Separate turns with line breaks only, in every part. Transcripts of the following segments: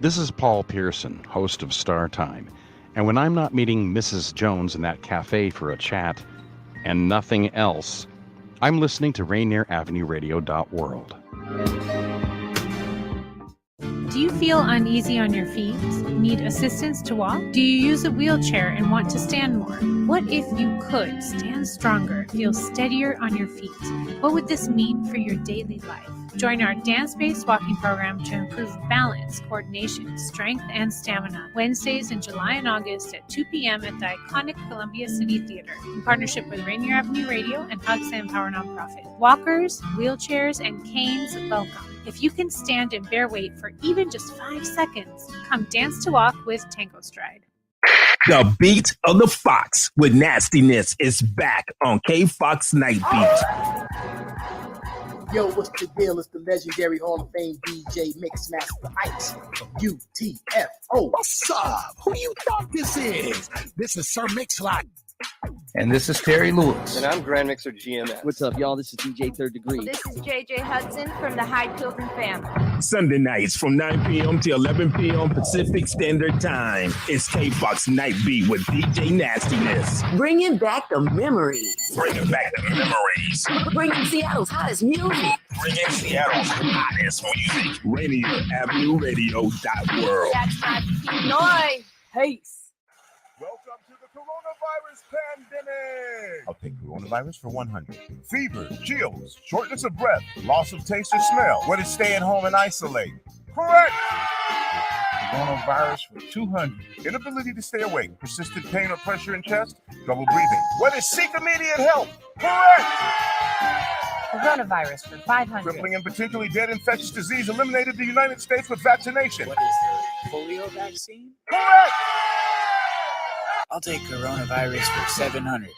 This is Paul Pearson, host of Star Time. And when I'm not meeting Mrs. Jones in that cafe for a chat and nothing else, I'm listening to Rainier Avenue Radio.world.
Do you feel uneasy on your feet? Need assistance to walk? Do you use a wheelchair and want to stand more? What if you could stand stronger, feel steadier on your feet? What would this mean for your daily life? Join our dance-based walking program to improve balance, coordination, strength, and stamina. Wednesdays in July and August at 2 p.m. at the iconic Columbia City Theater in partnership with Rainier Avenue Radio and Hugs and Power Nonprofit. Walkers, wheelchairs, and canes welcome. If you can stand and bear weight for even just 5 seconds, come dance to walk with Tango Stride.
The Beat of the Fox with Nastiness is back on K-Fox Night Beat.
Yo, what's the deal? It's the legendary Hall of Fame DJ Mixmaster Ice, UTFO.
What's up? Who do you thought this is? This is Sir Mix-a-Lot.
And this is Terry Lewis.
And I'm Grand Mixer GMS.
What's up, y'all? This is DJ Third Degree.
This is JJ Hudson from the Hyde Pilgrim family.
Sunday nights from 9 p.m. to 11 p.m. Pacific Standard Time. It's K-Fox Night Beat with DJ Nastiness.
Bringing back the memories.
Bringing back the memories.
Bringing Seattle's hottest music.
Bringing Seattle's hottest music. Rainier Avenue Radio.world.
That's my noise.
Peace.
Welcome to the coronavirus pandemic. I'll take coronavirus for 100. Fever, chills, shortness of breath, loss of taste or smell. What is stay at home and isolate? Correct. Coronavirus for 200. Inability to stay awake, persistent pain or pressure in chest, trouble breathing. What is seek immediate help? Correct.
Coronavirus for 500.
Crippling and potentially dead infectious disease eliminated in the United States with vaccination.
What is the polio vaccine?
Correct.
I'll take coronavirus for 700.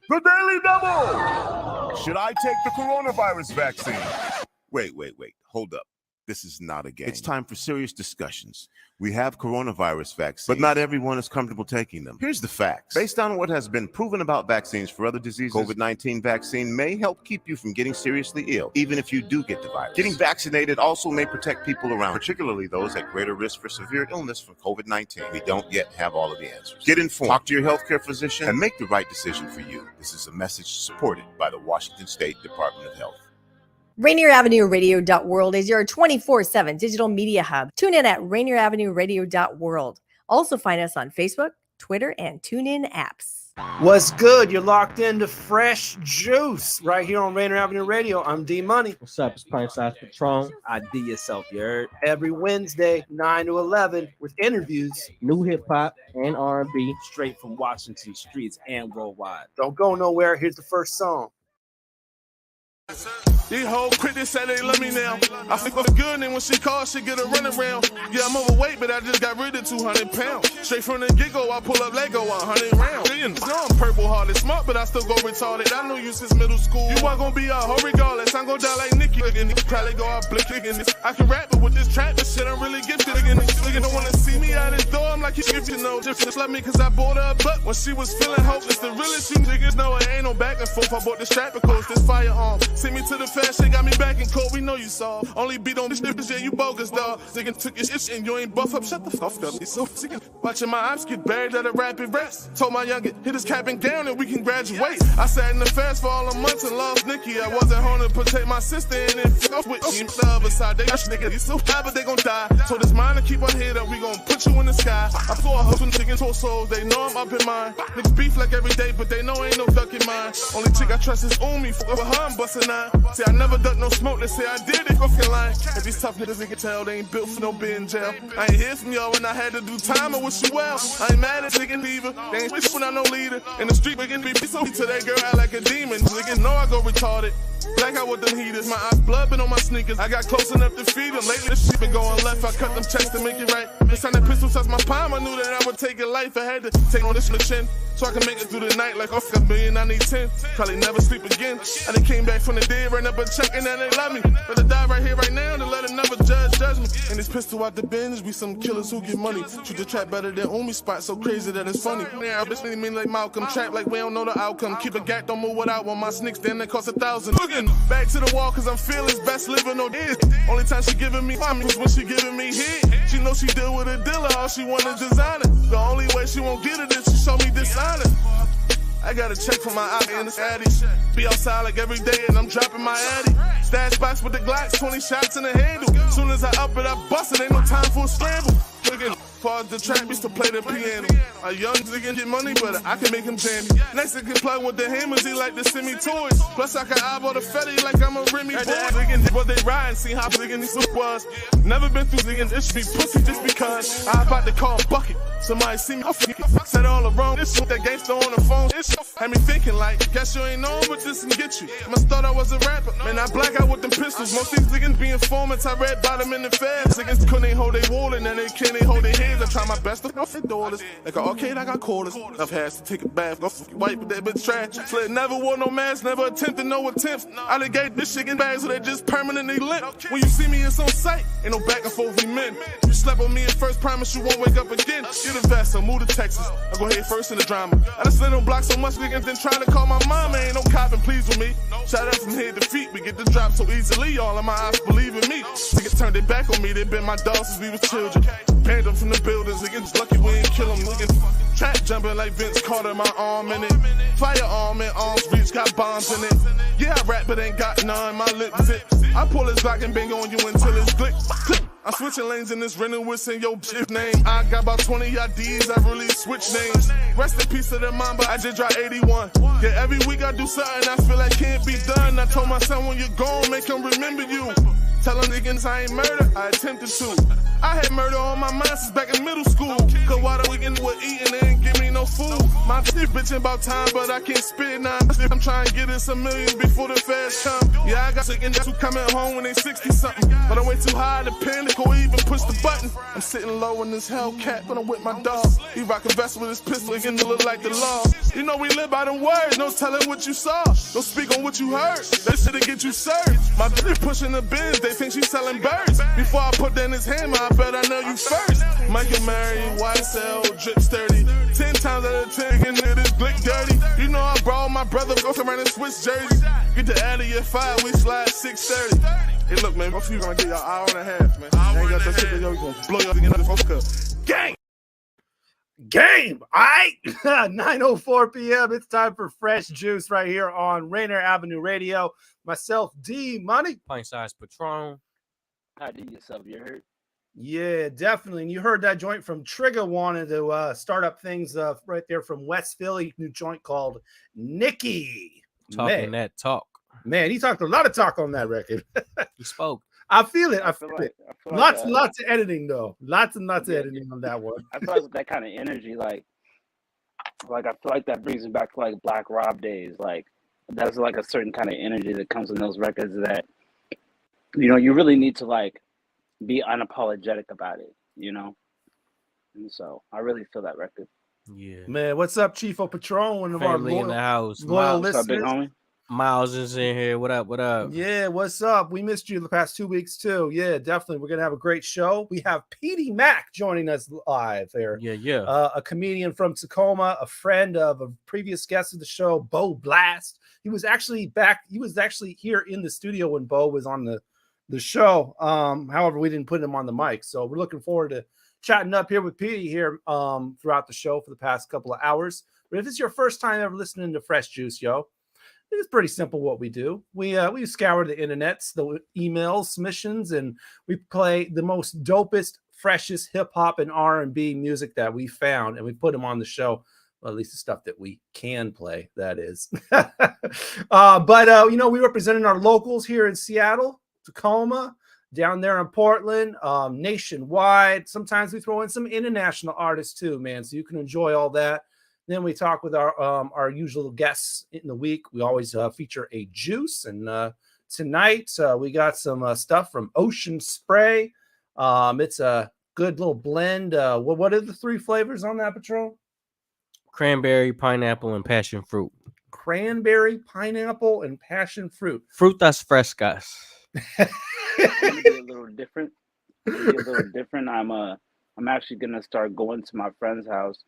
The Daily Double! Should I take the coronavirus vaccine? Wait. Hold up. This is not a game. It's time for serious discussions. We have coronavirus vaccines, but not everyone is comfortable taking them. Here's the facts. Based on what has been proven about vaccines for other diseases, COVID-19 vaccine may help keep you from getting seriously ill, even if you do get the virus. Getting vaccinated also may protect people around, particularly those at greater risk for severe illness from COVID-19. We don't yet have all of the answers. Get informed, talk to your healthcare physician, and make the right decision for you. This is a message supported by the Washington State Department of Health.
Rainier Avenue Radio.world is your 24/7 digital media hub. Tune in at Rainier Avenue Radio.world. Also find us on Facebook, Twitter, and TuneIn apps.
What's good? You're locked into fresh juice right here on Rainier Avenue Radio. I'm D Money.
What's up? It's Pint Size Patron IDYourself. You heard?
Every Wednesday, 9 to 11, with interviews,
new hip hop and R&B,
straight from Washington streets and worldwide. Don't go nowhere. Here's the first song.
These whole critics say they love me now. I think I'm good, and when she calls, she get a run around. Yeah, I'm overweight, but I just got rid of 200 pounds. Straight from the get-go, I pull up Lego 100 rounds. You know I'm purple-hearted, smart, but I still go retarded. I know you since middle school. You ain't gonna be a hoe regardless. I'm gonna die like Nicki. And this probably go out blinking this. I can rap, but with this trap, this shit, I'm really gifted. And this nigga don't wanna see me out his door. I'm like, you gifted, no. Just love me, cause I bought her a butt when she was feeling hopeless. The realest you niggas know it ain't no back and forth. I bought the strap because this firearm. Send me to the fashion, got me back in court, we know you saw. Only beat on this niggas, yeah, you bogus, dog. Nigga took your shit and you ain't buff up, shut the fuck up. He's so sick. Watching my ops get buried at a rapid rest. Told my youngin', hit his cap and gown and we can graduate. I sat in the fast for all the months and lost Nikki. I wasn't home to protect my sister and then fuck off with him. The other side, they nigga, he's so high, but they gon' die. So this mind to keep our head up, we gon' put you in the sky. I floor a hustle, chicken, toe souls, they know I'm up in mine. Niggas beef like every day, but they know ain't no duck in mine. Only chick I trust is Umi, fuck with her, I'm bustin' nine. See, I never duck no smoke, they say I did it, fucking lying. If these tough niggas, they can tell they ain't built for no be in jail. I ain't hear from y'all when I had to do time, I wish you well. I ain't mad at nigga neither, they ain't wish when I no leader. In the street, making me be so to that girl, act like a demon. Niggas know I go retarded. Black out with them heaters, my eyes blood been on my sneakers. I got close enough to feed them. Lately, this shit been going left. I cut them checks to make it right. This time that pistol touch my palm, I knew that I would take a life. I had to take on this chin so I can make it through the night. Like off a million, I need 10. Probably never sleep again. I done came back from the dead, ran up a check, and now they love me. Better die right here, right now, to let another judge me. And this pistol out the binge, we some killers who get money. Shoot the trap better than Umi spot, so crazy that it's funny. Now, bitch, me like Malcolm, trap like we don't know the outcome. Keep a gap, don't move without one. My sneaks, then they cost 1,000. Looking back to the wall, cause I'm fearless, best living no days. Only time she giving me mommy was when she giving me head. She know she deal with a dealer, all she want is designer. The only way she won't get it is she show me dishonor. I got a check from my eye in the addy. Be outside like every day and I'm dropping my addy. Stash box with the Glocks, 20 shots in the handle. Soon as I up it, I bust it, ain't no time for a scramble. Looking pause the trap, used to play the piano. A young nigga get money, but I can make him jam me. Next nigga play with the hammers, he like to send me toys. Plus I can eyeball the Fetty like I'm a Remy boy. But they ride, see how nigga these was. Never been through niggas, this be pussy just because. I about to call bucket. Somebody see me, said all wrong. This shit that gangsta on the phone. This had me thinking like, guess you ain't know, but this can get you. Must thought I was a rapper. Man, I black out with them pistols. Most these niggas be informants. I read about them in the feds. Niggas couldn't hold their wall and then they can't hold their heads. I try my best to off their doors. Like an arcade, I got quarters. I've had to take a bath, go wipe with that bitch trash. Slid, never wore no mask, never attempted no attempts. I done gave this shit in bags so they just permanently limp. When you see me, it's on sight. Ain't no back and forth, we men. You slept on me at first, promise you won't wake up again. Get a vest, so move to Texas. I go head first in the drama. I done slid on block so much, niggas then trying to call my mama. Ain't no copping, please with me. Shout out from head to feet, we get the drop so easily. All of my eyes believe in me. Niggas turned their back on me, they been my dogs since we was children. Banned them from the buildings, niggas lucky we ain't kill them. Niggas trap jumping like Vince Carter, my arm in it. Firearm and arms reach, got bombs in it. Yeah, I rap but ain't got none, my lip zip. I pull this Glock and bang on you until it's click, click. I'm switching lanes in this rental with in your bitch name. I got about 20 IDs, I really switch names. Rest in peace to the mom, but I just dropped 81. Yeah, every week I do something I feel like can't be done. I told my son when you're gone, make him remember you. Tell them niggas I ain't murder, I attempted to. I had murder on my mind since back in middle school. Cause while the weekend was eating, they ain't give me no food. My shit bitchin' about time, but I can't spit now. I'm trying to get us a million before the fast come. Yeah, I got sick and who coming home when they 60-something. But I went too high to panic or even push the button. I'm sitting low in this Hellcat, but I'm with my dog. He rockin' vest with his pistol, again to look like the law. You know we live by them words, no telling what you saw. Don't speak on what you heard, that shit'll get you served. My bitch pushing the bins, they think she's selling birds. Before I put that in his hammer, I bet I know you first. Michael Mary, YSL, drip sturdy. 10 times out of 10, and this blick dirty. You know I brought my brother, go around and switch jerseys. Get the out of your 5, we slide 6:30. Hey, look, man, both of you gonna get y'all hour and a half, man. I ain't got that shit, yo, we gonna blow y'all again in the cup. Gang!
Game, all right. 9:04 p.m. It's time for Fresh Juice right here on Rainier Avenue Radio. Myself, D Money,
Pint Size Patron
IDYourself, you heard?
Yeah, definitely. And you heard that joint from Trigger wanted to start up things right there from West Philly. New joint called Nikki.
Talking that talk.
Man, he talked a lot of talk on that record.
He spoke.
I feel it. I feel
like,
it. Lots of editing though. Lots and lots of editing on that one.
I feel like that kind of energy, like I feel like that brings me back to like Black Rob days. Like that's like a certain kind of energy that comes in those records that, you know, you really need to like be unapologetic about it, you know? And so I really feel that record.
Yeah.
Man, what's up, Chiefo Patron? One of
Family
our
in the house.
loyal
What's up, big
listeners.
homie?
Miles is in here. What up? What up?
Yeah, what's up? We missed you the past 2 weeks too. Yeah, definitely. We're gonna have a great show. We have Petey Mac joining us live there.
Yeah.
A comedian from Tacoma, a friend of a previous guest of the show, Bo Blast. He was actually here in the studio when Bo was on the show. However, we didn't put him on the mic. So we're looking forward to chatting up here with Petey here throughout the show for the past couple of hours. But if it's your first time ever listening to Fresh Juice, yo, it's pretty simple what we do. We scour the internets, the emails, submissions, and we play the most dopest, freshest hip-hop and R&B music that we found, and we put them on the show. Well, at least the stuff that we can play, that is. But you know, we representing our locals here in Seattle, Tacoma, down there in Portland, nationwide. Sometimes we throw in some international artists too, man, so you can enjoy all that. Then we talk with our usual guests in the week. We always feature a juice, and tonight we got some stuff from Ocean Spray. It's a good little blend. What are the 3 flavors on that, Patron?
Cranberry, pineapple, and passion fruit.
Cranberry, pineapple, and passion fruit.
Frutas frescas.
It's gonna be a little different. I'm actually gonna start going to my friend's house.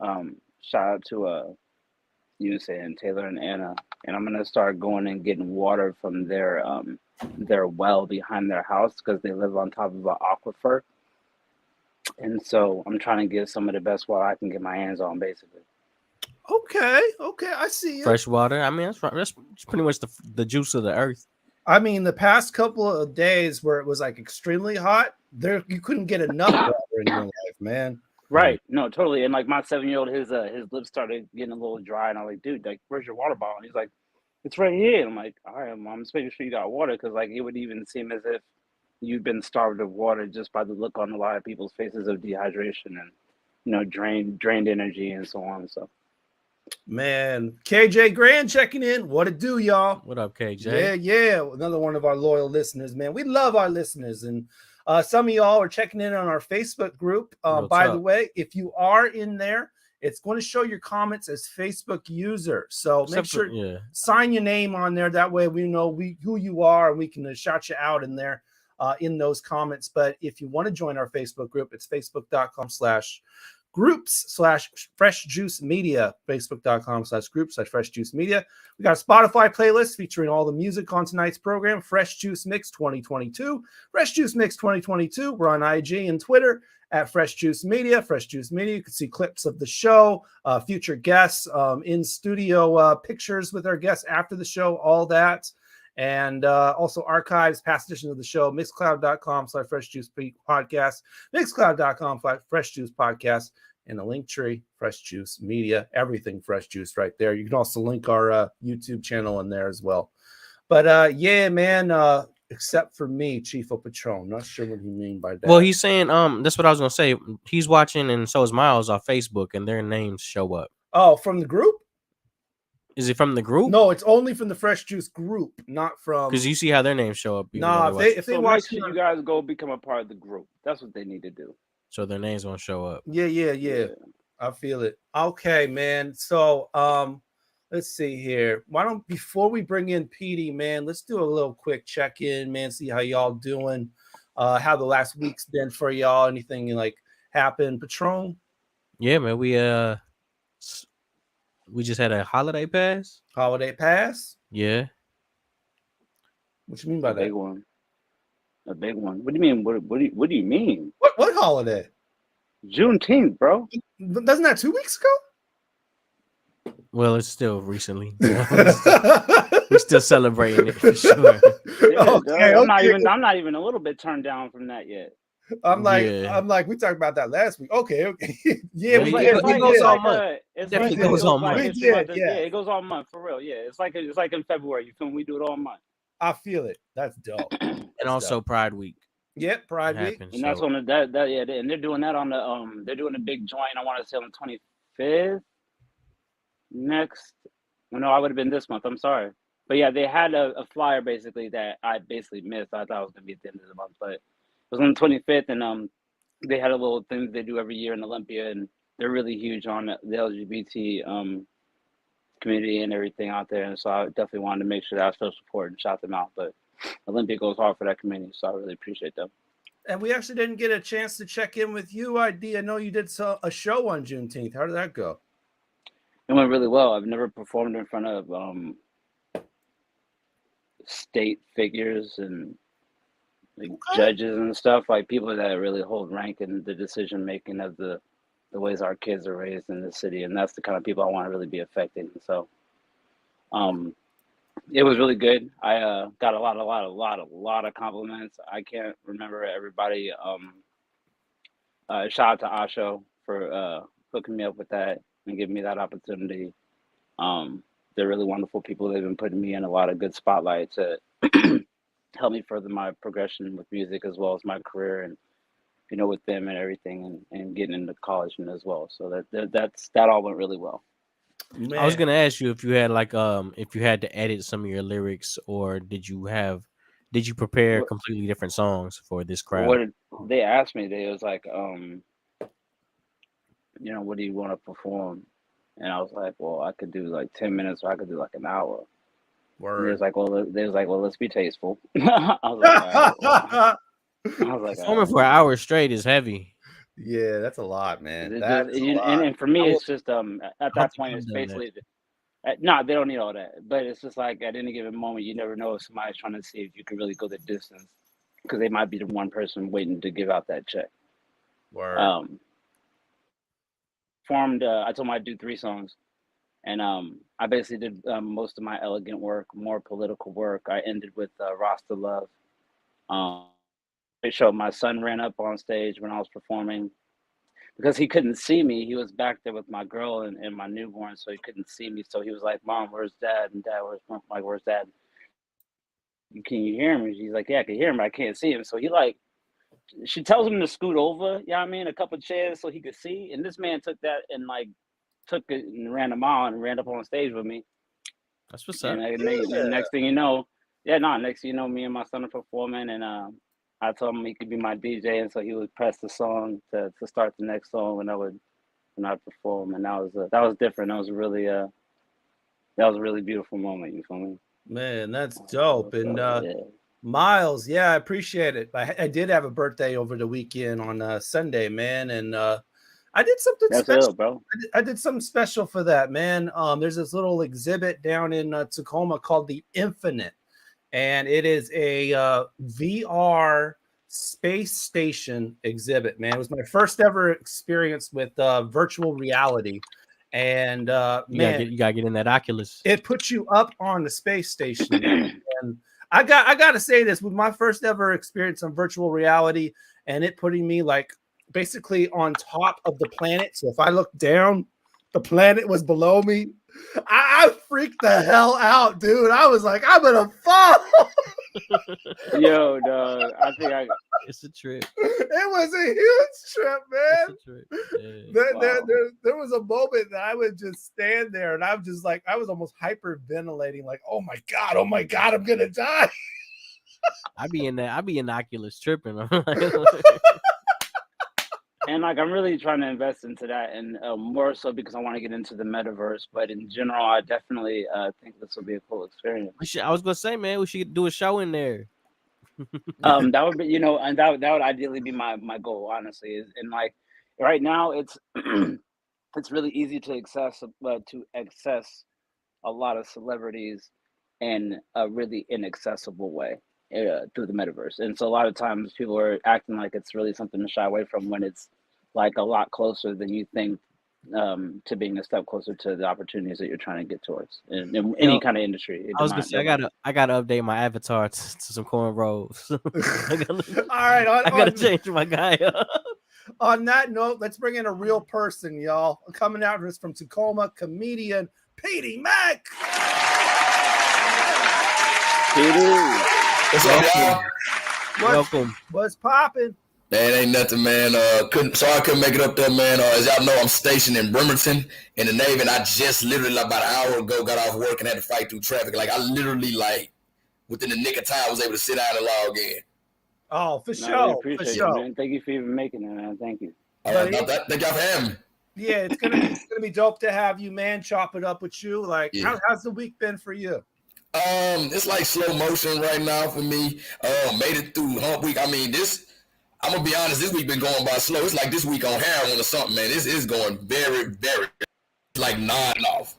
Shout out to Eunice and Taylor and Anna, and I'm gonna start going and getting water from their well behind their house because they live on top of an aquifer. And so I'm trying to get some of the best water I can get my hands on, basically.
Okay, I see you.
Fresh water. I mean, that's pretty much the juice of the earth.
I mean, the past couple of days where it was like extremely hot, you couldn't get enough water in your life, man.
Right. No, totally. And like my 7-year-old, his lips started getting a little dry, and I'm like, dude, like, where's your water bottle? And he's like, it's right here. And I'm like, all right, Mom, I'm just making sure you got water, because like it would even seem as if you've been starved of water just by the look on a lot of people's faces of dehydration and drained energy and so on. So,
man, KJ Grand checking in. What it do, y'all?
What up, KJ?
Yeah. Another one of our loyal listeners, man. We love our listeners, and some of y'all are checking in on our Facebook group. By the way, if you are in there, it's going to show your comments as Facebook user. So make sure sign your name on there. That way we know who you are, and we can shout you out in there. In those comments. But if you want to join our Facebook group, it's facebook.com/groups/fresh juice media, facebook.com/groups/fresh juice media. We got a Spotify playlist featuring all the music on tonight's program, Fresh Juice Mix 2022. Fresh Juice Mix 2022. We're on IG and Twitter at Fresh Juice Media. Fresh Juice Media. You can see clips of the show, future guests, in studio pictures with our guests after the show, all that. And also archives, past editions of the show, mixcloud.com/Fresh Juice Podcast, mixcloud.com/Fresh Juice Podcast, and a link tree, Fresh Juice Media, everything Fresh Juice right there. You can also link our YouTube channel in there as well. But yeah, man, except for me, Chief of Patron. Not sure what he mean by that.
Well, he's saying, that's what I was gonna say. He's watching, and so is Miles on Facebook, and their names show up.
Oh, from the group?
Is it from the group?
No, it's only from the Fresh Juice group, not from.
Because you see how their names show up.
Nah, if they watch,
make sure you guys go become a part of the group. That's what they need to do.
So their names won't show up.
Yeah. I feel it. Okay, man. So let's see here. Before we bring in Petey, man, let's do a little quick check-in, man. See how y'all doing. How the last week's been for y'all. Anything like happened, Patron?
Yeah, man. We just had a holiday pass.
Holiday pass?
Yeah.
What you mean by that?
Big one. A big one. What do you mean? What do you mean?
What holiday?
Juneteenth, bro.
Doesn't that 2 weeks ago?
Well, it's still recently. We're still celebrating it for sure.
Okay, I'm not even a little bit turned down from that yet.
I'm like, we talked about that last week. Okay. Yeah, we did.
It goes all month.
It goes all month.
Yeah, it goes all month for real. Yeah, it's like in February. You feel me? We do it all month.
I feel it. That's dope.
And also Pride Week.
Yep, Pride Week.
And that's on the and they're doing that on the they're doing a big joint. I want to say on the 25th. I would have been this month. I'm sorry. But yeah, they had a flyer basically that I basically missed. I thought it was gonna be at the end of the month, but it was on the 25th, and they had a little thing they do every year in Olympia, and they're really huge on the LGBT community and everything out there. And so I definitely wanted to make sure that I still support and shout them out. But Olympia goes hard for that community, so I really appreciate them.
And we actually didn't get a chance to check in with you, ID. I know you did a show on Juneteenth. How did that go?
It went really well. I've never performed in front of state figures and judges and stuff, like people that really hold rank in the decision making of the ways our kids are raised in the city, and that's the kind of people I want to really be affecting. So it was really good. I got a lot of compliments. I can't remember everybody. Shout out to Asho for hooking me up with that and giving me that opportunity. They're really wonderful people. They've been putting me in a lot of good spotlight to help me further my progression with music as well as my career, and with them and everything, and getting into college and as well. So that all went really well.
Man. I was gonna ask you if you had if you had to edit some of your lyrics, or did you have did you prepare completely different songs for this crowd?
What they asked me, they was like, you know, what do you want to perform? And I was like, well, I could do like 10 minutes, or I could do like an hour.
Word.
They was like, well, let's be tasteful. I was like, all right.
Performing for an hour straight is heavy.
Yeah, that's a lot, man.
And for me, it's just at that point, it's basically no, they don't need all that. But it's just like at any given moment, you never know if somebody's trying to see if you can really go the distance, because they might be the one person waiting to give out that check.
Word.
I told them I'd do 3 songs, and I basically did most of my elegant work, more political work. I ended with Rasta Love. It showed my son ran up on stage when I was performing. Because he couldn't see me, he was back there with my girl and my newborn, so he couldn't see me. So he was like, "Mom, where's Dad?" And Dad, where's Dad? Can you hear him? She's like, "Yeah, I can hear him, but I can't see him." So she tells him to scoot over, you know what I mean, a couple chairs so he could see. And this man took that and took it and ran a mile and ran up on stage with me.
That's what's up.
And next thing you know, me and my son are performing, and I told him he could be my DJ, and so he would press the song to start the next song when I'd perform, and that was different. That was a really beautiful moment. You feel me?
Man, that's dope. And Miles, yeah, I appreciate it. I did have a birthday over the weekend on Sunday, man, and I did something special,
bro.
I did something special for that, man. There's this little exhibit down in Tacoma called the Infinite. And it is a VR space station exhibit, man. It was my first ever experience with virtual reality. And man,
you gotta get in that Oculus.
It puts you up on the space station. And I gotta say this, with my first ever experience on virtual reality, and it putting me like basically on top of the planet. So if I look down, the planet was below me. I freaked the hell out, dude. I was like, I'm gonna fall.
Yo, dog. I think
it's a trip.
It was a huge trip, man.
It's a trip. Yeah.
There was a moment that I would just stand there, and I'm just like, I was almost hyperventilating, like, oh my god, I'm gonna die.
I be in Oculus tripping.
And I'm really trying to invest into that, and more so because I want to get into the metaverse. But in general, I definitely think this will be a cool experience.
I was gonna say, man, we should do a show in there.
That would be, and that would ideally be my goal, honestly. And like right now, it's it's really easy to access a lot of celebrities in a really inaccessible way through the metaverse. And so a lot of times people are acting like it's really something to shy away from, when it's like a lot closer than you think, to being a step closer to the opportunities that you're trying to get towards in any kind of industry.
I was gonna say, I gotta update my avatar to some cornrows.
All right,
I gotta change my guy up.
On that note, let's bring in a real person, y'all. Coming out from Tacoma, comedian Petey Mac.
What's up, y'all?
Welcome.
What's popping?
Man, ain't nothing, man. I couldn't make it up there, man. As y'all know, I'm stationed in Bremerton in the Navy, and I just literally about an hour ago got off work and had to fight through traffic. Like, I literally, within the nick of time, was able to sit down and log in.
Oh, for sure.
Appreciate it, man. Thank you for even making it, man. Thank you.
Thank y'all for having me.
Yeah, it's gonna be dope to have you, man. Chop it up with you. Like,
yeah.
How's the week been for you?
It's like slow motion right now for me. Made it through hump week. I mean, I'm gonna be honest, this week been going by slow. It's like this week on heroin or something, man. This is going very, very like non-off.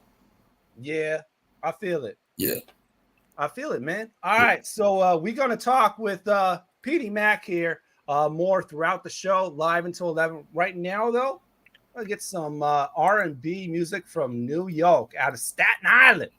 Yeah, I feel it.
Yeah.
I feel it, man. All right, so we're gonna talk with Petey Mac here more throughout the show, live until 11. Right now, though, I'll get some R&B music from New York, out of Staten Island.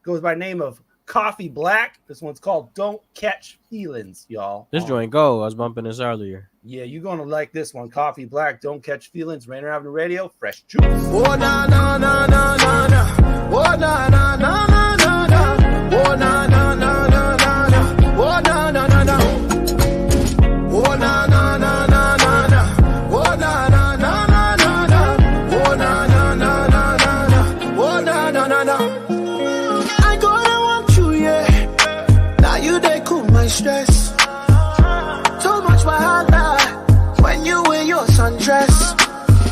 Goes by the name of Coffee Black. This one's called Don't Catch Feelings, y'all.
This joint go. I was bumping this earlier.
Yeah, you're going to like this one. Coffee Black, Don't Catch Feelings, Rainier Avenue Radio, Fresh Juice.
Oh, na, na, na, na, na, na. Oh, na, na, na, na, na, na. Oh, na, na, na, na, na, na. Oh, na, na, na, na. Oh, na, na, na, na, na, na. Oh, na, na, na, na, na, na. Oh, na, na, na, na, na, na. Oh, na, na, na, na. I go and want you, yeah. Now you they cool my stress. dress.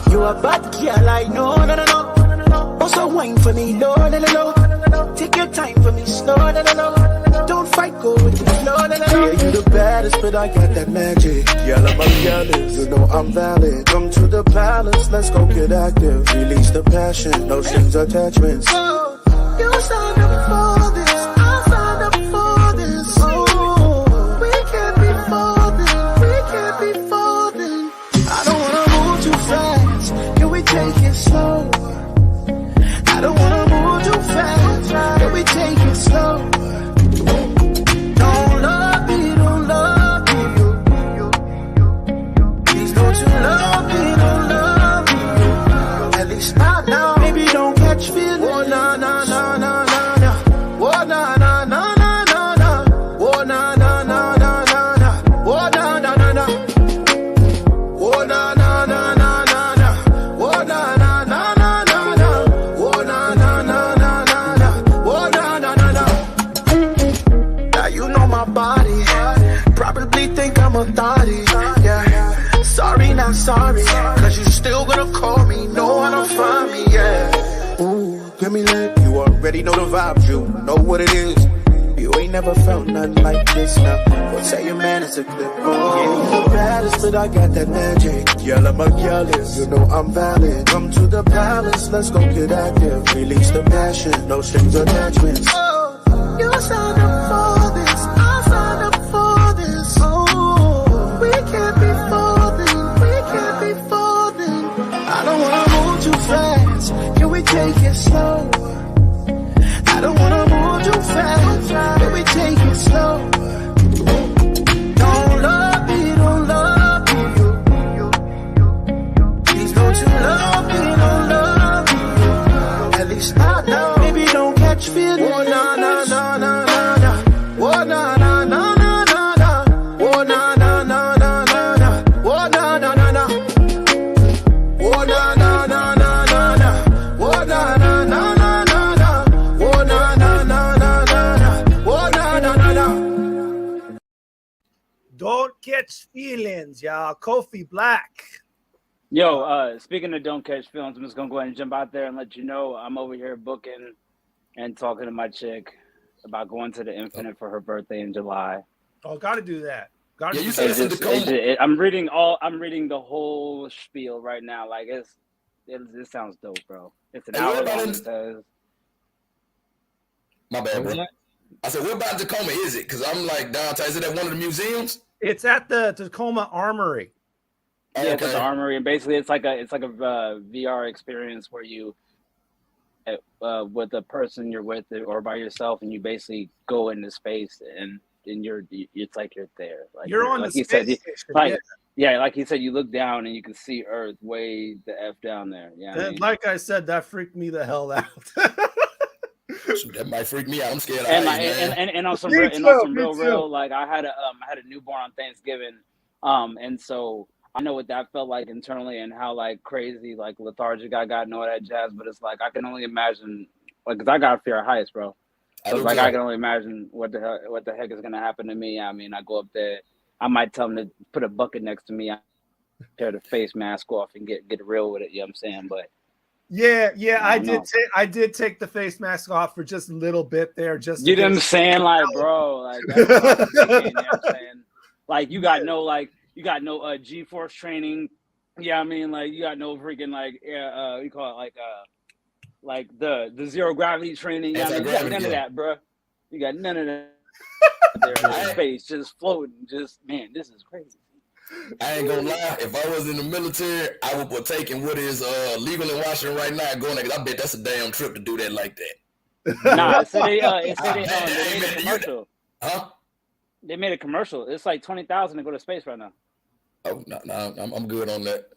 You a bad girl, I know, no, no, no. Also wine for me, no, no, no, no. Take your time for me, slow, no, no, no. Don't fight, go with me, no, no, no, no. Yeah, you the baddest, but I got that magic. Girl, I'm jealous, you know I'm valid. Come to the palace, let's go get active. Release the passion, no strings attachments. You signed up for this, I signed up for this. Oh, we can't be folding, we can't be folding. I don't wanna move too fast, can we take it slow? I don't wanna move too fast, can we take it slow? Don't love me, don't love me. Please don't you love me, don't love me. At least not now, maybe don't catch feelings. Oh, nah, nah, nah, nah, nah, nah. Oh, nah, nah, nah, nah, nah, nah. Oh, nah, nah, nah, nah, nah, nah. Oh, nah, nah, nah, nah. Oh, nah, nah, nah, nah, nah, nah. Oh, nah, nah, nah, nah, nah, nah. Oh, nah, nah, nah, nah, nah, nah. Oh, nah, nah, nah, nah. Now you know my body. Probably think I'm a thotty. Yeah. Sorry, not sorry. Cause you still gonna call me. Know how to find me, yeah. Ooh, give me that. You already know the vibes, you know what it is. You ain't never felt nothing like this now. Go tell your man it's a clip. Oh, yeah, you the baddest, but I got that magic. Girl, I'm a jealous, you know I'm valid. Come to the palace, let's go get active. Release the passion, no strings attachments. Oh, you signed up for this, I signed up for this. Oh, we can't be folding, we can't be folding. I don't wanna move too fast, can we take it slow? I don't wanna move too fast, can we take it slow? Don't love me, don't love me. Please don't you love me, don't love me. At least not now, maybe don't catch feelings. Oh, nah, nah, nah, nah, nah, nah. Oh, nah, nah, nah, nah, nah, nah. Oh, nah, nah, nah, nah, nah, nah. Oh, nah, nah, nah, nah. Oh, nah, nah, nah, nah, nah, nah. Oh, nah, nah, nah, nah, nah, nah. Oh, nah, nah, nah, nah, nah, nah. Oh, nah, nah, nah, nah.
Don't catch feelings, y'all. Kofi Black.
Yo, speaking of don't catch feelings, I'm just gonna go ahead and jump out there and let you know I'm over here booking and talking to my chick about going to the Infinite for her birthday in July.
Oh, gotta do that. Gotta
Yeah,
do
you
that.
said it's in Tacoma.
I'm reading the whole spiel right now. Like it sounds dope, bro. It's an hour long. It says.
My bad, bro. I said, what about Tacoma is it? Because I'm like downtown. Is it at one of the museums?
It's at the Tacoma Armory.
Yeah, it's at the Armory, and basically it's like a VR experience where you with the person you're with or by yourself, and you basically go into space and it's like you're there. Like
You're on
like
the
you
space
said,
station,
yeah, like you said, you look down and you can see Earth way the F down there. Yeah,
And like I said, that freaked me the hell out.
That might freak me out. I'm scared of
and
heights,
like,
man.
and on some
Me
real,
too.
like I had a newborn on Thanksgiving, and so I know what that felt like internally and how like crazy like lethargic I got and all that jazz. But it's like I can only imagine, like, cause I got fear of heights, bro. So it's like I can only imagine what the heck is gonna happen to me. I mean, I go up there, I might tell them to put a bucket next to me, I tear the face mask off and get real with it. You know what I'm saying? But
Yeah, I did take the face mask off for just a little bit there. Just
you know what I'm saying, like, bro, like that's what I'm thinking, you know what I'm saying? Like you got no G-force training. Yeah, I mean, like you got no freaking you call it like the zero gravity training. Yeah, I mean, you got none of that, bro. You got none of that. There in space, just floating. Just man, this is crazy.
I ain't gonna lie. If I was in the military, I would partake in what is legal in Washington right now. Going there, 'cause I bet that's a damn trip to do that like that.
Nah, they made a commercial.
Huh?
They made a commercial. It's like $20,000 to go to space right now.
Oh no, I'm good on that.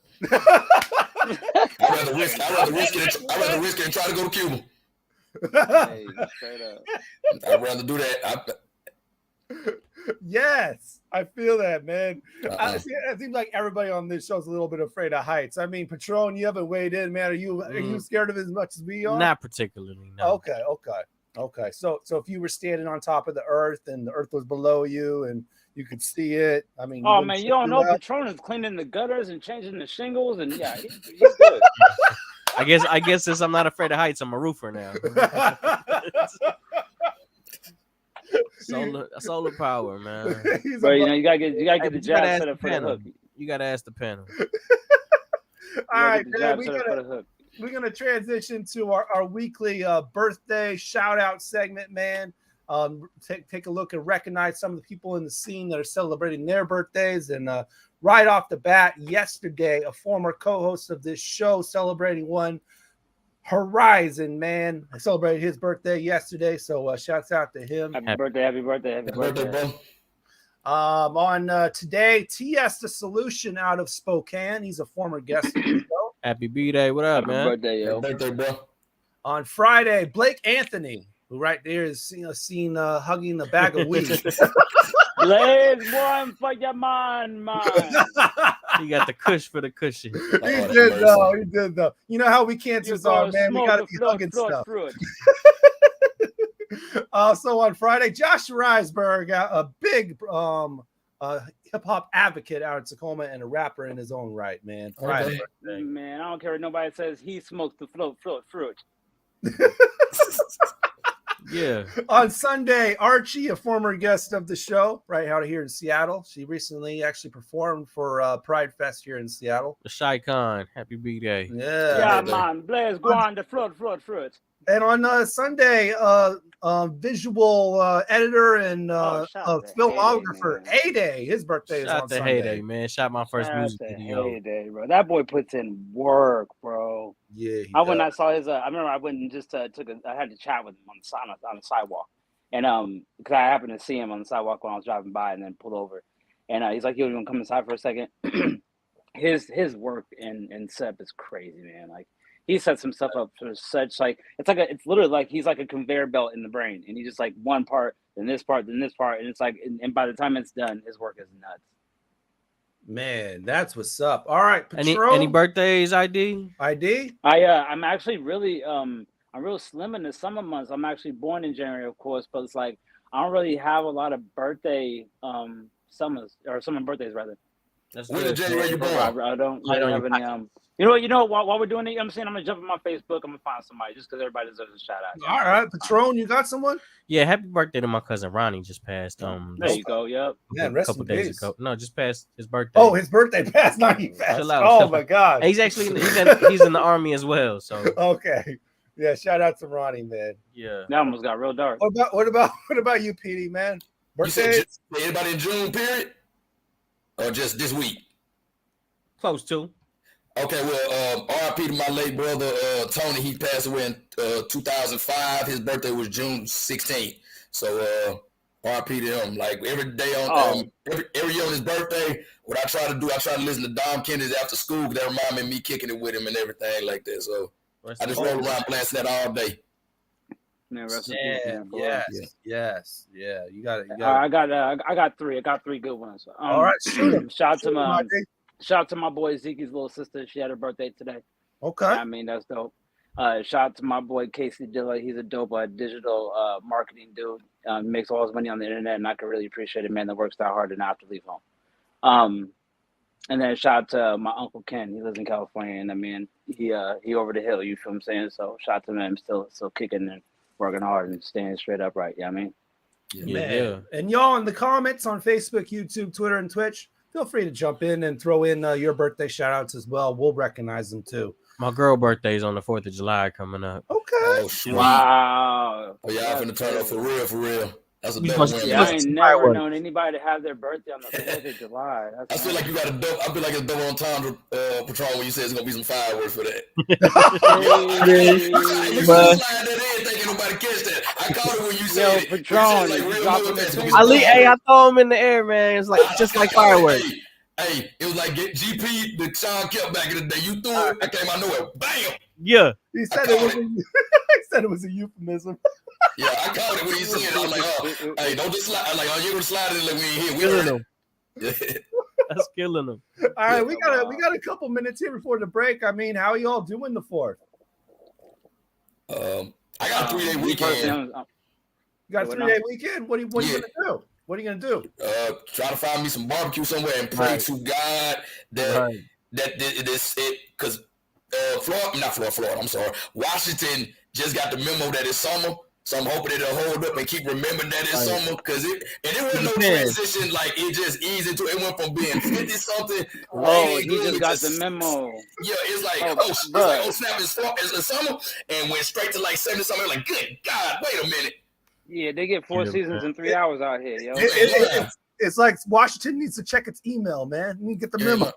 I'd rather risk it and try to go to Cuba.
Hey, straight up.
I'd rather do that.
Yes, I feel that, man. It seems like everybody on this show is a little bit afraid of heights. I mean, Patron, you haven't weighed in, man. Are you scared of it as much as we are?
Not particularly, no.
Okay. So if you were standing on top of the earth and the earth was below you and You could see it. I mean,
Oh man, you don't know Patron is cleaning the gutters and changing the shingles, and yeah, he's good.
I guess since I'm not afraid of heights, I'm a roofer now. solar power, man.
But you gotta get the jab set up for the hook.
You gotta ask the panel.
All right, man, we're gonna transition to our weekly birthday shout out segment, man. Take a look and recognize some of the people in the scene that are celebrating their birthdays. And right off the bat, yesterday, a former co-host of this show celebrating one, Horizon, man. I celebrated his birthday yesterday, so shouts out to him.
Happy birthday, bro.
On today, TS the Solution out of Spokane. He's a former guest of the show.
Happy B-Day. What up, man?
Birthday, yo.
Birthday, bro.
On Friday, Blake Anthony, who right there is seen hugging a bag of weed.
Blaze one for your man.
He got the kush for the cushion.
He did though. You know how we cancers are, man. We gotta be hugging stuff. So on Friday, Josh Reisberg, a big hip hop advocate out in Tacoma and a rapper in his own right, man. Friday.
Man, I don't care what nobody says. He smoked the float fruit.
Yeah.
On Sunday, Archie, a former guest of the show, right out here in Seattle. She recently actually performed for Pride Fest here in Seattle.
The Shy Con, happy B-Day.
Yeah,
man. Blaze, go on the float fruit.
And on Sunday, visual editor and filmographer Heyday, his birthday is on Sunday.
Heyday, man. Shot my first music video.
Heyday, bro. That boy puts in work, bro.
Yeah.
When I saw his, I remember I went and just I had to chat with him on the sidewalk, and because I happened to see him on the sidewalk when I was driving by, and then pulled over, and he's like, "Yo, you want to come inside for a second?" His work in SEP is crazy, man. Like, he sets himself up for such, like, it's literally like he's like a conveyor belt in the brain, and he just like one part, then this part, then this part, and it's like, and by the time it's done, his work is nuts.
Man, that's what's up. All right,
any birthdays? ID?
I'm actually really I'm real slim in the summer months. I'm actually born in January, of course, but it's like I don't really have a lot of birthday summer birthdays rather.
When in January you born?
I don't have any You know what? While we're doing it, I'm gonna jump on my Facebook. I'm gonna find somebody just because everybody deserves a shout out.
All right, Patron, you got someone?
Yeah, happy birthday to my cousin Ronnie. Just passed.
There you go. Yep.
Yeah,
a couple days ago. No, just passed his birthday.
Oh, his birthday passed. Not even passed. Oh my God.
He's actually he's in the army as well. So
okay. Yeah, shout out to Ronnie, man.
Yeah.
That almost got real dark.
What about you, Petey, man? Birthday?
Anybody in June period? Or just this week?
Close to.
Okay, well, RIP to my late brother Tony. He passed away in 2005. His birthday was June 16th. So RIP to him. Like every day on every year on his birthday, what I try to do, I try to listen to Dom Kennedy's after school because that remind me of me kicking it with him and everything like that. So I just roll around playing that all day.
Yes. You got it.
I got three. I got three good ones.
All right, shoot them.
Shout out to my boy Zeke's little sister. She had her birthday today.
Okay.
I mean, that's dope. Shout out to my boy Casey Dilla. He's a dope digital marketing dude. Makes all his money on the internet, and I can really appreciate it, man, that works that hard and not have to leave home. And then shout out to my Uncle Ken. He lives in California, and I mean, he over the hill, you feel what I'm saying? So shout out to him, still kicking and working hard and staying straight upright. You know what I mean?
Yeah. And y'all in the comments on Facebook, YouTube, Twitter, and Twitch, feel free to jump in and throw in your birthday shout outs as well. We'll recognize them too.
My girl birthday's on the 4th of July coming up.
Okay.
Oh, sweet.
Wow.
Oh, y'all finna turn up for real. That's a dope one.
I ain't never known anybody to have their birthday on the 4th of July.
I feel like you got a dope. I feel like it's double entendre, Patron, when you say it's gonna be some fireworks for that. Slide that in, thinking nobody catch that. I caught it when you said it.
Patron,
I throw them in the air, man. It's like just like fireworks.
Hey, it was like GP the Sean kept back in the day. You threw it, I came out nowhere. Bam!
Yeah.
He said it was a euphemism.
Yeah, I caught it when he said it. I was like, oh, hey, don't just slide. I'm like, oh, you're gonna slide it like we ain't here. We
killing
them.
That's killing them.
All right, we got a couple minutes here before the break. I mean, how are y'all doing the 4th?
I got a 3-day weekend.
You got a 3-day weekend? What are you gonna do? What are you gonna do?
Try to find me some barbecue somewhere and pray to God that this because Florida. I'm sorry, Washington just got the memo that it's summer. So I'm hoping it'll hold up and keep remembering that it's summer, because it wasn't no transition, like it just eased into it. It went from being 50 something.
Oh, you just got the memo.
Yeah, it's like snap, it's summer, and went straight to like 70 something. Like, good God, wait a minute.
Yeah, they get 4 seasons in 3 hours out here, yo.
It's like Washington needs to check its email, man. You need to get the memo.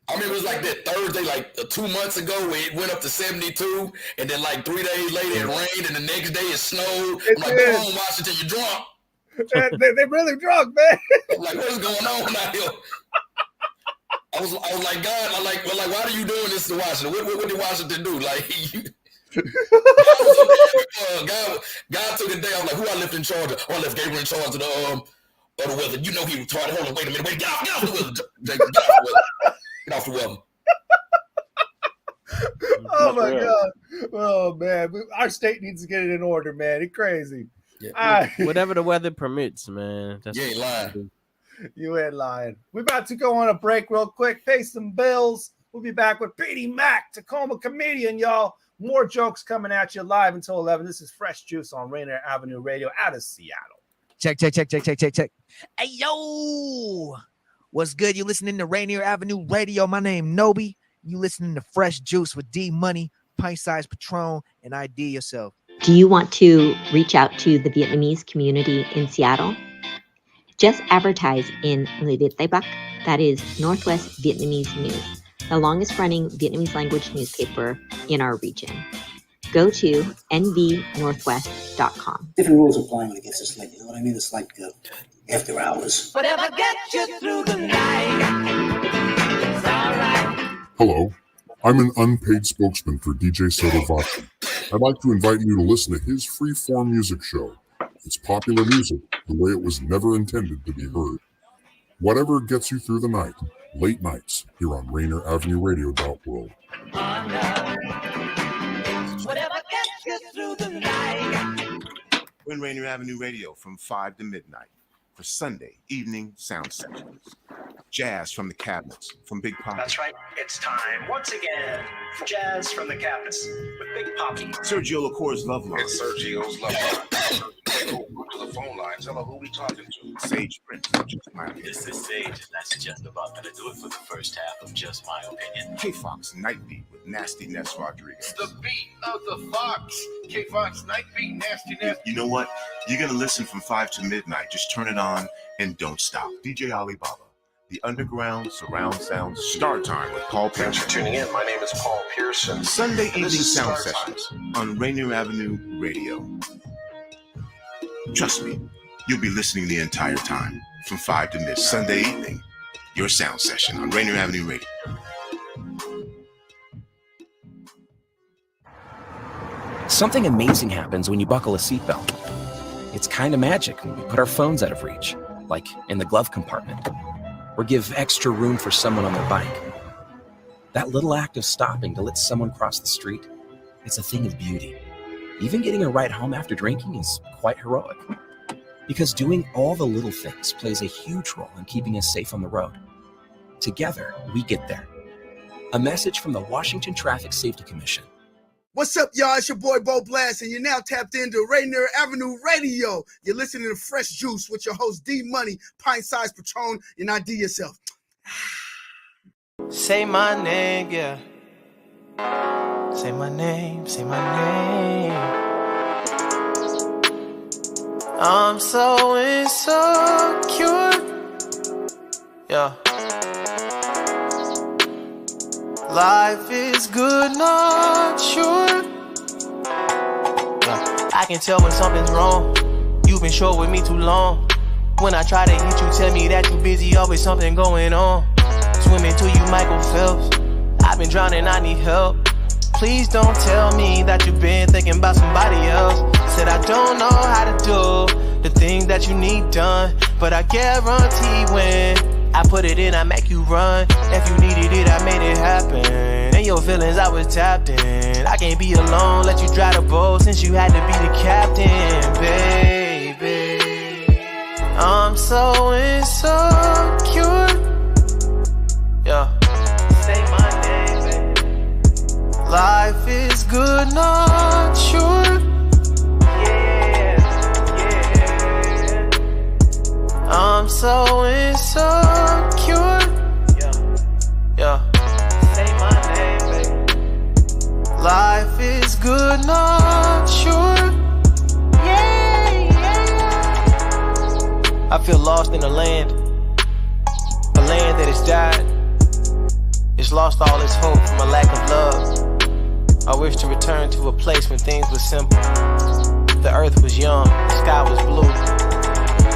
I remember it was like that Thursday, like 2 months ago, where it went up to 72, and then like 3 days later it rained, and the next day it snowed. I'm like, come on, Washington, you're drunk.
They're really drunk, man.
I'm like, what is going on out here? I was like, God, I'm like, why are you doing this to Washington? What did Washington do? Like, God took a day. I was like, who I left in charge of? Oh, I left Gabriel in charge of the weather. You know he retarded. Hold on, wait a minute. Get off the weather. Get off the weather.
Oh my God. Oh man. Our state needs to get it in order, man. It's crazy.
Yeah, whatever the weather permits, man.
You ain't lying.
You ain't lying. We're about to go on a break real quick, pay some bills. We'll be back with Petey Mac, Tacoma Comedian, y'all. More jokes coming at you live until 11. This is Fresh Juice on Rainier Avenue Radio out of Seattle.
Check. Hey, yo. What's good? You listening to Rainier Avenue Radio. My name Nobi. You listening to Fresh Juice with D Money, Pint Size Patron, and IDYourself.
Do you want to reach out to the Vietnamese community in Seattle? Just advertise in Người Việt Tây Bắc, that is Northwest Vietnamese News, the longest running Vietnamese language newspaper in our region. Go to nvnorthwest.com.
Different rules apply when it gets this late. You know what I mean? It's like after hours.
Whatever gets you through the night. It's all right.
Hello, I'm an unpaid spokesman for DJ Sotovachi. I'd like to invite you to listen to his free-form music show. It's popular music the way it was never intended to be heard. Whatever gets you through the night, late nights, here on Rainier Avenue Radio.world.
Whatever gets you through the night.
We're in Rainier Avenue Radio from 5 to midnight for Sunday evening sound sessions. Jazz from the cabinets from Big Poppy.
That's right. It's time once again for Jazz from the Cabinets with Big Poppy.
Sergio LaCour's Love Line.
It's Sergio's Love Line. Go to the phone line. Tell her who we talking to.
Sage Prince.
This is Sage, and that's just about gonna do it for the first half of Just My Opinion.
K-Fox Nightbeat with Nasty Ness Rodriguez.
The beat of the Fox. K-Fox Nightbeat, Nasty Ness.
You know what? You're gonna listen from 5 to midnight. Just turn it on and don't stop. DJ Alibaba. The Underground Surround Sound Star Time with Paul Pearson.
Thanks for tuning in. My name is Paul Pearson.
Sunday
And
evening
this is
sound
Star
sessions on Rainier Avenue Radio. Trust me, you'll be listening the entire time from 5 to midnight. Sunday evening, your sound session on Rainier Avenue Radio.
Something amazing happens when you buckle a seatbelt. It's kind of magic when we put our phones out of reach, like in the glove compartment, or give extra room for someone on their bike. That little act of stopping to let someone cross the street, it's a thing of beauty. Even getting a ride home after drinking is quite heroic. Because doing all the little things plays a huge role in keeping us safe on the road. Together, we get there. A message from the Washington Traffic Safety Commission.
What's up, y'all? It's your boy Bo Blast, and you're now tapped into Rainier Avenue Radio. You're listening to Fresh Juice with your host D Money, Pint Size Patron, and IDYourself.
Say my name, yeah. Say my name, say my name. I'm so insecure. Yeah. Life is good, not sure. Yeah. I can tell when something's wrong. You've been short with me too long. When I try to hit you, tell me that you're busy, always something going on. Swimming to you, Michael Phelps. I've been drowning, I need help. Please don't tell me that you've been thinking about somebody else. Said I don't know how to do the things that you need done, but I guarantee when I put it in, I make you run. If you needed it, I made it happen. And your feelings, I was tapped in. I can't be alone, let you drive the boat since you had to be the captain, baby. I'm so insecure. Yeah. Say my name, baby. Life is good, not sure. Yeah. I'm so insecure. Yeah. Say my name, baby. Life is good, not sure. I feel lost in a land that has died. It's lost all its hope from a lack of love. I wish to return to a place when things were simple. The earth was young, the sky was blue,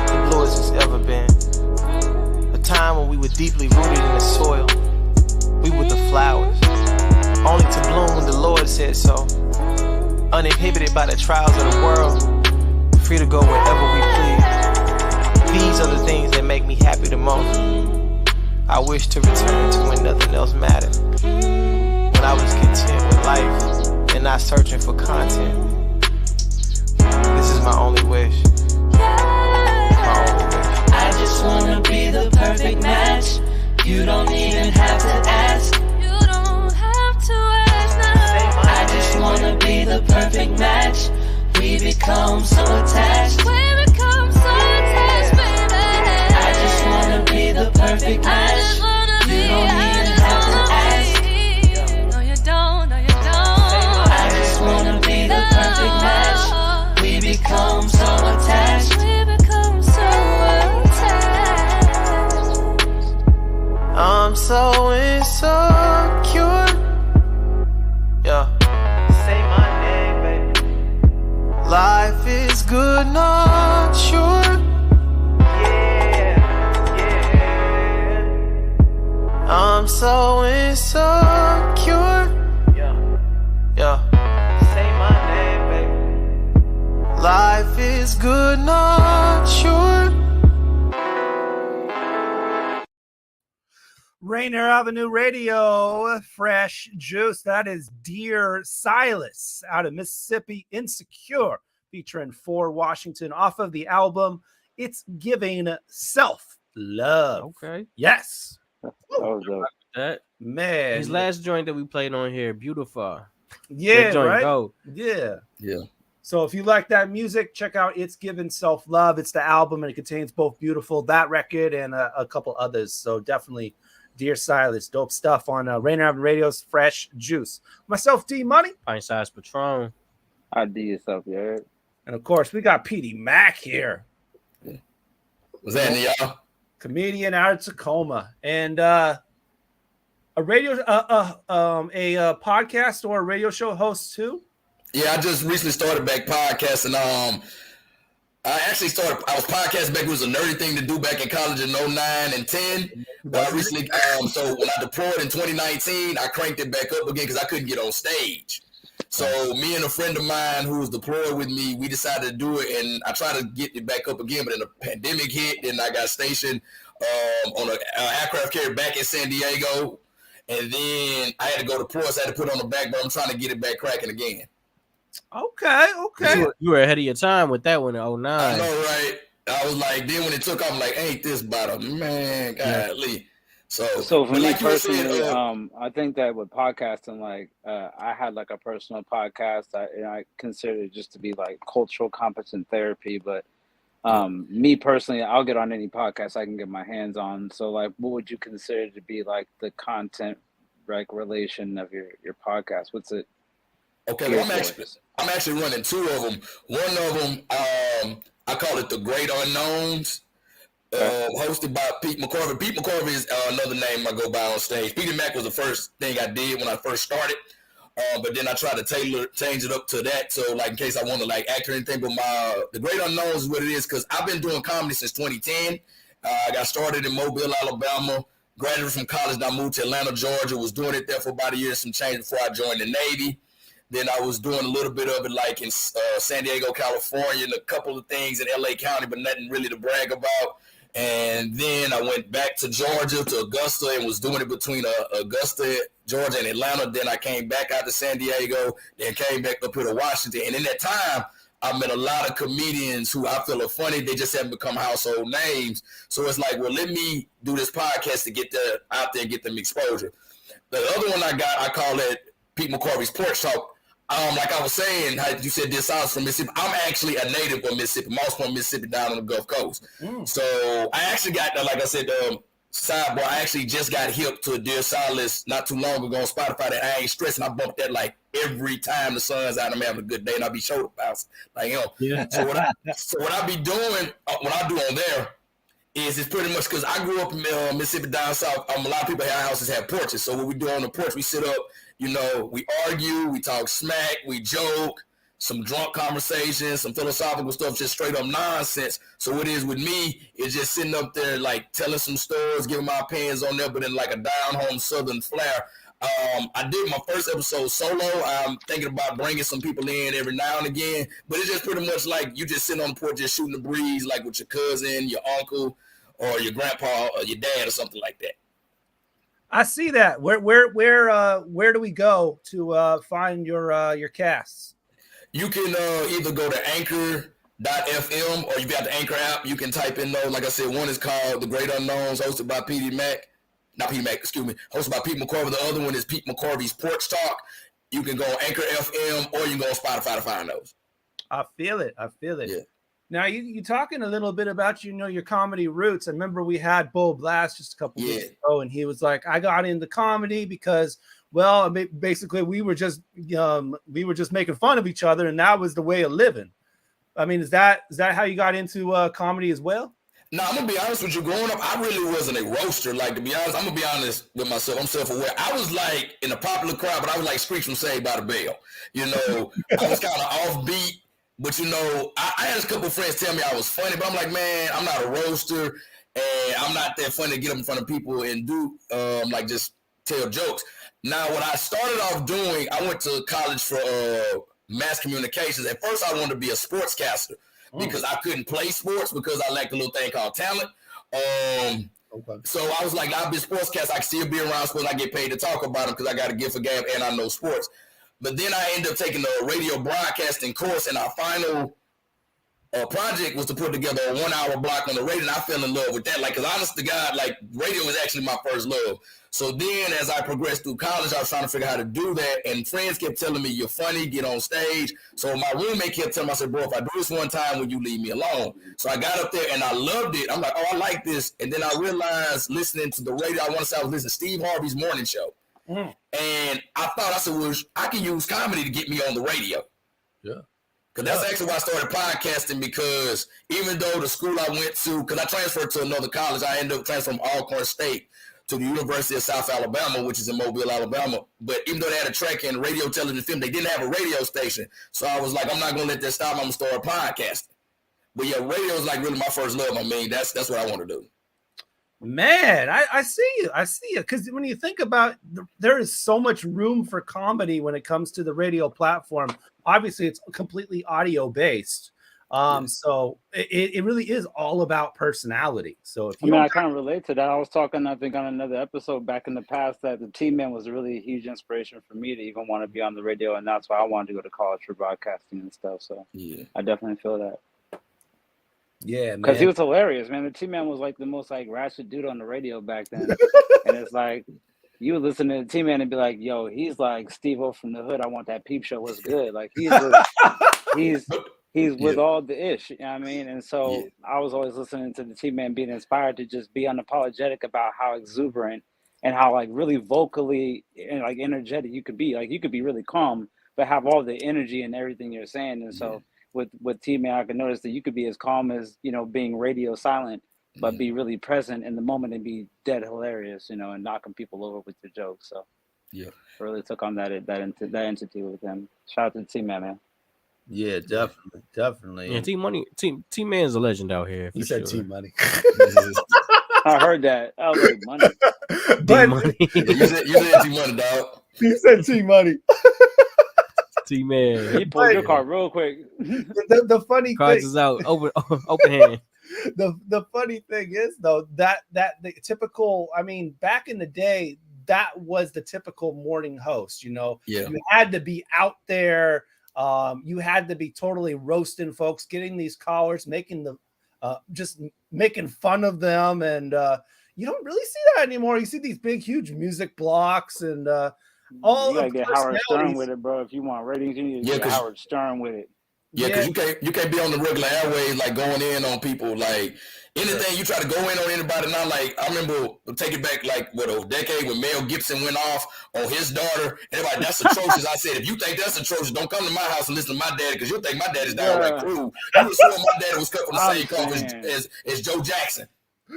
the bluest it's ever been. A time when we were deeply rooted in the soil. We were the flowers, only to bloom when the Lord said so. Uninhibited by the trials of the world, free to go wherever we please. These are the things that make me happy the most. I wish to return to when nothing else mattered. When I was content with life and not searching for content. This is my only wish. My only wish.
I just wanna be the perfect match. You don't even have to ask. You don't have to ask now. I just wanna be the perfect match. We become so attached. We become so attached, baby. I just wanna be the perfect match. You don't even have to ask. No, you don't, no, you don't. I just wanna be the perfect match. We become so attached. We become so attached.
I'm so insecure. Yeah. Say my name, baby. Life is good, not sure. I'm so insecure. Yeah. Say my name, baby. Life is good, not sure.
Rainier Avenue Radio, Fresh Juice. That is Dear Silas out of Mississippi, Insecure, featuring For Washington off of the album It's Giving Self-Love.
Okay.
Yes.
That
man,
his last joint that we played on here, beautiful.
Yeah,
that joint
right.
Go.
Yeah.
Yeah.
So if you like that music, check out It's Given Self-Love. It's the album, and it contains both Beautiful, that record, and a couple others. So definitely, Dear Silas, dope stuff on Rainier Avenue Radio's Fresh Juice. Myself, D Money.
Pint Size Patron.
ID yourself, you heard?
And of course, we got Petey Mac here.
What's happening, y'all?
Comedian out of Tacoma. And a radio, a podcast or a radio show host too?
Yeah, I just recently started back podcasting. I was podcasting back. It was a nerdy thing to do back in college in 09 and 10. But I recently, so when I deployed in 2019, I cranked it back up again because I couldn't get on stage. So me and a friend of mine who was deployed with me, we decided to do it, and I tried to get it back up again, but then the pandemic hit, and I got stationed on an aircraft carrier back in San Diego, and then I had to go deploy, so I had to put it on the back, but I'm trying to get it back cracking again.
Okay.
You were ahead of your time with that one in 09.
I know, right? I was like, then when it took off, I'm like, ain't this about a man, golly. Yeah.
So for me personally, I think that with podcasting, like I had like a personal podcast, and I consider it just to be like cultural competent therapy. But me personally, I'll get on any podcast I can get my hands on. So like, what would you consider to be like the content like relation of your podcast? What's it?
Okay, well, I'm actually running two of them. One of them, I call it The Great Unknowns. Hosted by Pete McCorvey. Pete McCorvey is another name I go by on stage. Petey Mac was the first thing I did when I first started, but then I tried to change it up to that. So, like, in case I want to like act or anything, but The Great Unknowns is what it is because I've been doing comedy since 2010. I got started in Mobile, Alabama. Graduated from college, and I moved to Atlanta, Georgia. Was doing it there for about a year and some change before I joined the Navy. Then I was doing a little bit of it like in San Diego, California, and a couple of things in LA County, but nothing really to brag about. And then I went back to Georgia, to Augusta, and was doing it between Augusta, Georgia, and Atlanta. Then I came back out to San Diego, then came back up here to Washington. And in that time, I met a lot of comedians who I feel are funny. They just haven't become household names. So it's like, well, let me do this podcast to get out there and get them exposure. The other one I call it Pete McCorvey's Porch Talk. Like I was saying, how you said this house from Mississippi. I'm actually a native of Mississippi. I'm also from Mississippi down on the Gulf Coast. So I actually got, like I said, sidebar, I actually just got hip to a Dear Silence not too long ago on Spotify that I ain't stressing. I bump that like every time the sun's out, I'm having a good day, and I be shoulder bouncing. Like,
Yeah.
So what I be doing, what I do on there is it's pretty much because I grew up in Mississippi down south. A lot of people have houses have porches. So what we do on the porch, we sit up, we argue, we talk smack, we joke, some drunk conversations, some philosophical stuff, just straight up nonsense. So what it is with me is just sitting up there, like telling some stories, giving my opinions on there, but in like a down-home Southern flair. I did my first episode solo. I'm thinking about bringing some people in every now and again, but it's just pretty much like you just sitting on the porch, just shooting the breeze, like with your cousin, your uncle, or your grandpa, or your dad, or something like that.
I see that. Where do we go to find your casts?
You can either go to anchor.fm, or if you got the Anchor app, you can type in those. Like I said, one is called The Great Unknowns, hosted by Petey Mac. Not Petey Mac, excuse me. Hosted by Pete McCorvey. The other one is Pete McCorvey's Porch Talk. You can go on Anchor FM, or you can go on Spotify to find those.
I feel it.
Yeah.
Now, you talking a little bit about, your comedy roots. I remember we had Bo Blast just a couple weeks ago, and he was like, I got into comedy because, well, basically we were just making fun of each other, and that was the way of living. I mean, is that how you got into comedy as well?
No, I'm gonna be honest with you. Growing up, I really wasn't a roaster. Like, to be honest, I'm gonna be honest with myself. I'm self-aware. I was like in a popular crowd, but I was like Screech from Saved by the Bell. I was kind of offbeat. But, I had a couple of friends tell me I was funny, but I'm like, man, I'm not a roaster, and I'm not that funny to get up in front of people and do, just tell jokes. Now, what I started off doing, I went to college for mass communications. At first, I wanted to be a sportscaster because I couldn't play sports because I lacked a little thing called talent. So I was like, I'll be a sportscaster. I can still be around sports. I get paid to talk about them because I got a gift for gab and I know sports. But then I ended up taking a radio broadcasting course, and our final project was to put together a 1 hour block on the radio, and I fell in love with that. Like, because honest to God, like, radio was actually my first love. So then as I progressed through college, I was trying to figure out how to do that, and friends kept telling me, you're funny, get on stage. So my roommate kept telling me, I said, bro, if I do this one time, will you leave me alone? So I got up there, and I loved it. I'm like, oh, I like this. And then I realized, listening to the radio, I want to say I was listening to Steve Harvey's morning show. And I said, well, I can use comedy to get me on the radio.
Yeah.
Because that's actually why I started podcasting, because even though the school I went to, because I transferred to another college, I ended up transferring from Alcorn State to the University of South Alabama, which is in Mobile, Alabama. But even though they had a track in radio, television, film, they didn't have a radio station. So I was like, I'm not going to let that stop. I'm going to start podcasting. But yeah, radio is like really my first love. I mean, that's what I want to do.
Man, I see you. Because when you think about there is so much room for comedy when it comes to the radio platform. Obviously, it's completely audio based. So it really is all about personality. So
I kind of relate to that. I was talking, I think, on another episode back in the past that the T-Man was really a huge inspiration for me to even want to be on the radio, and that's why I wanted to go to college for broadcasting and stuff. So I definitely feel that.
Yeah,
because he was hilarious, man. The T-Man was like the most like ratchet dude on the radio back then, and it's like you would listen to the T-Man and be like, "Yo, he's like Steve-O from the hood. I want that peep show. What's good?" Like he's with all the ish, you know what I mean? And so I was always listening to the T-Man, being inspired to just be unapologetic about how exuberant and how like really vocally and like energetic you could be. Like you could be really calm, but have all the energy and everything you're saying. And so with T-Man, I could notice that you could be as calm as, being radio silent, but be really present in the moment and be dead hilarious, and knocking people over with your jokes. So I really took on that entity with him. Shout out to T-Man, man.
Yeah, definitely.
Yeah, T-Man is a legend out here.
You said T-Money.
I heard that. I was like, money.
But
you said T-Money, dog.
You said T-Money.
T-Man.
He pulled your card real quick.
The funny
cards
thing
is out. Open hand.
The funny thing is though that the typical, back in the day, that was the typical morning host. You had to be out there You had to be totally roasting folks, getting these callers, making just making fun of them, and you don't really see that anymore. You see these big, huge music blocks and all.
You gotta get Howard Stern with it, bro. If you want ratings, you need to get Howard Stern with it.
Yeah, because you can't be on the regular airways like going in on people like anything. You try to go in on anybody now. Like I remember, take it back like what a decade when Mel Gibson went off on his daughter. Everybody, that's atrocious. I said, if you think that's atrocious, don't come to my house and listen to my daddy because you'll think my daddy's downright cruel. I was sure my daddy was cut from the same cloth as Joe Jackson.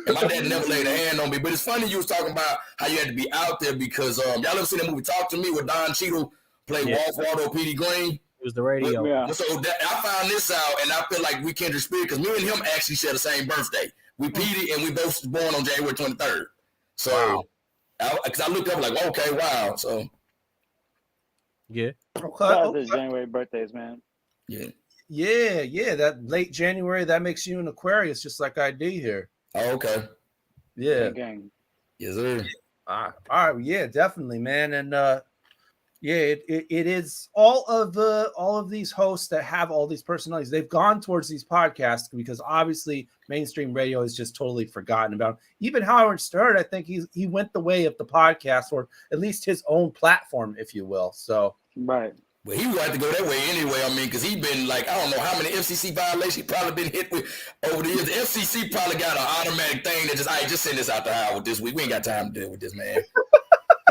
And my dad never laid a hand on me. But it's funny you was talking about how you had to be out there because y'all ever seen that movie Talk to Me with Don Cheadle played Walt Waldo Petey Green?
It was the radio.
So I found this out, and I feel like we kindred spirit because me and him actually share the same birthday. We Petey, and we both born on January 23rd. So, because I looked up like, okay, wow. So,
Okay.
January birthdays, man.
Yeah. That late January, that makes you an Aquarius, just like ID here.
Oh, okay.
Yeah.
Gang.
Yes, sir.
All right. Yeah, definitely, man. And it is all of these hosts that have all these personalities. They've gone towards these podcasts because obviously mainstream radio is just totally forgotten about. Even Howard Stern, I think he went the way of the podcast, or at least his own platform, if you will. So
right.
Well, he would have to go that way anyway. I mean, because he's been like, I don't know how many FCC violations he probably been hit with over the years. The FCC probably got an automatic thing that just send this out to Howard this week. We ain't got time to deal with this, man.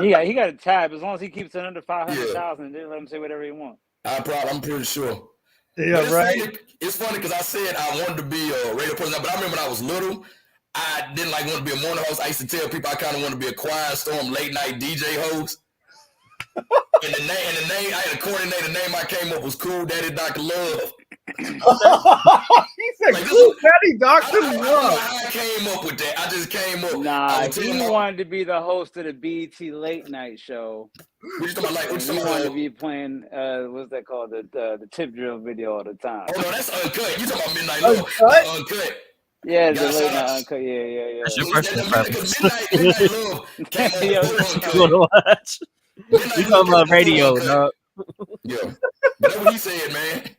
He got a tab as long as he keeps it under 500,000. They let him say whatever he wants.
I'm pretty sure.
Yeah,
It's funny because I said I wanted to be a radio person, but I remember when I was little, I didn't want to be a morning host. I used to tell people I kind of want to be a Quiet Storm late night DJ host. And the name, I had a coordinator name I came up was Cool Daddy Dr. Love.
He said Cool Daddy Dr. Love.
I came up with that. I just came up.
Nah, he wanted to be the host of the BET Late Night Show.
What you talking about?
He wanted to be playing, what's that called? The tip drill video all the time.
Oh, no, that's Uncut. You talking about Midnight Love. Uncut.
Yeah, the Late Night Uncut. Yeah.
That's your first impression.
Midnight Love came up
You want to watch? You talking about radio, dog.
Yeah. That's what he said, man.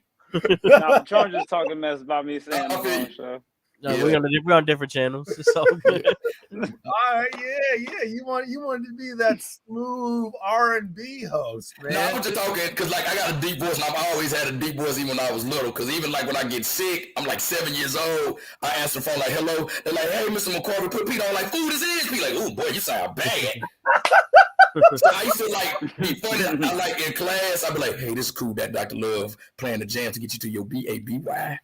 Nah, Charles just talking mess about me saying the wrong show.
No, we're on different channels. It's all good.
All right, yeah. You wanted to be that smooth R&B host, man.
No, I was just talking because like I got a deep voice, and I've always had a deep voice even when I was little. Because even like when I get sick, I'm like 7 years old. I answer the phone like, "Hello." They're like, "Hey, Mr. McCorvey, put Pete on." Like, "Ooh, this is Pete." Like, "Ooh, boy, you sound bad." So I used to like be funny. I like in class, I'd be like, "Hey, this is Cool, that Dr. Love playing the jam to get you to your BABY."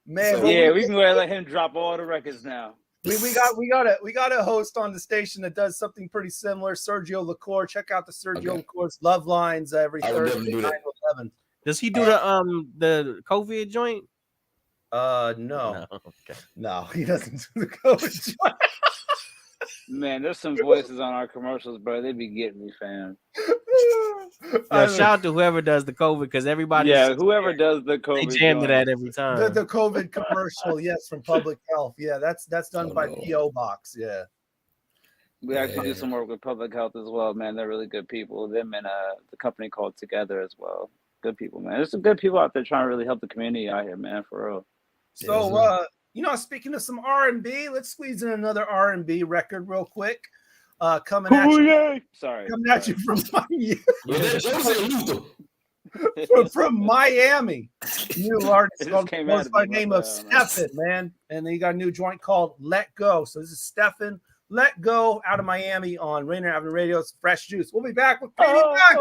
Man,
so, yeah, we can go ahead and let him drop all the records now.
We got a host on the station that does something pretty similar. Sergio LaCour. Check out the Sergio LaCour's Love Lines every Thursday, 9 to 11.
Does he do the COVID joint?
No. Okay. No, he doesn't do the COVID joint.
Man, there's some voices on our commercials, bro. They be getting me, fam.
Shout out to whoever does the COVID because everybody.
Yeah, whoever does the COVID.
They jam to that every time.
The COVID commercial, yes, from Public Health. Yeah, that's done by PO Box. Yeah.
We actually do some work with Public Health as well, man. They're really good people. Them and the company called Together as well. Good people, man. There's some good people out there trying to really help the community out here, man, for real.
So, speaking of some R&B, let's squeeze in another R&B record real quick. Coming at you. Coming at you from Miami. from Miami. New artist goes by the name of Stefan, man. And then you got a new joint called Let Go. So this is Stefan, Let Go, out of Miami on Rainier Avenue Radio's Fresh Juice. We'll be back with Petey Mac.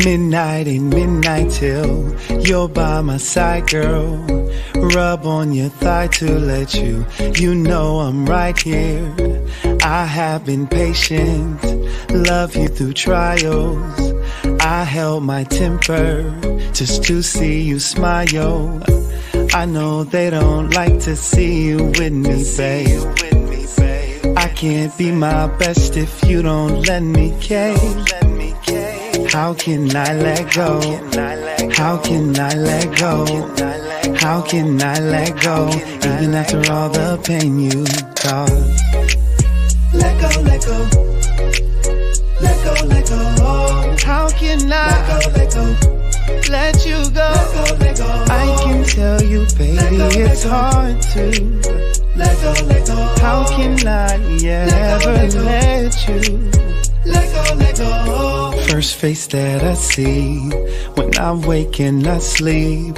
Midnight and midnight till you're by my side, girl. Rub on your thigh to let you know I'm right here. I have been patient, love you through trials. I held my temper just to see you smile. I know they don't like to see you with me, babe. I can't be my best if you don't let me, Kay. How can I let go? How can I let go? How can I let go? Even after all the pain you caused. Let go, let go. Let go, let go. How can I let go, let go? let you go.
Let go.
I can tell you, baby, it's hard to
Let go.
How can I ever let you?
Let go.
First face that I see when I wake and I sleep,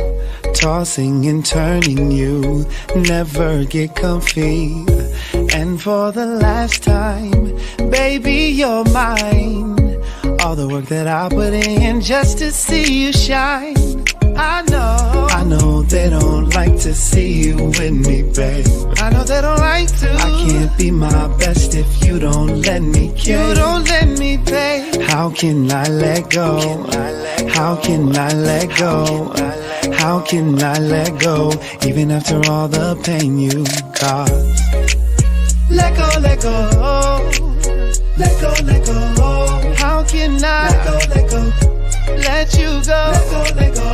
tossing and turning you, never get comfy. And for the last time, baby, you're mine. All the work that I put in just to see you shine. I know they don't like to see you with me, babe.
I know they don't like to.
I can't be my best if you don't let me, kid.
You don't let me, babe.
How can I let go? How can I let go? How can I let go? Even after all the pain you caused.
Let go. Let go.
How can I
let go.
let you go?
Let go.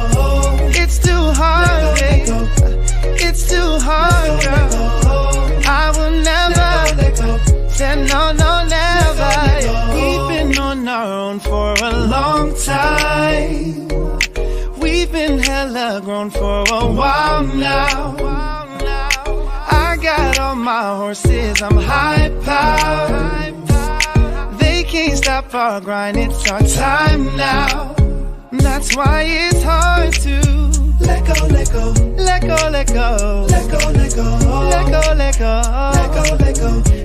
It's too hard, babe. It's too hard, girl. I will never say no, never. We've been on our own for a long time. We've been hella grown for a while now. I got all my horses, I'm high powered. They can't stop our grind, it's our time now. That's why it's hard to
let go.
let go. Let go.
Let go.
Let go.
Let go.
Let go.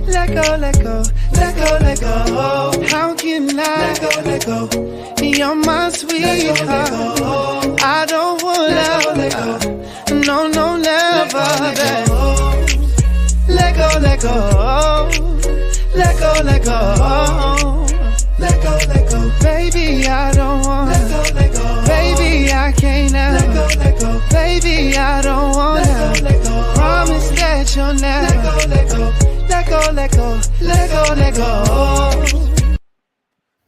Let go.
Let go. Let go. How can I
Let go.
You're my sweetheart. I don't wanna
let go.
No, never, babe. Let go.
Let go.
Baby, I don't want
Let go.
Baby, I can't ever
Let go.
Baby, I don't want
Let go.
Promise that you'll never
Let go.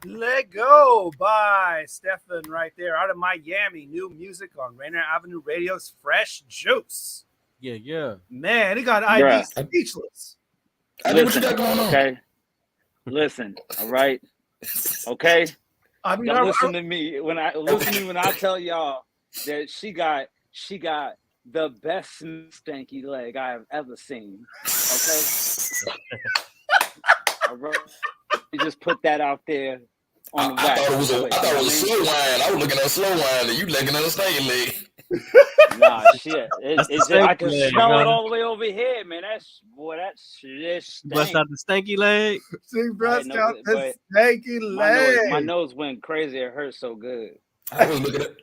Let Go by Stefan right there out of Miami. New music on Rainier Avenue Radio's Fresh Juice.
Yeah.
Man, he got ID speechless.
Listen, okay? Listen, all right? Okay?
I mean,
Don't listen to me when I tell y'all that she got the best stanky leg I have ever seen. Okay? All right? You just put that out there on the
I
wax.
thought it was a slow wine. I was looking at a slow wine and you looking at a stanky leg.
Nah, shit. I can smell it all the way over here, man. That shit stinks.
Bust out the stanky leg.
She brushed out the stanky leg.
My nose went crazy. It hurt so good.
I was looking at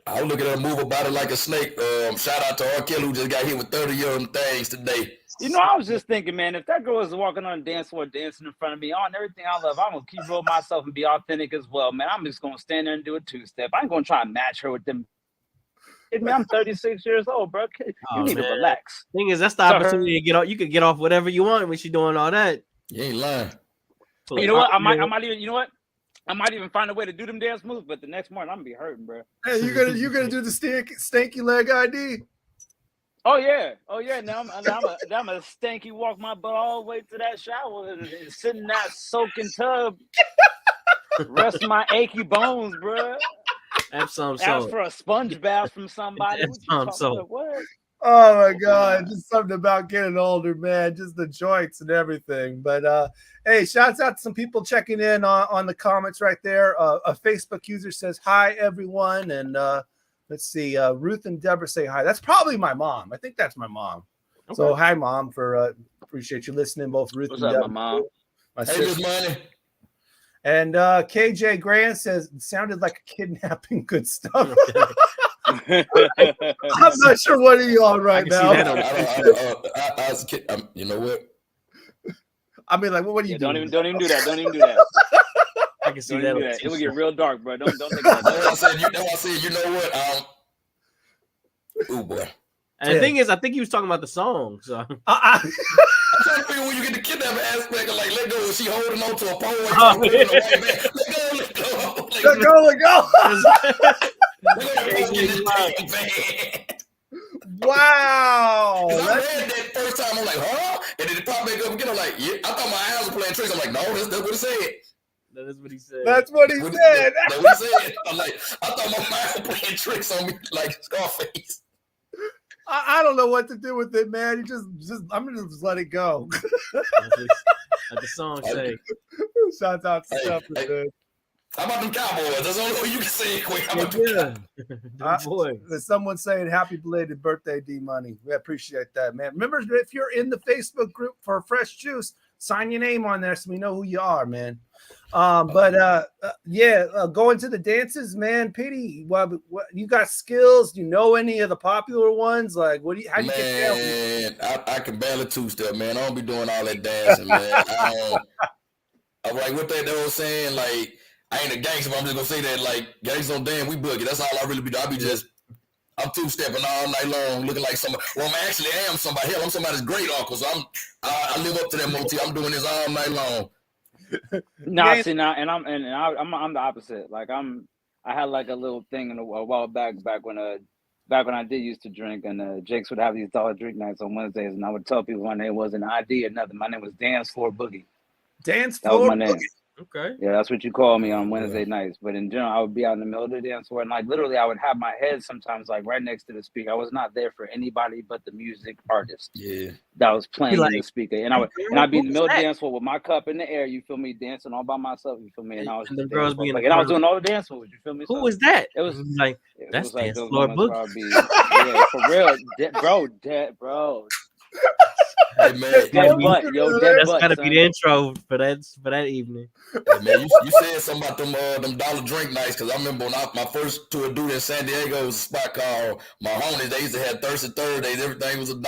her move about it like a snake. Shout out to R. Kelly who just got hit with 30 of them things today.
You know, I was just thinking, man, if that girl was walking on the dance floor dancing in front of me on everything I love, I'm gonna keep real myself and be authentic as well, man. I'm just gonna stand there and do a two-step. I ain't gonna try and match her with them. Man, I'm 36 years old, bro. You need to relax.
Thing is, that's the opportunity to get off. You could get off whatever you want when she's doing all that.
You ain't lying.
You know what? I might even. You know what? I might even find a way to do them dance moves, but the next morning I'm gonna be hurting, bro.
Hey, you gonna do the stanky leg ID?
Oh yeah. Now I'm a stanky walk my butt all the way to that shower and sit in that soaking tub, rest my achy bones, bro.
Have some
Ask for a sponge bath from somebody. What?
Oh my God, just something about getting older, man. Just the joints and everything. But hey, shouts out to some people checking in on the comments right there. A Facebook user says hi, everyone, and let's see. Ruth and Deborah say hi. That's probably my mom. I think that's my mom. Okay. So hi, mom. For appreciate you listening, both Ruth
What's
and
up,
Deborah.
my mom?
My
hey,
sister.
Money.
And KJ Grant says it sounded like a kidnapping. Good stuff. I'm not sure what are you on right now.
You know what?
I mean, like, what are you doing?
Don't even do that. Don't even do that.
I can see that.
It will get real dark, bro. Don't think about that.
That's what I said. You know what? Oh boy.
And the thing is, I think he was talking about the song. So
I'm trying to figure when you get the kidnapping aspect of like let go. Is she holding on to a pole? Let go.
Wow.
I read that first time. I'm like, huh? And then it popped back up again. I'm like, yeah. I thought my eyes were playing tricks. I'm like, no, that's what it said.
That is what he said.
That's what he said.
That's what he said. I'm like, I thought my mind was playing tricks on me like Scarface.
I don't know what to do with it, man. You just I'm gonna just let it go.
Like the song say.
Shout out to stuff, dude.
How about them Cowboys? That's the only way you can say it quick. How about them
boy.
There's someone saying happy belated birthday, D Money. We appreciate that, man. Remember, if you're in the Facebook group for Fresh Juice, sign your name on there so we know who you are, man. Going to the dances, man. Petey, what you got skills? Do you know any of the popular ones? Like, how do you get down?
I can barely two-step, man. I don't be doing all that dancing, man. I'm like, what they were saying, like, I ain't a gangster, but I'm just gonna say that, like, gangsters don't dance, we boogie. That's all I really be doing. I'm two-stepping all night long, looking like somebody. Well, I actually am somebody. Hell, I'm somebody's great uncle, so I live up to that motif. I'm doing this all night long.
I'm the opposite. Like I had like a little thing a while back when I did used to drink, and Jakes would have these dollar drink nights on Wednesdays, and I would tell people my name wasn't ID or nothing. My name was Dance Floor Boogie.
Dance
That was
Floor
my name.
Boogie.
Okay.
Yeah, that's what you call me on Wednesday nights. But in general, I would be out in the middle of the dance floor, and like literally, I would have my head sometimes like right next to the speaker. I was not there for anybody but the music artist.
Yeah.
That was playing
Like,
in the speaker, and I'd be in the middle of the dance floor with my cup in the air. You feel me, dancing all by myself. You feel me, and I was
And the
just
girls
dancing,
be in
like,
the
and I was
front.
doing all the dance moves. You feel me?
Who
So
was that?
It was
like
it
that's
was like
Dance
those
Floor
moments
Boogie.
where I'd be, yeah, for real, bro.
Hey, man,
Dead butt, yo, dead
That's
butt,
gotta
son.
be the intro for that evening.
Hey, man, you said something about them dollar drink nights, because I remember when my first tour dude in San Diego was a spot called My Homies. They used to have Thursday Thursdays. Everything was $1.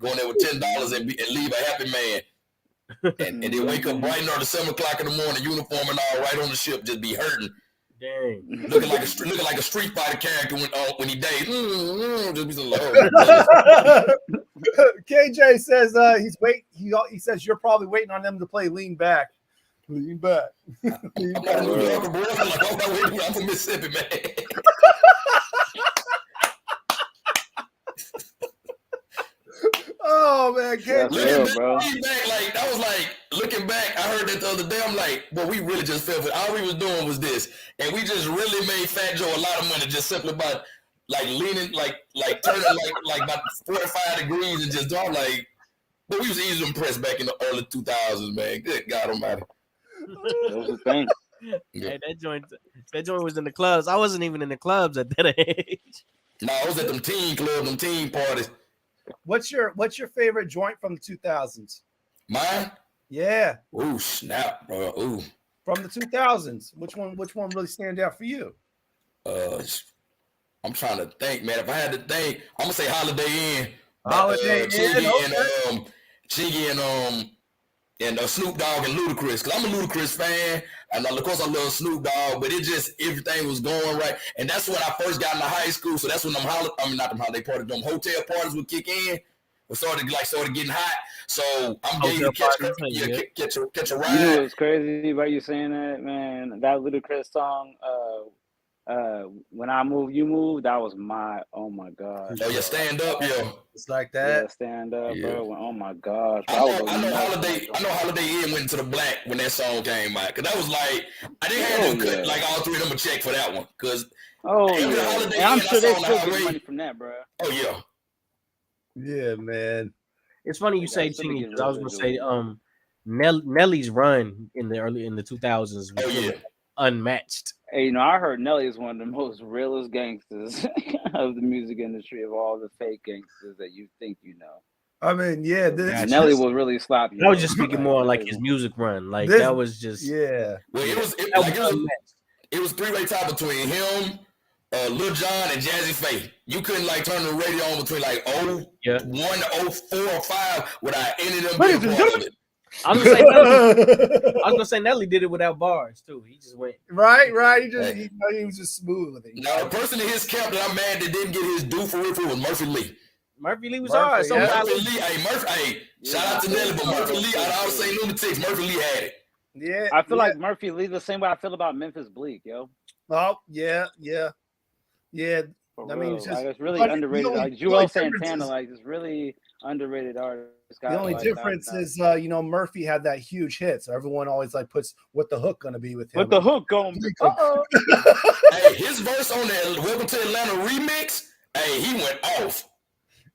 Go in there with $10 and leave a happy man. And then wake up bright and early, 7 o'clock in the morning, uniform and all, right on the ship, just be hurting.
Dang.
Looking like a Street Fighter character when he days. Just be so low.
KJ says he says you're probably waiting on them to play Lean Back. Lean Back. Lean
I'm
back.
not a New Yorker, bro. I'm from Mississippi, man.
Oh man, KJ.
Looking back, I heard that the other day. I'm like, well, we really just fell for it. All we was doing was this, and we just really made Fat Joe a lot of money just simply by like leaning, like turning like about 45 degrees and just doing like. But we was easy to impress back in the early 2000s, man. Good God Almighty.
That was the thing.
Yeah. Hey, that joint was in the clubs. I wasn't even in the clubs at that age.
No, I was at them teen clubs, them teen parties.
What's your favorite joint from the 2000s?
Mine?
Yeah.
Ooh, snap, bro. Ooh.
From the 2000s, which one really stand out for you?
I'm trying to think, man. If I had to think, I'm gonna say Holiday Inn.
Holiday Inn,
Chiggy and Snoop Dogg and Ludacris, because I'm a Ludacris fan, and of course I love Snoop Dogg, but it just everything was going right, and that's when I first got into high school. So that's when them not them holiday parties, them hotel parties would kick in. We started getting hot. So I'm getting to catch a ride.
You know what's crazy about you saying that, man? That Ludacris song, When I Move, You Move, that was oh my gosh.
Oh, yeah, Stand Up, yeah.
It's like that.
Yeah, Stand Up, bro. Oh my gosh.
I know Holiday Inn went into the black when that song came out. Because that was like, I didn't have to cut like all three of them a check for that one. Because
and I'm sure they still get money from that, bro.
Oh, yeah.
Yeah, man.
It's funny you say Chingy, because I was gonna say Nelly's run in the 2000s was really unmatched.
Hey, you know, I heard Nelly is one of the most realest gangsters of the music industry, of all the fake gangsters that you think you know.
I mean, yeah,
Nelly will really slap you.
I was just speaking more on like his music run. Like that was just
yeah.
Well, it was three-way tie between him, Lil Jon, and Jazzy Faye. You couldn't like turn the radio on between like 01 to 04 or 05 without any of them being part of it.
I was gonna say Nelly did it without bars too. He just went
right. He was just smooth with it.
Now the person in his camp that I'm mad that didn't get his due for it was Murphy Lee.
Murphy Lee was hard. So
Murphy Lee, shout out to Nelly, but Murphy Lee, out of all the St. Lunatics, Murphy Lee had it.
Yeah,
I feel like Murphy Lee the same way I feel about Memphis Bleak, yo.
Oh yeah.
For
I
real.
mean, it's just,
it's really
but
underrated.
the
Like
only
Joel
difference
Santana,
is-
like it's really underrated artist.
The only difference is, Murphy had that huge hit, so everyone always like puts what the hook gonna be with him.
What the hook gonna be?
Hey, his verse on that Welcome to Atlanta remix, hey, he went off.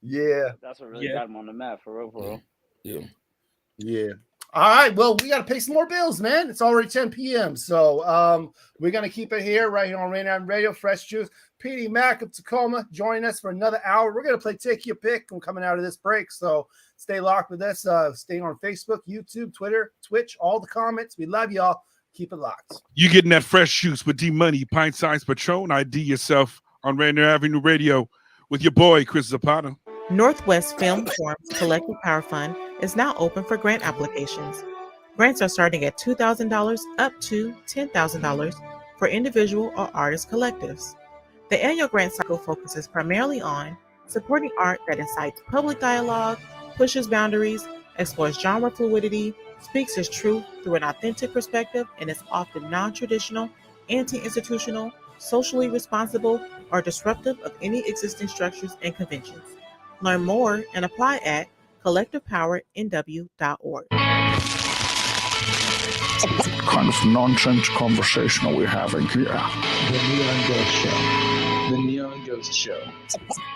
Yeah,
that's what really got him on the map, for real, for real.
Yeah. All right. Well, we got to pay some more bills, man. It's already 10 p.m. So we're going to keep it here right here on Rainier Avenue Radio. Fresh Juice. Petey Mac of Tacoma joining us for another hour. We're going to play Take Your Pick. I'm coming out of this break. So stay locked with us. Stay on Facebook, YouTube, Twitter, Twitch, all the comments. We love y'all. Keep it locked.
You getting that fresh juice with D Money, Pint Size Patron ID yourself on Rainier Avenue Radio with your boy Chris Zapata.
Northwest Film Forum's Collective Power Fund is now open for grant applications. Grants are starting at $2,000 up to $10,000 for individual or artist collectives. The annual grant cycle focuses primarily on supporting art that incites public dialogue, pushes boundaries, explores genre fluidity, speaks its truth through an authentic perspective, and is often non-traditional, anti-institutional, socially responsible, or disruptive of any existing structures and conventions. Learn more and apply at collectivepowernw.org.
Kind of nonsense conversation are we having here?
The Neon Ghost Show. The Neon Ghost Show.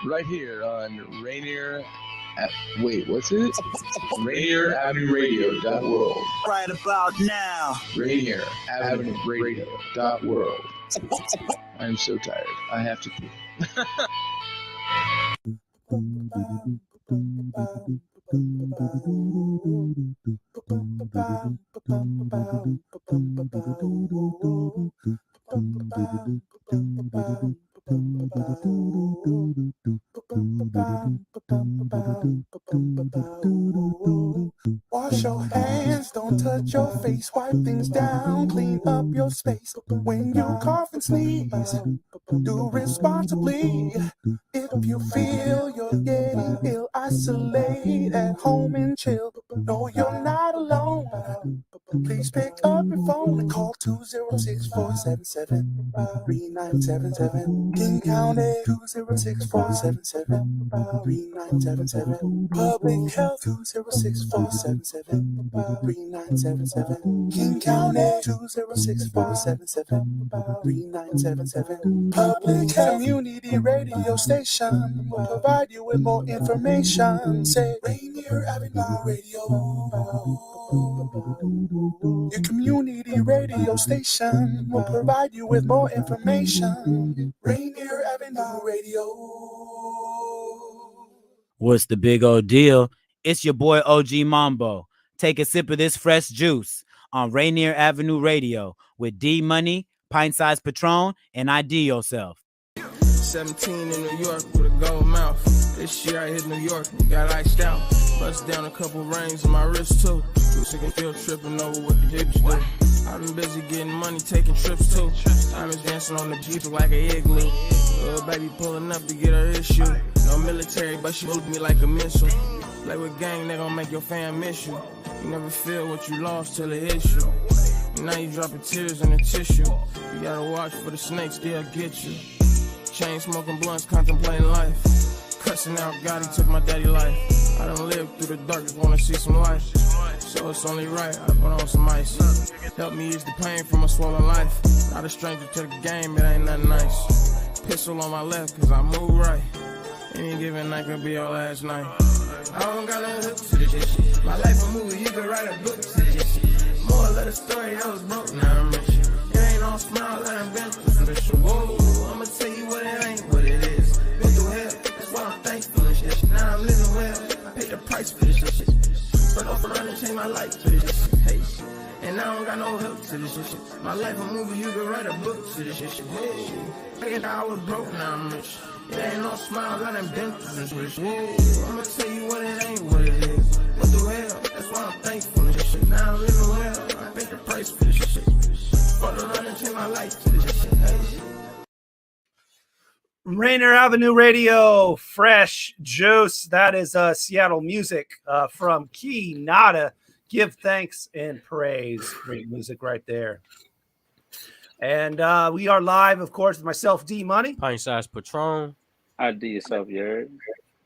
Right here on Rainier. What's it? Rainier Avenue Radio.world.
Right about now.
Rainier Avenue Radio.world. I'm so tired. I have to pee.
Wash your hands, don't touch your face, wipe things down, clean up your space. When you cough and sneeze, do responsibly. If you feel you're getting ill, isolate at home and chill. No, you're not alone. Please pick up your phone and call 206-477-3977. King County 206-477-3977. Public Health 206-477-3977. King County 206-477-3977. Public Health Community Radio Station will provide you with more information. Say Rainier Avenue Radio. Your community radio station will provide you with more information. Rainier Avenue Radio.
What's the big old deal? It's your boy OG Mambo. Take a sip of this fresh juice on Rainier Avenue Radio with D Money, Pint Size Patron, and ID Yourself.
17 in New York with a gold mouth. This year I hit New York and got iced out. Bust down a couple rings on my wrist too. Too sick and still tripping over what the gypsies do. I've been busy getting money, taking trips too. I'm just dancing on the Jeep like a igloo. Little baby pulling up to get her issue. No military, but she moved me like a missile. Play with gang, they gon' make your fam miss you. You never feel what you lost till it hits you. And now you dropping tears in the tissue. You gotta watch for the snakes, they'll get you. Chain smoking blunts, contemplating life. Cussing out God, he took my daddy life. I done lived through the dark, just wanna see some light. So it's only right, I put on some ice. Help me ease the pain from a swollen life. Not a stranger to the game, it ain't nothing nice. Pistol on my left, cause I move right. Any given night could be your last night. I don't got no hook to this shit. My life a movie, you could write a book to this shit. More of the story, I was broke, now I'm rich. It ain't all smile, I done been through some shit. Whoa, I'ma tell you what it ain't, what it is. Been through hell, that's why I'm thankful and shit. Now I'm living well, I paid the price for this shit. But off and run and change my life for this shit. Hey, and I don't got no help to this shit. My life a movie, you could write a book to this shit. Hey, I was broke, now I'm rich. It ain't no smile, I done been through some shit. Whoa, I'ma tell you what it ain't, what it is. Went through hell, that's why I'm thankful and shit. Now I'm living well, I paid the price for this shit. But I run and change my life for this shit. Hey.
Rainier Avenue Radio, fresh juice. That is Seattle music from Key Nada. Give thanks and praise. Great music right there. And we are live, of course, with myself, D Money.
Pint Size Patron.
ID yourself, you heard?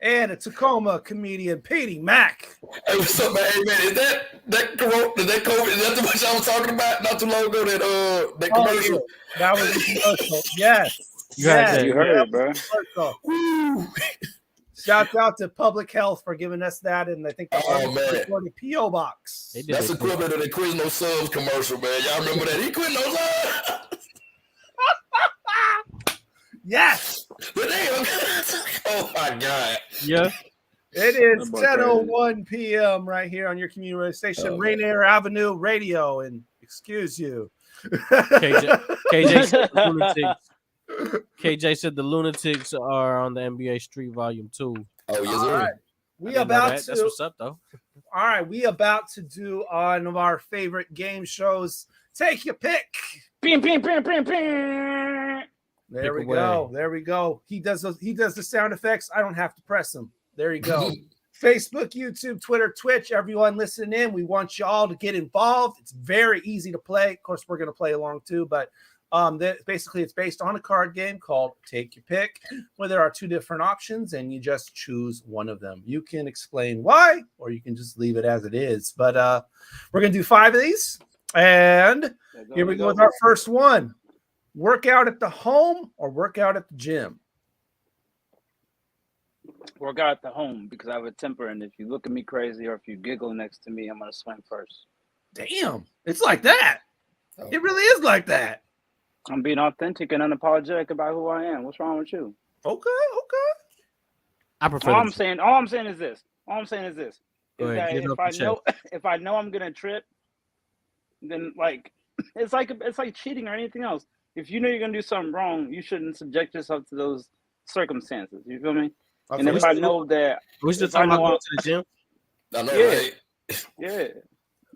And a Tacoma Comedian Petey Mac.
Hey, what's up, man? Hey, man, is that COVID? Is that the much I was talking about not too long ago? That commercial.
Yeah. That was a commercial. Yes.
You heard it, bro.
Shout out to Public Health for giving us that, and I think for the PO box.
That's equivalent to the Quizno Subs commercial, man. Y'all remember that? He quit no subs.
Yes.
Oh my God.
Yeah.
It is 10:01 p.m. right here on your community radio station, Rainier Avenue Radio, and excuse you.
KJ said the Lunatics are on the NBA Street Volume 2.
Oh, yes,
sir. Right.
That's what's up, though.
All right, we about to do one of our favorite game shows. Take your pick.
Bing, bing, bing, bing, bing.
There we go. There we go. He does the sound effects. I don't have to press them. There you go. Facebook, YouTube, Twitter, Twitch, everyone listening in. We want you all to get involved. It's very easy to play. Of course, we're going to play along too, but basically it's based on a card game called Take Your Pick, where there are two different options and you just choose one of them. You can explain why, or you can just leave it as it is. But we're going to do 5 of these. And here we go with our first one. Workout at the home or workout at the gym?
Work out at the home because I have a temper, and if you look at me crazy or if you giggle next to me, I'm gonna swing first.
Damn, it's like that. It really is like that.
I'm being authentic and unapologetic about who I am. What's wrong with you?
Okay.
I prefer.
All I'm saying is this. If I know I'm gonna trip, then it's like cheating or anything else. If you know you're gonna do something wrong, you shouldn't subject yourself to those circumstances. You feel me? Okay. And if I know that,
we still talking about going to the gym.
I know, right?
Yeah.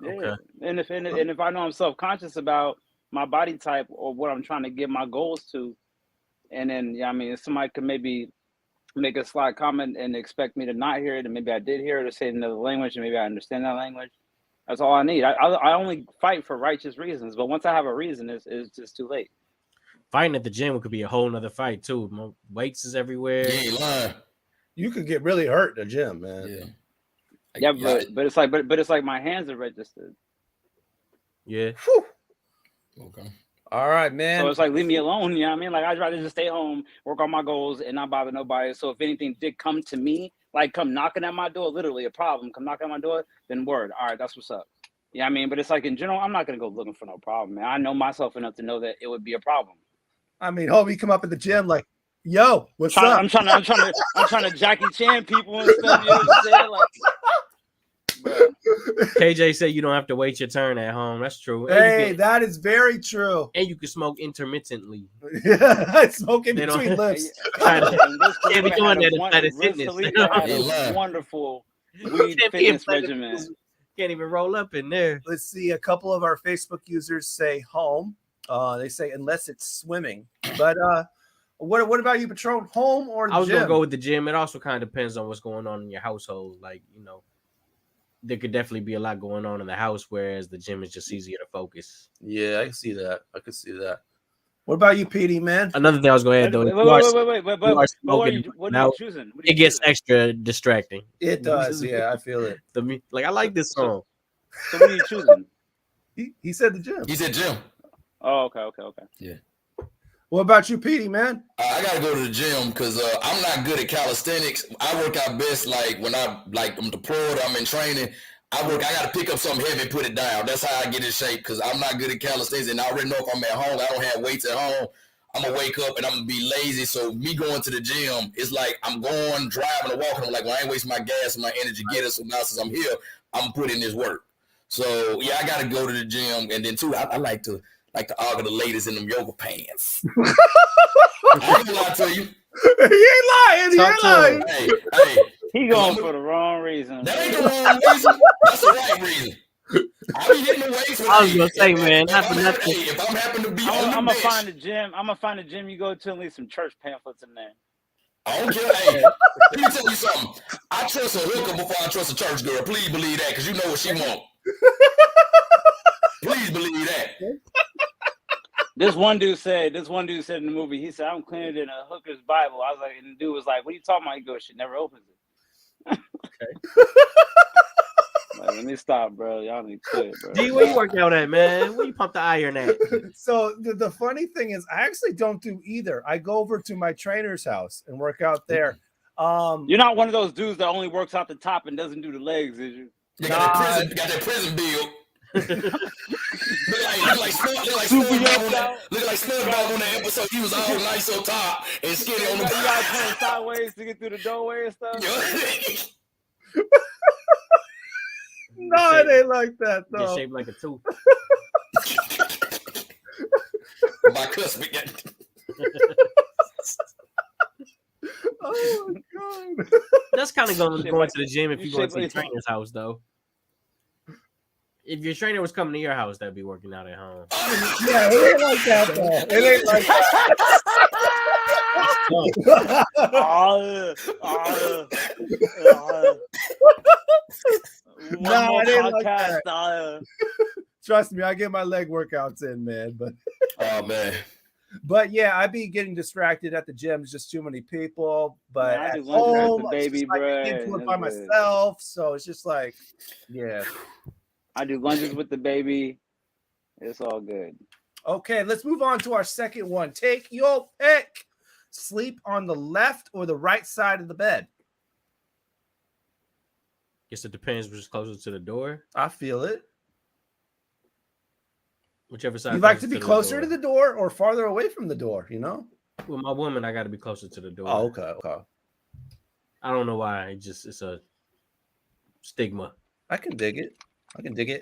Okay.
And if I know I'm self-conscious about my body type or what I'm trying to get my goals to, and then somebody could maybe make a slight comment and expect me to not hear it, and maybe I did hear it or say it in another language, and maybe I understand that language. That's all I need. I only fight for righteous reasons, but once I have a reason, it's just too late.
Fighting at the gym could be a whole nother fight too. Weights is everywhere.
You ain't lying.
You could get really hurt in the gym, man.
Yeah, but it's like my hands are registered.
Yeah.
Whew. Okay. All right, man.
So it's like, leave me alone. You know what I mean? Like, I'd rather just stay home, work on my goals, and not bother nobody. So if anything did come to me, like come knocking at my door, literally a problem, come knocking at my door, then word. All right, that's what's up. Yeah, I mean, but it's like in general, I'm not gonna go looking for no problem, man. I know myself enough to know that it would be a problem.
I mean, homie, come up at the gym like, yo, what's up?
I'm trying to Jackie Chan people and stuff. You know what I'm saying? Like,
KJ said you don't have to wait your turn at home. That's true.
Hey, that is very true.
And you can smoke intermittently.
Smoke in between lips.
Wonderful weed fitness regimen.
Can't even roll up in there.
Let's see. A couple of our Facebook users say home. They say unless it's swimming. But what about you, Patron? Home or the gym?
I was gonna go with the gym. It also kind of depends on what's going on in your household. Like, there could definitely be a lot going on in the house, whereas the gym is just easier to focus.
Yeah, I can see that. What about you, Petey, man?
Another thing I was going to add, though.
Wait. What are you choosing?
It gets extra distracting.
It does. Yeah, I feel it.
I like this song.
So what are you choosing?
He said the gym.
He said gym.
Oh, okay.
Yeah.
What about you, Petey, man?
I gotta go to the gym because I'm not good at calisthenics. I work out best when I'm deployed, I'm in training. I gotta pick up something heavy and put it down. That's how I get in shape because I'm not good at calisthenics. And I already know if I'm at home, I don't have weights at home, I'm gonna wake up and I'm gonna be lazy. So me going to the gym, it's like I'm going, driving, or walking. I'm like, well, I ain't wasting my gas and my energy to get it. So now since I'm here, I'm putting this work. So yeah, I gotta go to the gym. And then too, I like to argue the ladies in them yoga pants. I ain't gonna lie to you.
He ain't lying.
Hey.
He going for the wrong reason.
That ain't the wrong reason. That's the right reason. I be hitting the weights.
I was gonna say, man,
if I'm happen to be
I'm gonna find a gym. I'm gonna find a gym you go to and leave some church pamphlets in there.
I don't care. Hey, let me tell you something. I trust a hooker before I trust a church girl. Please believe that, because you know what she want. Please believe that.
This one dude said in the movie, he said, I'm cleaner than a hooker's Bible. I was like, and the dude was like, what are you talking about? He goes, shit never opens it.
Okay.
Like, let me stop, bro. Y'all need to quit, bro.
D, where you working out at, man? Where you pump the iron at?
So the funny thing is, I actually don't do either. I go over to my trainer's house and work out there.
You're not one of those dudes that only works out the top and doesn't do the legs, is you?
You got that prison build. look like SpongeBob on that episode. He was all nice on top and skinny on the bottom.
You gotta turn sideways to get through the doorway and stuff.
No, it ain't like that though.
Get shaped like a tooth.
Bicuspid.
Oh my god.
That's kind of going to the gym if you go to your trainer's house, though. If your trainer was coming to your house, that'd be working out at home.
Yeah, it ain't like that though. It ain't like No, it ain't like that. Trust me, I get my leg workouts in, man. But
oh man.
But yeah, I be getting distracted at the gym. There's just too many people. But at home, I get into it by myself. So it's just like, yeah.
I do lunges with the baby. It's all good.
Okay, let's move on to our second one. Take your pick. Sleep on the left or the right side of the bed?
Guess it depends which is closer to the door.
I feel it.
Whichever side.
You like to be closer to the door or farther away from the door, you know?
With my woman, I got to be closer to the door.
Oh, okay.
I don't know why. It's a stigma.
I can dig it.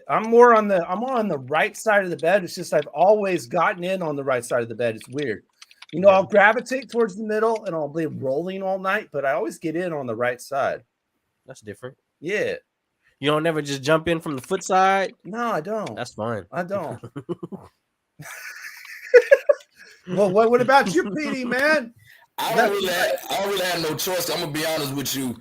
I'm more on the right side of the bed. It's just I've always gotten in on the right side of the bed. It's weird. You know, I'll gravitate towards the middle and I'll be rolling all night, but I always get in on the right side.
That's different.
Yeah.
You don't never just jump in from the foot side?
No, I don't.
That's fine.
I don't. Well, what about you, Petey, man?
I don't really have no choice. I'm gonna be honest with you.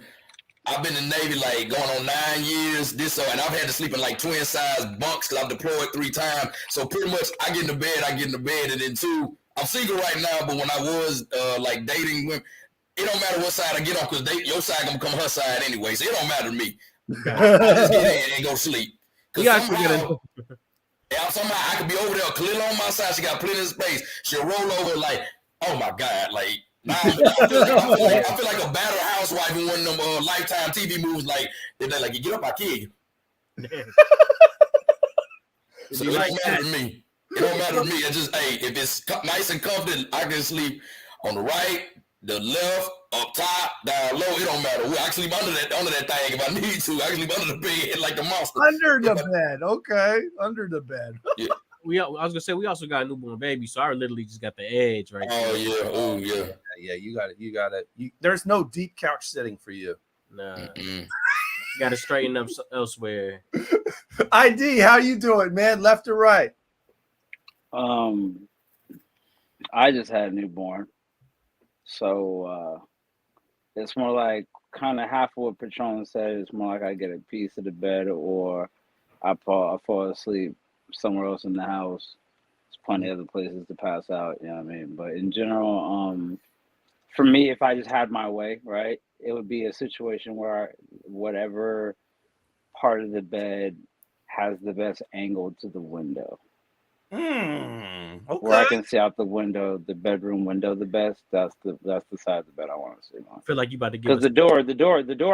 I've been in the Navy like going on 9 years, and I've had to sleep in like twin size bunks because I've deployed 3 times. So pretty much I get in the bed, and then 2, I'm single right now, but when I was like dating women, it don't matter what side I get on because your side gonna become her side anyway, so it don't matter to me. I just get in and go to sleep. Somehow I could be over there clearly on my side. She got plenty of space. She'll roll over like, oh my God, like. I feel like a battered housewife in one of them Lifetime TV movies. Like they're like, you get up, I kill you. So it don't matter to me. It don't matter to me. It's just, hey, if it's nice and comfortable, I can sleep on the right, the left, up top, down low. It don't matter. I can sleep under that thing if I need to. I can sleep under the bed like the monster.
Under the bed, okay. Under the bed.
Yeah.
I was gonna say we also got a newborn baby, so I literally just got the edge right there.
Oh yeah.
Yeah, you got it. There's no deep couch sitting for you.
Nah. You gotta straighten up elsewhere.
ID, how you doing, man? Left or right?
I just had a newborn. So it's more like kind of half of what Patron said. It's more like I get a piece of the bed or I fall asleep somewhere else in the house. There's plenty of other places to pass out, you know what I mean? But in general, for me, if I just had my way, right, it would be a situation where whatever part of the bed has the best angle to the window.
Okay.
Where I can see out the window, the bedroom window the best, that's the side of the bed I want to sleep on.
I feel like you about to get
because the door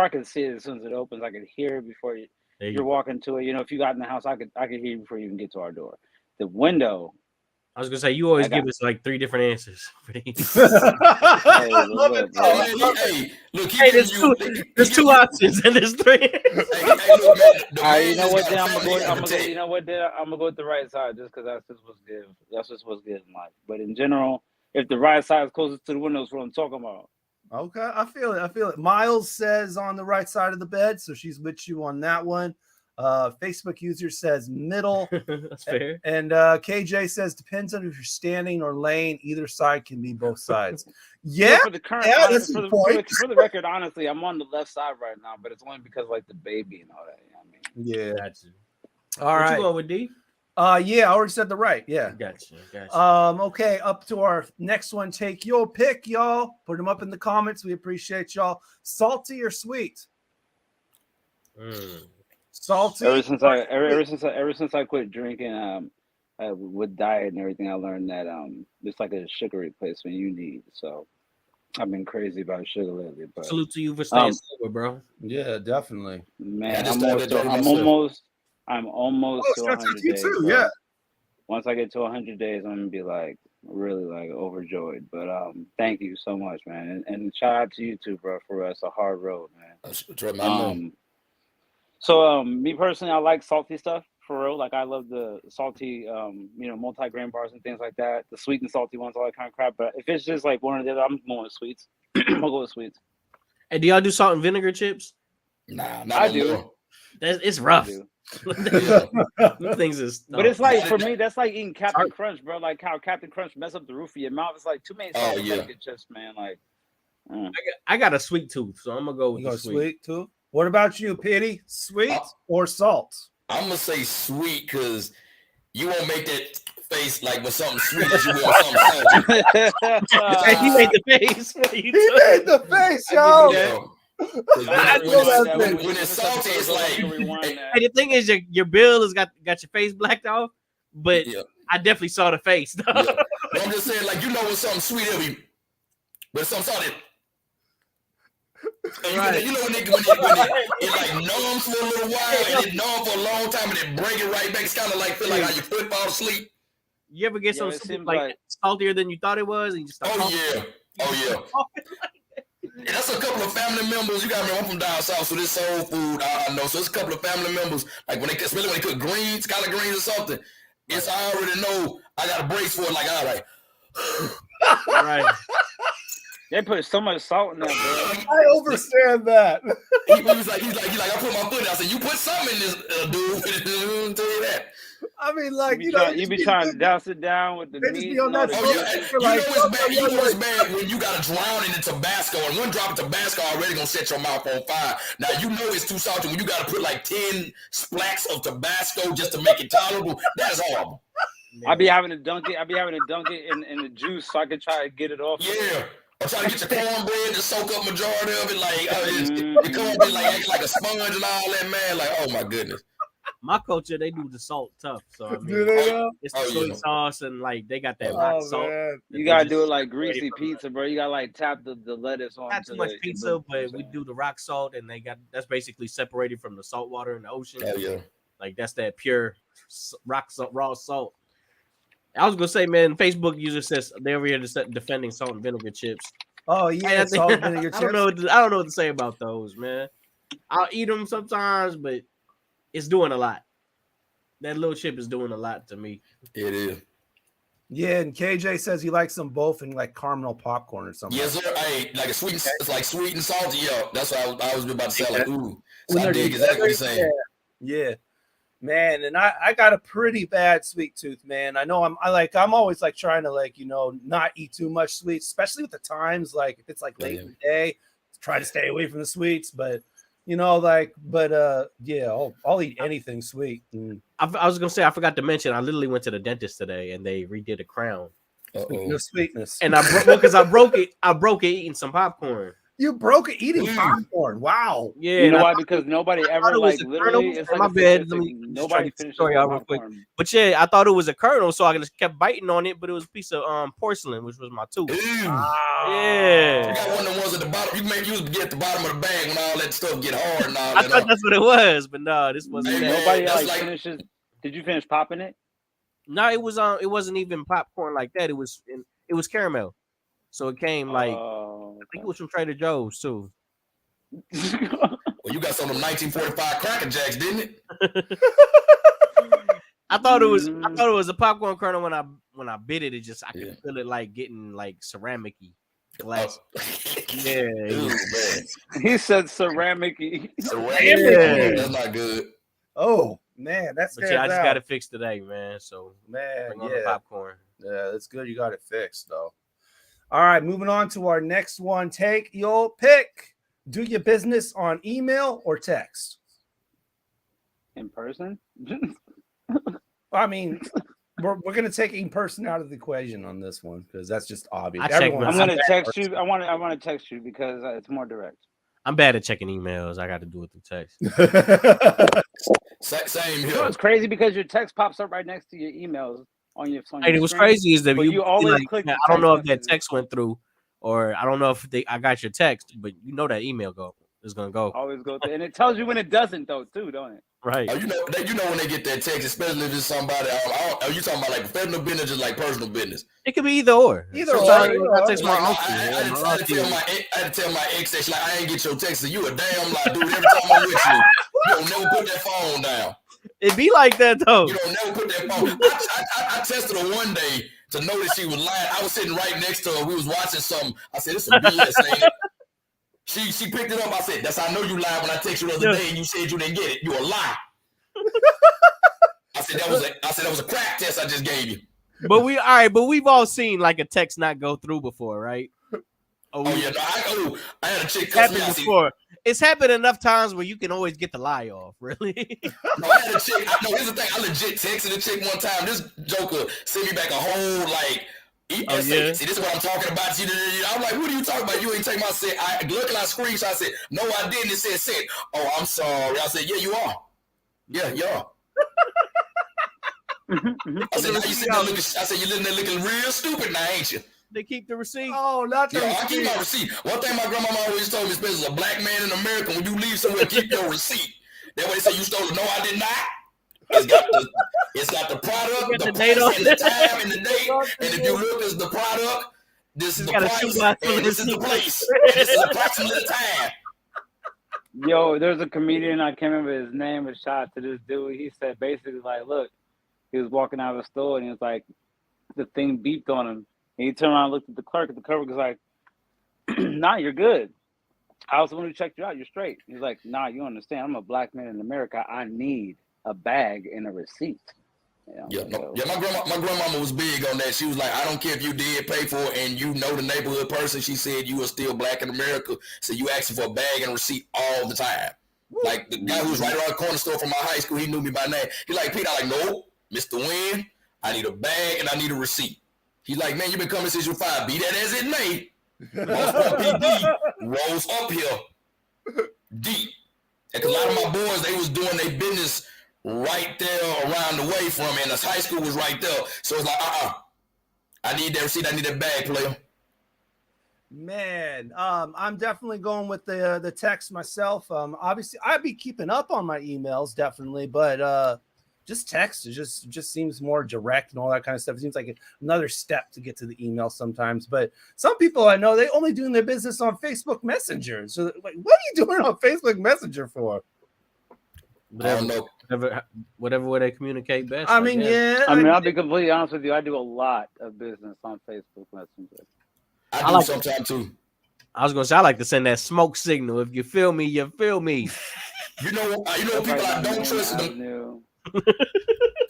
I can see it as soon as it opens. I can hear it before you're walking to it. You know, if you got in the house, I could hear you before you even get to our door. The window.
I was gonna say you always give us like 3 different answers for these. There's 2 options and there's 3.
All right, you know what? Then I'm gonna go with the right side just because that's just what's good. That's just what's good in life. But in general, if the right side is closest to the window, is what I'm talking about.
Okay, I feel it. Miles says on the right side of the bed, so she's with you on that one. Facebook user says middle.
That's fair.
And KJ says depends on if you're standing or laying. Either side can be both sides. Yeah,
for the current,
that's
for
the point.
For the record, honestly, I'm on the left side right now, but it's only because like the baby and all that. You know what I mean?
Yeah.
Gotcha.
All right.
You going with D?
Yeah, I already said the right. Yeah.
Gotcha.
Okay, up to our next one. Take your pick, y'all. Put them up in the comments. We appreciate y'all. Salty or sweet? Salty.
Ever since I quit drinking, with diet and everything, I learned that it's like a sugar replacement you need. So I've been crazy about sugar lately. But
salute to you for staying sober, bro.
Yeah, definitely.
Man, I'm almost to 100 days.
Too,
bro.
yeah.
Once I get to 100 days, I'm gonna be like really like overjoyed. But thank you so much, man, and shout out to you too, bro. For us, a hard road, man. So me personally, I like salty stuff for real. Like I love the salty, multi-grain bars and things like that. The sweet and salty ones, all that kind of crap. But if it's just like one or the other, I'm going with sweets. I'll go with sweets.
Hey, do y'all do salt and vinegar chips?
Nah,
I do.
It's rough. Things is,
but it's like for me, that's like eating Captain Crunch, bro. Like how Captain Crunch mess up the roof of your mouth. It's like too many salt and vinegar chips, man. Like,
I got a sweet tooth, so I'm gonna go with the
sweet tooth. What about you, Petey? Sweet or salt?
I'm gonna say sweet because you won't make that face like with something sweet as you want something salty.
He made the face.
He made the face, yo.
When it's salty, it's like.
Hey, the thing is, your bill has got your face blacked off, but I definitely saw the face.
But I'm just saying, like, you know, when something sweet, it'll be, but something salty. Right. You know when it like numbs for a little while and it numb for a long time and then bring it right back. It's kind of like feel like how your foot fall asleep.
You ever get something like saltier than you thought it was, and you just start
And that's a couple of family members. You got me. I'm from down south, so this soul food I know. So it's a couple of family members. Like especially when they cook greens, collard greens or something. It's I already know I got a brace for it. Like all right,
right.
They put so much salt in that, bro.
I understand that.
He's like, I put my foot in. I said, you put something in this, dude. Tell you that.
I mean, like,
you be trying to douse it down with the meat.
You know it's bad when you got to drown in the Tabasco, and one drop of Tabasco already gonna set your mouth on fire. Now you know it's too salty when you got to put like 10 splacks of Tabasco just to make it tolerable. That's horrible.
I be having to dunk it. in the juice so I can try to get it off.
Yeah. I'm trying to get your cornbread to soak up majority of it. Like, it cornbread like a sponge and all that, man. Like, oh my goodness.
My culture, they do the salt tough. So I mean,
do they know?
It's the soy sauce and like they got that rock salt.
You gotta do it like greasy pizza, bro. You gotta like tap the lettuce on.
Not too much pizza, but we do the rock salt, and that's basically separated from the salt water in the ocean.
Oh yeah,
like that's that pure rock salt, raw salt. I was gonna say, man, Facebook user says they're over here defending salt and vinegar chips.
Oh yeah, salt and vinegar chips.
I don't know what to say about those, man. I'll eat them sometimes, but it's doing a lot. That little chip is doing a lot to me.
It is.
Yeah, and KJ says he likes them both in like caramel popcorn or something.
Yes, sir. Hey, like it's like sweet and salty. Yeah, that's what I was about to say. Like, ooh, so I dig exactly what you're saying.
Yeah. Man, and I got a pretty bad sweet tooth, man. I know I'm always like trying to like, not eat too much sweets, especially with the times. Like if it's like late in the day, try to stay away from the sweets. But I'll eat anything sweet.
I was gonna say I forgot to mention I literally went to the dentist today and they redid a crown.
No sweetness.
And I broke it eating some popcorn.
You broke it eating popcorn. Wow.
Yeah.
You know why? Because nobody ever like literally. It's like
my bed.
Nobody finished
story out real quick. But yeah, I thought it was a kernel, so I just kept biting on it. But it was a piece of porcelain, which was my tooth. Yeah.
You got one of the ones at the bottom. You get at the bottom of the bag when all that stuff get hard and all
I
that.
thought that's what it was, but no, this wasn't.
Nobody finishes. Did you finish popping it?
No, it was it wasn't even popcorn like that. It was caramel. So it came like I think it was from Trader Joe's too.
Well, you got some of them 1945 Cracker Jacks, didn't it?
I thought it was a popcorn kernel when I bit it. It just I could feel it like getting like ceramic-y glass. Yeah,
Ooh, man.
He said ceramic-y.
Yeah, that's not good.
Oh man, that's.
But yeah, I just got it fixed today, man. So
man,
bring on the popcorn.
Yeah, that's good. You got it fixed though. All right, moving on to our next one. Take your pick. Do your business on email or text?
In person?
I mean, we're gonna take in person out of the equation on this one because that's just obvious.
I'm gonna text you. I want to text you because it's more direct.
I'm bad at checking emails. I got to do it through text.
Same
You know, it's crazy because your text pops up right next to your emails on your phone.
Hey, what's crazy is that
you always
like,
click.
I don't know if that text went through, or I don't know if I got your text, but you know that email is gonna go.
Always go through, and it tells you when it doesn't though too, don't it?
Right.
Oh, you know when they get that text, especially if it's somebody. Are you talking about like professional business, or just like personal business?
It could be either or.
Either or.
I had to tell my ex that like I ain't get your text, so you a damn lie, dude. Every time I'm with you, you don't never put that phone down.
It be like that though.
You don't never put that phone. I tested her one day to know that she was lying. I was sitting right next to her. We was watching something. I said, "This is BS, ain't it?" She picked it up. I said, "That's how I know you lied when I texted you the other day and you said you didn't get it. You a lie." I said that was a crack test I just gave you.
But we've all seen like a text not go through before, right?
I had a chick
cuss me out before. It's happened enough times where you can always get the lie off, really.
No, I had a chick. Here's the thing. I legit texted a chick one time. This joker sent me back a whole like. See, this is what I'm talking about. I'm like, what are you talking about? You ain't take my set. I look, I screenshot. I said, no, I didn't. It said sent. Oh, I'm sorry. I said, yeah, you are. Yeah, you are. I said, now you sitting there looking. I said, you're living there looking real stupid now, ain't you?
They keep the receipt.
Oh, not the receipt.
I keep my receipt. One thing my grandmama always told me, especially as a black man in America, when you leave somewhere, keep your receipt. That way they say you stole it. No, I did not. It's got the product, the price, and the time, and the date. And if you look, it's the product. This is the price, and this is the place. This is approximately the time.
Yo, there's a comedian, I can't remember his name, but shout out to this dude. He said basically like, look, he was walking out of a store and he was like, the thing beeped on him. And he turned around and looked at the clerk, and the clerk was like, nah, you're good. I was the one who checked you out. You're straight. He's like, nah, you understand. I'm a black man in America. I need a bag and a receipt.
My grandmama was big on that. She was like, I don't care if you did pay for it and you know the neighborhood person. She said you are still black in America, so you asking for a bag and a receipt all the time. Like the guy who was right around the corner store from my high school, he knew me by name. He like, Pete, I'm like, nope, Mr. Wynn, I need a bag and I need a receipt. He's like, man, you've been coming since you're 5. Be that as it may. PD rolls uphill deep. And a lot of my boys, they was doing their business right there around the way from me, and the high school was right there. So it's like, I need that receipt, I need that bag, player.
Man, I'm definitely going with the text myself. Obviously, I'd be keeping up on my emails, definitely, but just text, it just seems more direct and all that kind of stuff. It seems like another step to get to the email sometimes. But some people I know, they only doing their business on Facebook Messenger. So like, what are you doing on Facebook Messenger for?
Whatever way they communicate best.
I mean,
I'll be completely honest with you. I do a lot of business on Facebook Messenger.
I do sometimes too.
I was gonna say I like to send that smoke signal. If you feel me, you feel me.
You know people I don't trust them.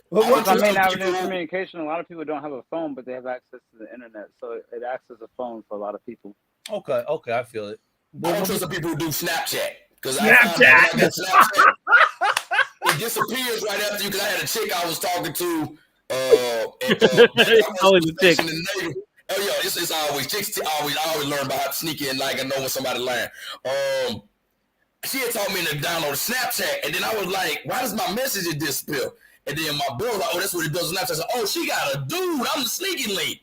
What's my main avenue of communication? A lot of people don't have a phone, but they have access to the internet, so it acts as a phone for a lot of people.
Okay, I feel it.
I don't trust the people who do Snapchat because
Snapchat.
It disappears right after you. Because I had a chick I was talking to.
Always a chick.
Oh yeah, it's always chicks. I always learn about how to sneak in, like I know when somebody lying. She had taught me to download Snapchat, and then I was like, why does my messages disappear? And then my boy was like, oh, that's what it does on Snapchat. I said, oh, she got a dude. I'm the sneaky link.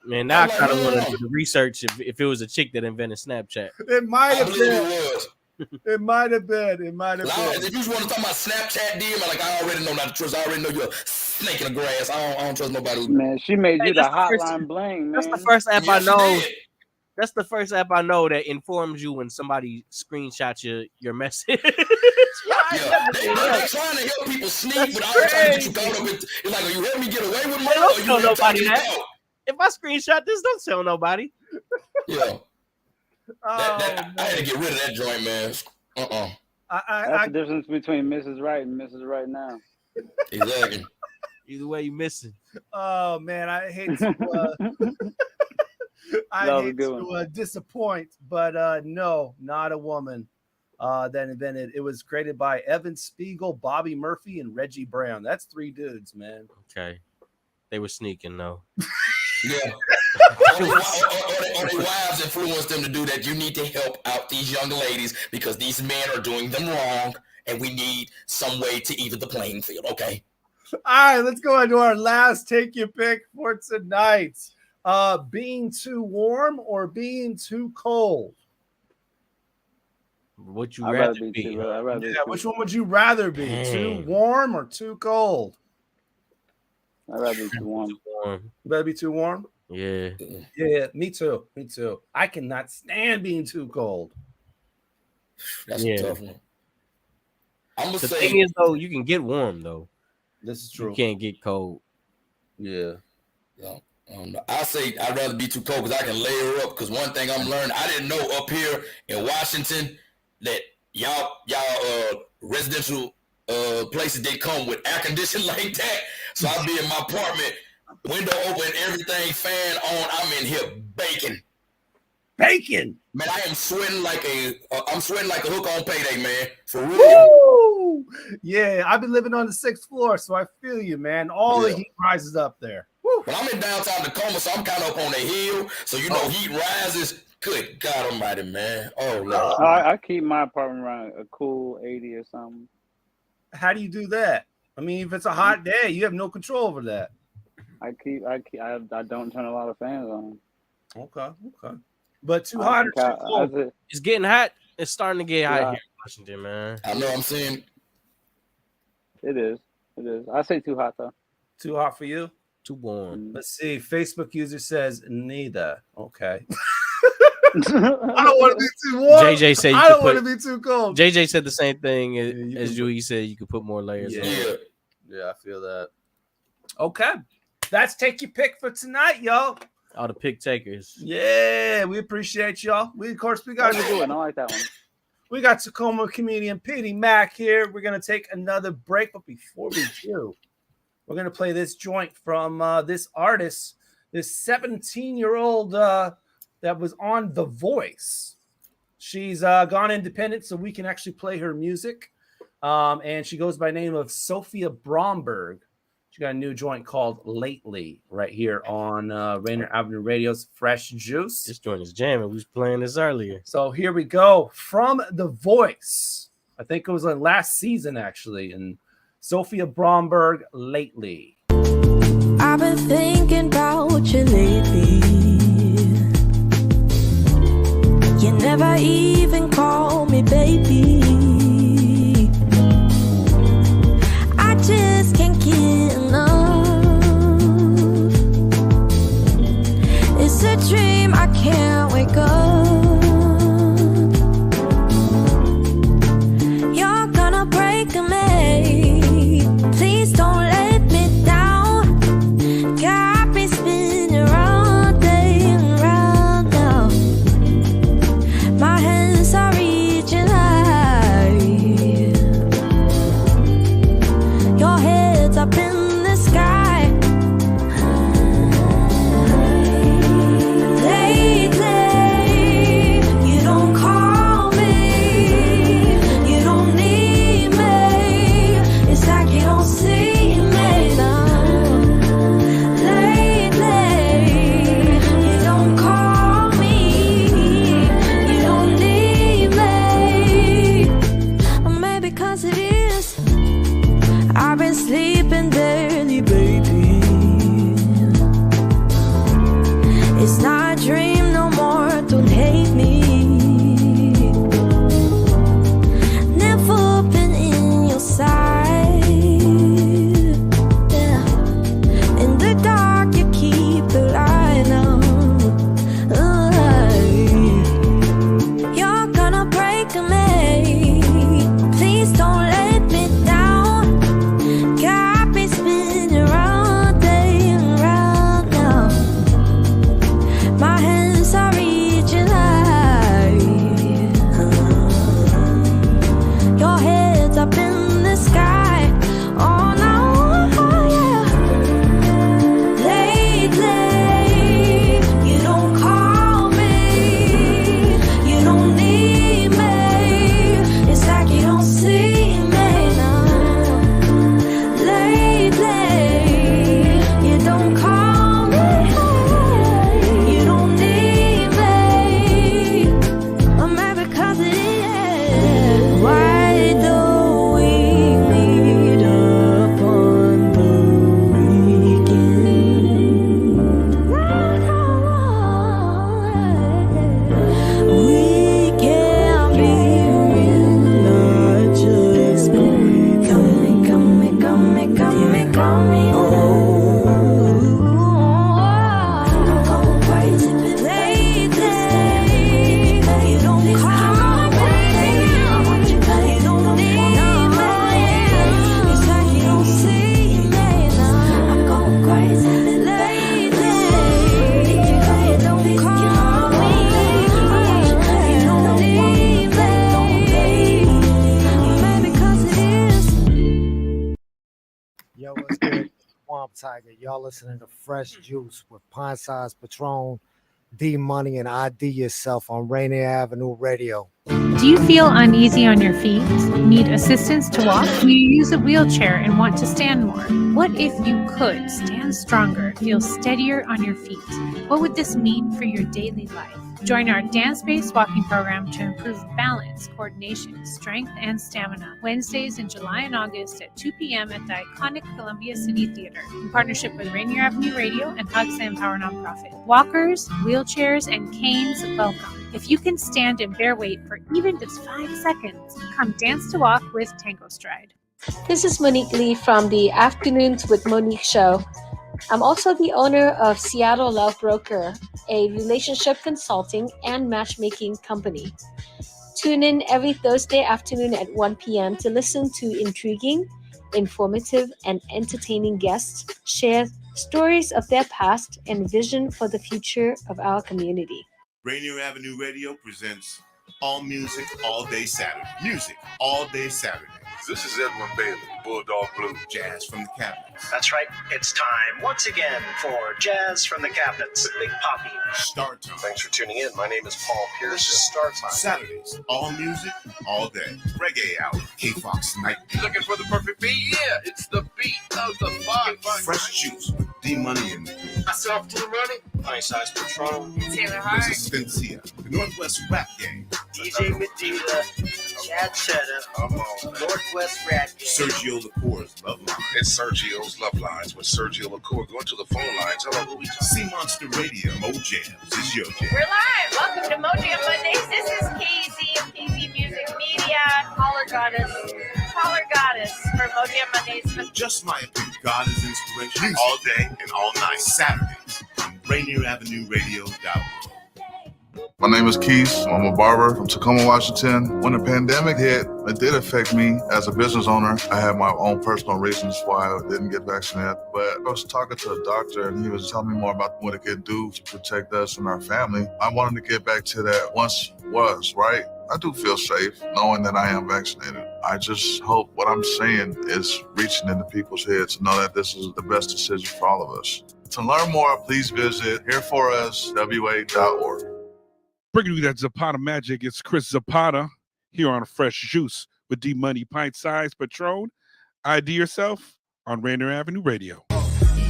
Man, now I kind of want to research if it was a chick that invented Snapchat.
It might have been.
It was.
It might have been.
If you want to talk about Snapchat DM, like I already know not to trust. I already know you're a snake in the grass. I don't trust nobody.
Man, she made you the hotline bling.
That's the first app I know. That's the first app I know that informs you when somebody screenshots your message.
They're trying to help people sneak, but I'm trying to get you caught up. It's like, are you helping me get away with murder?
Don't tell nobody that. If I screenshot this, don't tell nobody.
Yeah. I had to get rid of that joint, man.
That's the difference between Mrs. Right and Mrs. Right now.
Exactly.
Either way, you missing.
Oh man, I hate to disappoint, but no, not a woman. that invented. It was created by Evan Spiegel, Bobby Murphy, and Reggie Brown. That's 3 dudes, man.
Okay. They were sneaking, though.
Yeah. or their wives influenced them to do that. You need to help out these young ladies because these men are doing them wrong, and we need some way to even the playing field, okay?
All right, let's go on to our last take your pick for tonight. Being too warm or being too cold?
What you rather be?
Which one would you rather be? Too warm or too cold?
I'd rather be too warm.
You better be too warm?
Yeah.
Yeah, me too. Me too. I cannot stand being too cold.
That's a tough one. I'm gonna
The
say
thing is, though, you can get warm, though.
This is true.
You can't get cold.
Yeah.
I say I'd rather be too cold because I can layer up. Because one thing I'm learning, I didn't know up here in Washington that y'all residential places they come with air conditioning like that. So I'll be in my apartment, window open, everything fan on. I'm in here baking.
Bacon.
Man, I am sweating like I'm sweating like a hook on payday, man. For real.
Woo! Yeah, I've been living on the 6th floor, so I feel you, man. All the heat rises up there.
Well, I'm in downtown Tacoma, so I'm kind of up on the hill. So, you know, heat rises. Good God almighty, man. Oh, Lord.
I keep my apartment around a cool 80 or something.
How do you do that? I mean, if it's a hot day, you have no control over that.
I don't turn a lot of fans on.
Okay. But too hot or too cold?
It's getting hot. It's starting to get hot here in Washington, man.
I know I'm saying.
It is. I say too hot, though.
Too hot for you?
Too warm.
Let's see. Facebook user says neither. Okay. I don't want to be too warm.
JJ said
I don't want to be too cold.
JJ said the same thing as you. He said you could put more layers on.
Yeah, I feel that. Okay. That's Take Your Pick for tonight, y'all.
All the pick takers.
Yeah, we appreciate y'all. We got
I like that one.
We got Tacoma Comedian Petey Mac here. We're gonna take another break, but before we do, we're gonna play this joint from this artist, this 17-year-old that was on The Voice. She's gone independent, so we can actually play her music. And she goes by the name of Sophia Bromberg. She got a new joint called Lately right here on Rainier Avenue Radio's Fresh Juice.
This joint is jamming. We was playing this earlier.
So here we go from The Voice. I think it was last season, actually. And Sophia Bromberg, Lately.
I've been thinking about you lately. You never even call me baby. I just can't get enough. It's a dream, I can't wake up. You're gonna break me. Please don't let me down. Got me spinning around day and round now. My hands are reaching high. Your head's up in the sky. Lately,
Tiger. Y'all listening to Fresh Juice with Pint Size Patron, D Money, and ID Yourself on Rainier Avenue Radio.
Do you feel uneasy on your feet? Need assistance to walk? Do you use a wheelchair and want to stand more? What if you could stand stronger, feel steadier on your feet? What would this mean for your daily life? Join our dance-based walking program to improve balance, coordination, strength, and stamina. Wednesdays in July and August at 2 p.m. at the iconic Columbia City Theater in partnership with Rainier Avenue Radio and Hugs and Power Nonprofit. Walkers, wheelchairs, and canes welcome. If you can stand and bear weight for even just 5 seconds, come dance to walk with Tango Stride.
This is Monique Lee from the Afternoons with Monique show. I'm also the owner of Seattle Love Broker, a relationship consulting and matchmaking company. Tune in every Thursday afternoon at 1 p.m. to listen to intriguing, informative, and entertaining guests share stories of their past and vision for the future of our community.
Rainier Avenue Radio presents All Music, All Day Saturday. Music, all day Saturday.
This is Edwin Bailey, Bulldog Blue.
Jazz from the Cabinets.
That's right. It's time once again for Jazz from the Cabinets with Big Poppy.
Start time.
Thanks for tuning in. My name is Paul Pierce. This is Start Time.
Saturdays, all music, all day. Reggae Hour, K-Fox Night.
Looking for the perfect beat? Yeah, it's the beat of the box.
Fresh Juice with D Money and
myself, D Money.
Pint Size Patron.
Taylor Hart.
This is Spencia, the Northwest Rap Gang.
DJ Medina. Chad Cheddar. Northwest Rap Gang.
Sergio LaCour's Love Line.
It's Sergio's Love Lines with Sergio LaCour. Go to the phone line. Tell her who we talking.
Sea Monster Radio. Mo Jams is your jam.
We're live. Welcome to Mo Jam Mondays. This is KZ of KZ Music Media. Caller Goddess for Mo Jam Mondays.
Just my opinion. God is inspiration all day and all night. Saturdays on RainierAvenueRadio.org.
My name is Keith. I'm a barber from Tacoma, Washington. When the pandemic hit, it did affect me as a business owner. I had my own personal reasons why I didn't get vaccinated. But I was talking to a doctor, and he was telling me more about what it could do to protect us and our family. I wanted to get back to that once was, right? I do feel safe knowing that I am vaccinated. I just hope what I'm saying is reaching into people's heads to know that this is the best decision for all of us. To learn more, please visit hereforuswa.org.
Bringing you that Zapata magic, it's Chris Zapata here on Fresh Juice with D Money, Pint Size Patron. ID Yourself on Rainier Avenue Radio.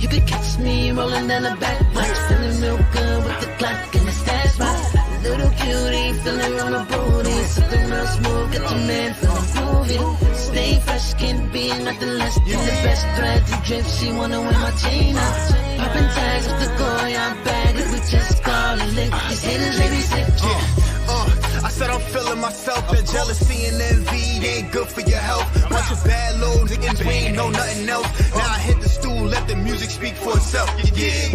You could catch me rolling down the back block, feeling real good with the Glock and the stash spot. Little cutie, feeling on the booty, something real smooth, get your man feeling groovy. Stay fresh, skin being nothing less than the best thread to drip. She wanna wear my chain out. Popping tags with the Goya bag, if we just call it lick. These haters, they be sick.
I said I'm feeling myself, that jealousy and envy ain't good for your health. Bunch of bad loads, niggas, we ain't know nothing else. Now I hit the stool, let the music speak for itself. Yeah,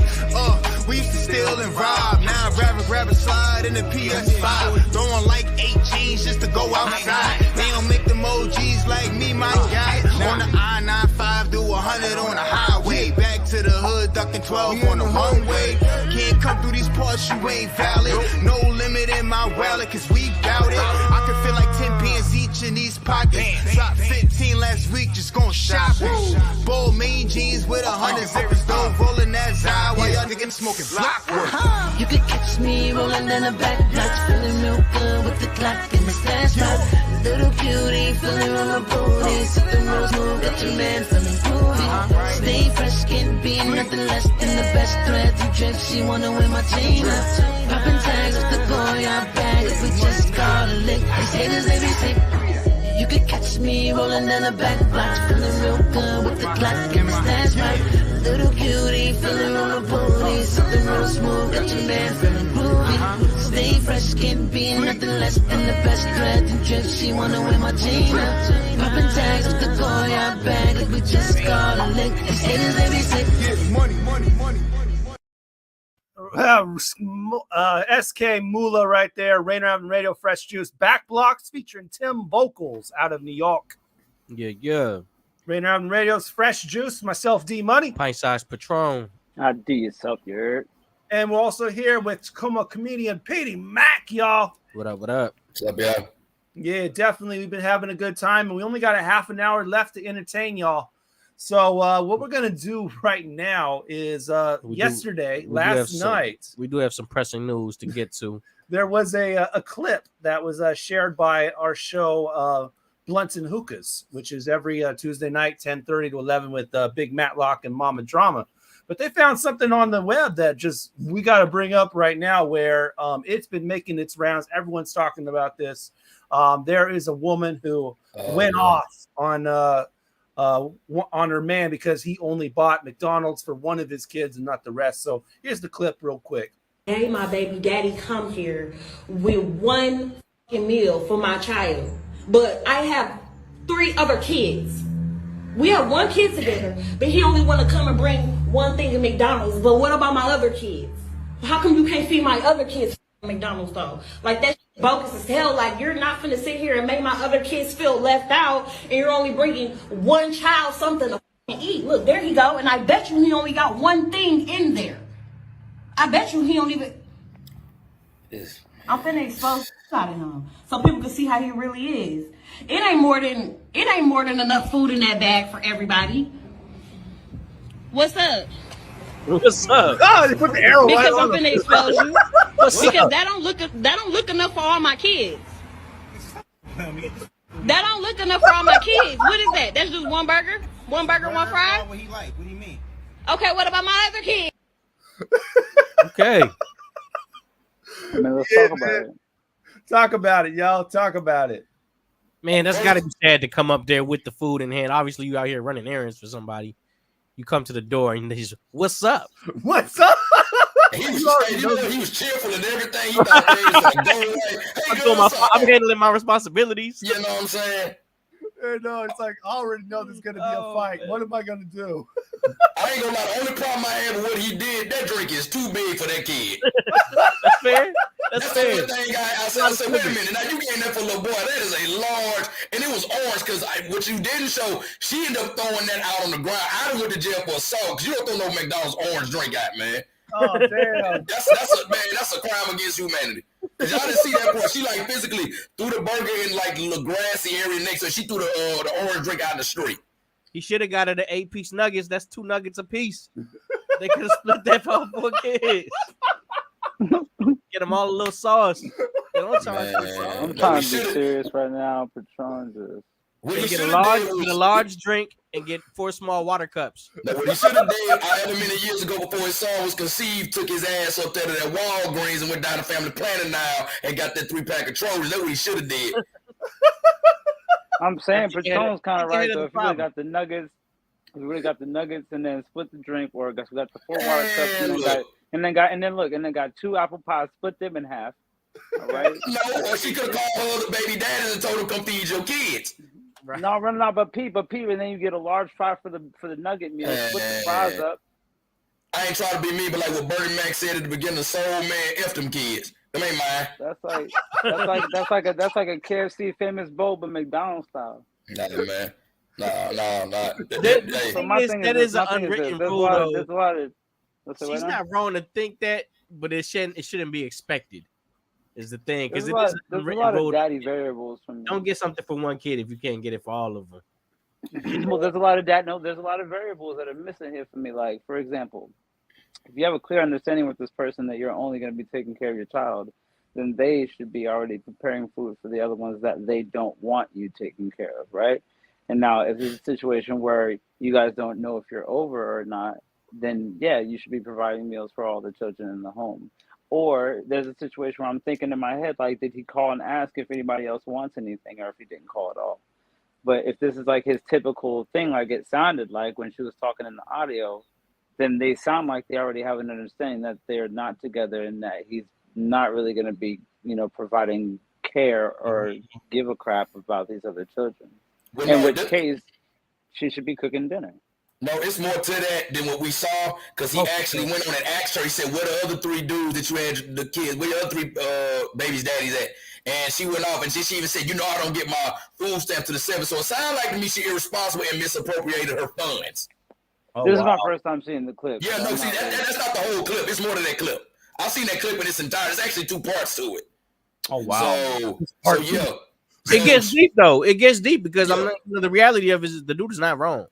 we used to steal and rob. Now I grab and slide in the PS5. Throwing like 8 G's just to go outside. They don't make them OGs like me, my guy. On the I-95, do 100 on the highway. Back to the hood, ducking 12 on the one way. Can't come through these parts, you ain't valid. No limit in my wallet, cause we bout it. I can feel like 10 pins each in these pockets. Dropped 15 last week, just going shopping. Bold main jeans with 100 zippers. Don't rollin' that Zai while y'all niggas smoking blockwork.
You could catch me rolling down the back blocks, feeling real good with the Glock and the stash spot. Little cutie, feeling on the booty, something real smooth, got your man feeling groovy. Stay fresh, skin being nothing less than the best thread to drip. She wanna wear my chain out. Popping tags with the Goya bag, if we just call it lick. These haters, they be sick. You could catch me rolling down the back blocks, feeling real good with the Glock and the stash spot. Little cutie, feeling on the booty, something real smooth, got your man feeling groovy. Stay fresh, skin being nothing less than the best thread to drip. She wanna wear my chain out. Popping tags with the Goya bag, if we just call it lick. These haters, they be sick.
Yeah, money.
SK Mula right there, Rainier Avenue Radio, Fresh Juice. Back Blocks featuring Tim Vocals out of New York.
Yeah.
Rainier Avenue Radio's Fresh Juice, myself, D Money.
Pint Size Patron.
ID Yourself, you heard.
And we're also here with Tacoma Comedian Petey Mac, y'all.
What up?
What's up, y'all?
Yeah, definitely. We've been having a good time, and we only got a half an hour left to entertain y'all. So what we're gonna do right now is last night
we do have some pressing news to get to.
There was a clip that was shared by our show Blunts and Hookahs, which is every Tuesday night, 10:30 to 11 with Big Matlock and Mama Drama. But they found something on the web that just we got to bring up right now, where it's been making its rounds. Everyone's talking about this. There is a woman who went off on her man because he only bought McDonald's for one of his kids and not the rest. So here's the clip real quick.
Hey, my baby daddy come here with one meal for my child, but I have 3 other kids. We have 1 kid together, but he only want to come and bring one thing of McDonald's. But what about my other kids? How come you can't feed my other kids McDonald's though? Like, that's bogus as hell. Like, you're not finna sit here and make my other kids feel left out, and you're only bringing one child something to eat. Look, there he go, and I bet you he only got one thing in there. I bet you he don't even. I'm finna expose out of him so people can see how he really is. It ain't more than enough food in that bag for everybody. What's up?
What's up?
Oh, they put the arrow
because
right
I'm
on
finna
him.
expose you.
What's
Because
up?
that don't look enough for all my kids. That don't look enough for all my kids. What is that? That's just one burger? One burger, one fry?
What he like? What do you mean?
Okay, what about my other kids?
Okay.
Let's talk about it.
Talk about it, y'all. Talk about it.
Man, that's got to be sad to come up there with the food in hand. Obviously, you out here running errands for somebody. You come to the door and he's, what's up?
What's up?
He was cheerful and everything. He thought things were going go away. Hey,
I'm handling my responsibilities.
You know what I'm saying?
No, it's like I already know there's gonna be a fight. What am I gonna do?
I ain't gonna lie. The only problem I have with what he did, that drink is too big for that kid.
That's fair. That's fair.
The only thing I said, wait a minute. Now you getting that for a little boy. That is a large, and it was orange because what you didn't show, she ended up throwing that out on the ground. I done went to jail for assault because you don't throw no McDonald's orange drink out, man.
Oh damn!
That's a crime against humanity. Cause y'all didn't see that part. She like physically threw the burger in like the little grassy area next to her. She threw the orange drink out in the street.
He should have got her the 8-piece nuggets. That's 2 nuggets a piece. They could have split that for 4 kids. Get them all a little sauce. They don't charge for sauce.
I'm trying to be serious right now. Patron just.
Get a large drink and get 4 small water cups.
Now, what he should have did, however many years ago before his son was conceived, took his ass up there to that Walgreens and went down to Family Planning now and got that 3-pack of Trojans. That's what he should have did.
I'm saying Patron's kind of right though. If you really got the nuggets, and then split the drink, or I guess we got the 4 water cups, and then got 2 apple pies, split them in half. All right.
No, or she could have called her the baby daddy and told him come feed your kids.
Right. No, run out, but Pete, and then you get a large fry for the nugget meal. Split the fries up.
I ain't trying to be mean, but like what Bernie Mac said at the beginning, Soul Man, F them kids. Them ain't mine.
That's like a KFC famous bowl, but McDonald's style.
Nah, man. No.
That is an unwritten rule.
There's a lot of.
She's not wrong to think that, but it shouldn't be expected. Is the thing because
there's a lot of daddy variables from.
Don't get something for one kid if you can't get it for all of them.
Well, there's a lot of there's a lot of variables that are missing here for me. Like, for example, if you have a clear understanding with this person that you're only going to be taking care of your child, then they should be already preparing food for the other ones that they don't want you taking care of, right? And now, if there's a situation where you guys don't know if you're over or not, then yeah, you should be providing meals for all the children in the home. Or there's a situation where I'm thinking in my head, like, did he call and ask if anybody else wants anything, or if he didn't call at all? But if this is like his typical thing, like it sounded like when she was talking in the audio, then they sound like they already have an understanding that they're not together and that he's not really going to be, providing care or give a crap about these other children. In which case, she should be cooking dinner.
No, it's more to that than what we saw, because he actually went on and asked her. He said, "Where the other 3 dudes that you had the kids? Where your other 3 babies' daddies at?" And she went off and she even said, "I don't get my food stamp to the 7." So it sounded like to me she irresponsible and misappropriated her funds.
This is my first time seeing the clip.
Yeah, no, see, that's not the whole clip. It's more than that clip. I've seen that clip in its entirety. There's actually 2 parts to it.
Oh, wow.
So yeah.
It gets deep, though. It gets deep because the reality of it is the dude is not wrong.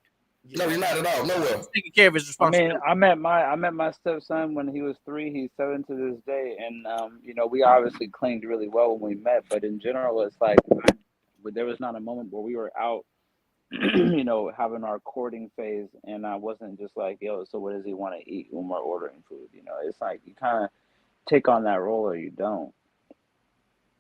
No, you're not at all. Nowhere.
He's taking care of his responsibility.
I met my stepson when he was 3. He's 7 to this day, and we obviously clinged really well when we met. But in general, it's like there was not a moment where we were out, having our courting phase, and I wasn't just like, yo, so what does he want to eat when we're ordering food? It's like you kind of take on that role or you don't.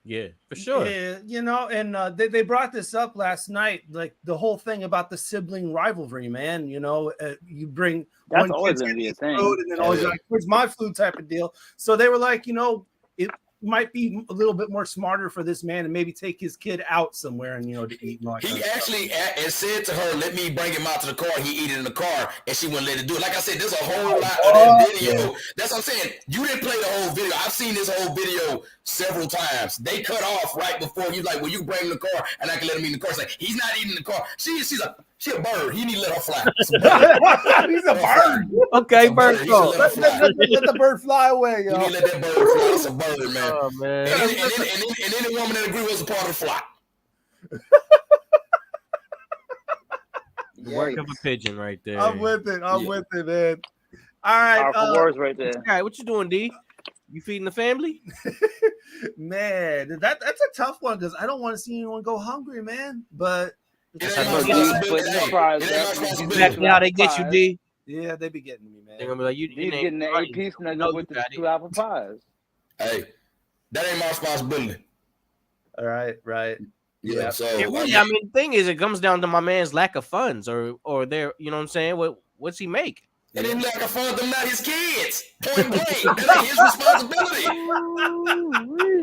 Yeah, for sure.
Yeah, and they brought this up last night, like the whole thing about the sibling rivalry, man. You bring
That's
one
always
kid's
gonna be a thing.
food, and then always like, "Where's my food?" type of deal. So they were like, it might be a little bit more smarter for this man to maybe take his kid out somewhere and to eat. And
he actually said to her, "Let me bring him out to the car." He eat it in the car, and she wouldn't let it do it. Like I said, there's a whole lot of that video. Yeah. That's what I'm saying. You didn't play the whole video. I've seen this whole video several times. They cut off right before he's like, "Well, you bring him in the car, and I can let him eat in the car." It's like he's not eating in the car. She's a bird. He need to let her fly.
He's a bird.
Okay, bird.
Let the bird fly away, yo.
You need to let that bird fly. It's a bird, man.
Oh, man.
And any woman that agrees was a part of the flock.
The work of a pigeon right there.
I'm with it. I'm with it, man. All right.
Powerful words right there.
All right, what you doing, D? You feeding the family?
Man, that's a tough one because I don't want to see anyone go hungry, man. But
exactly how they get you, D.
Yeah, they be getting me, man.
They're gonna be like, you
getting the 8-piece nugget with the 2 apple pies.
Hey, that ain't my responsibility.
All right.
Yeah. So
the thing is, it comes down to my man's lack of funds, or their, you know what I'm saying? What's he make?
It ain't lack of funds. Them not his kids. Point blank. That ain't his responsibility.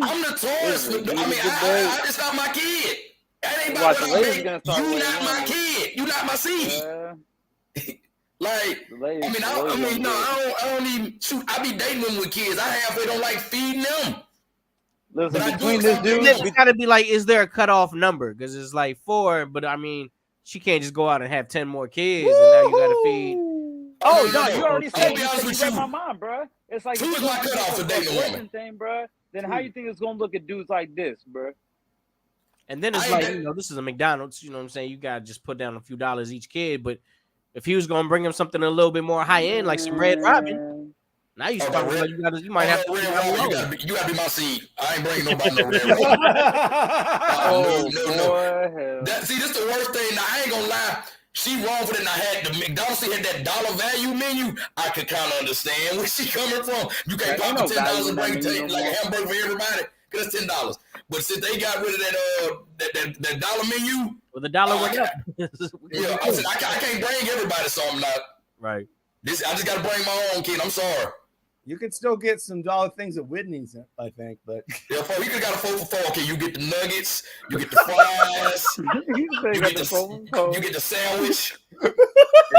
I'm the tourist. It's not my kid. That ain't my kid. You not my kid. You not my seed. I don't even shoot. I be dating them with kids. I halfway don't like feeding them.
Listen, between this dude,
it's gotta be like, is there a cutoff number? Because it's like 4, but I mean, she can't just go out and have 10 more kids, and now you gotta feed.
Oh no, you already said you read my mind, bro. It's like
2 is my cutoff for dating a woman
thing, bro. Then how you think it's gonna look at dudes like this, bro?
And then it's like, this is a McDonald's. You know what I'm saying? You gotta just put down a few dollars each kid. But if he was gonna bring him something a little bit more high end, like some Red Robin. Now you start. You might have to.
You gotta be my seed. I ain't bringing nobody no Red Robin. See, this the worst thing. Now I ain't gonna lie. She wrong for that. I had the McDonald's had that dollar value menu. I could kind of understand where she coming from. You can't pop $10 and bring like a hamburger for everybody because it's $10. But since they got rid of that dollar menu,
well, the dollar went up.
Yeah, I said I can't bring everybody something like
right.
I just gotta bring my own kid. I'm sorry.
You can still get some dollar things at Whitney's, I think, but
yeah, you could got a 4 for $4. Okay, you get the nuggets, you get the fries, you get the sandwich. And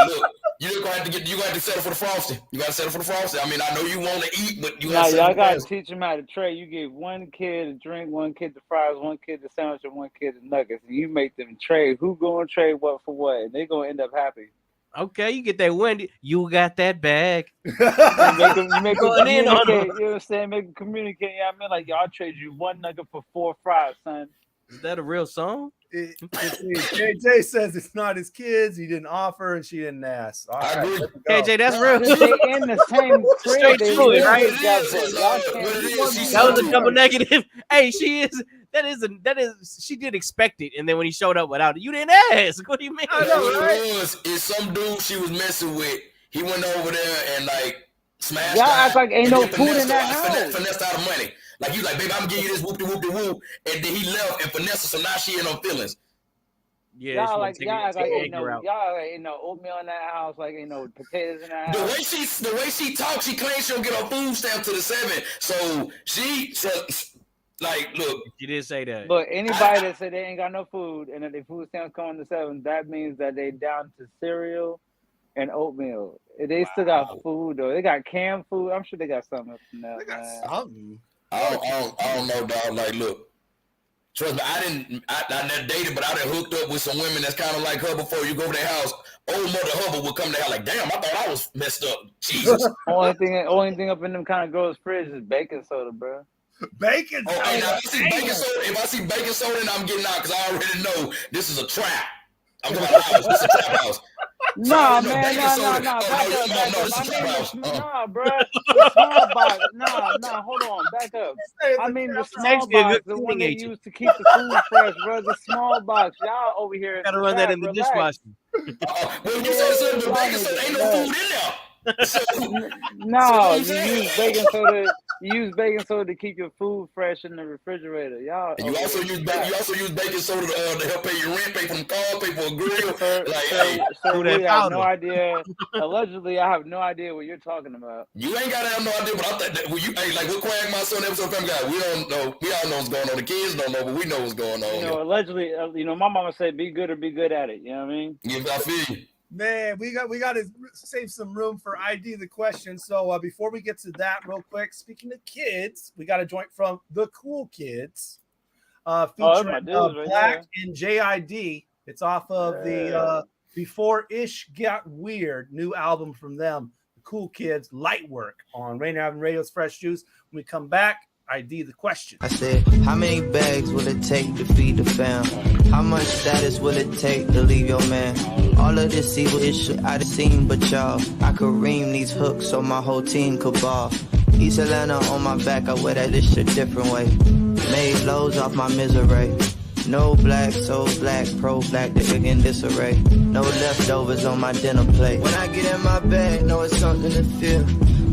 look, you're gonna have to settle for the frosting. You gotta settle for the frosting. I mean, I know you want to eat, but you gotta
y'all gotta teach them how to trade. You give one kid a drink, one kid the fries, one kid the sandwich, and one kid the nuggets, and you make them trade. Who gonna trade what for what? And they gonna end up happy.
Okay, you get that Wendy. You got that bag.
You make them communicate. You know what I'm saying? Make them communicate. Yeah, I mean, like, y'all trade you one nugget for 4 fries, son.
Is that a real song?
KJ says it's not his kids. He didn't offer, and she didn't ask. All right,
KJ, that's real.
They in the same
Straight to it, right? That was a double negative. Hey, she is. That is. She did expect it, and then when he showed up without it, you didn't ask. What do you mean?
I know, right? It's some dude she was messing with. He went over there and like smashed.
Y'all act like ain't no food in that house.
Finessed out of money. Like you like, baby, I'm gonna give you this whoop de whoop de whoop, and then he left and finessed her, so now she ain't on feelings.
Yeah,
y'all ain't no oatmeal in that house, like ain't no potatoes in that house.
The way she talks, she claims she don't get her food stamp to the 7. So like, look,
she did say that.
But anybody that said they ain't got no food and that their food stamps come to 7, that means that they down to cereal and oatmeal. They still got food though. They got canned food. I'm sure they got something up in there. They got
something.
I don't know, dog. Like, look, trust me, I never dated, but I done hooked up with some women that's kind of like her before. You go to their house, old Mother Hubbard would come to their house like, damn, I thought I was messed up. Jesus.
only thing up in them kind of girls' fridge is baking soda, bro.
Bacon soda.
Hey, now, if I see baking soda, then I'm getting out because I already know this is a trap. I'm going to house. This is a trap house.
Nah, man, nah. Back up. Nah, bro. The small box. Nah. Hold on. Back up. I mean the small box, the one they use to keep the food fresh, bro. The small box. Y'all over here.
Gotta run that in the dishwasher.
When you say something, the baking soda, ain't no food in there.
No, you use baking soda. You use baking soda to keep your food fresh in the refrigerator. Y'all.
And you also use baking soda to help pay your rent, pay for the car, pay for a grill.
I have no idea. Allegedly, I have no idea what you're talking about.
You ain't gotta have no idea, but I think that like what Quang, my son, episode Family Guy, we don't know. We all know what's going on. The kids don't know, but we know what's going on.
You know, allegedly, my mama said, "Be good or be good at it." You know what I mean?
Yeah, I feel you.
Man, we got to save some room for ID the question. So before we get to that, real quick, speaking of kids, we got a joint from the Cool Kids, featuring Black and JID. It's off of the Before Ish Got Weird new album from them, the Cool Kids, Light Work on Rainier Avenue Radio's Fresh Juice. When we come back, ID the question.
I said, how many bags will it take to feed the fam? How much status will it take to leave your man? All of this evil shit I done seen, but y'all, I could ream these hooks so my whole team could ball. East Atlanta on my back, I wear that this shit different way. Made loads off my misery. No black, so black, pro-black, they in disarray. No leftovers on my dinner plate. When I get in my bag, know it's something to feel.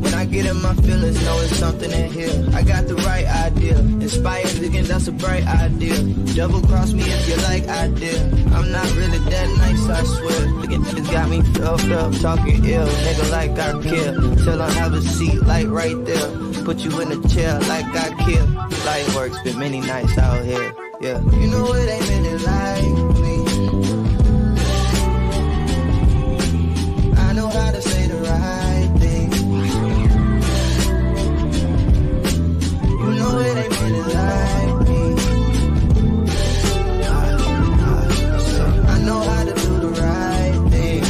When I get in my feelings, know it's something in here. I got the right idea. Inspired again, that's a bright idea. Double cross me if you like idea. I'm not really that nice, I swear. Niggas got me fucked up, talking ill. Nigga like I care. Tell them have a seat, like right there. Put you in a chair like I care. Light work, spent many nights out here. Yeah, you know it ain't many like me. I know how to say the right thing. You know it ain't many like me. I know how to do the right thing.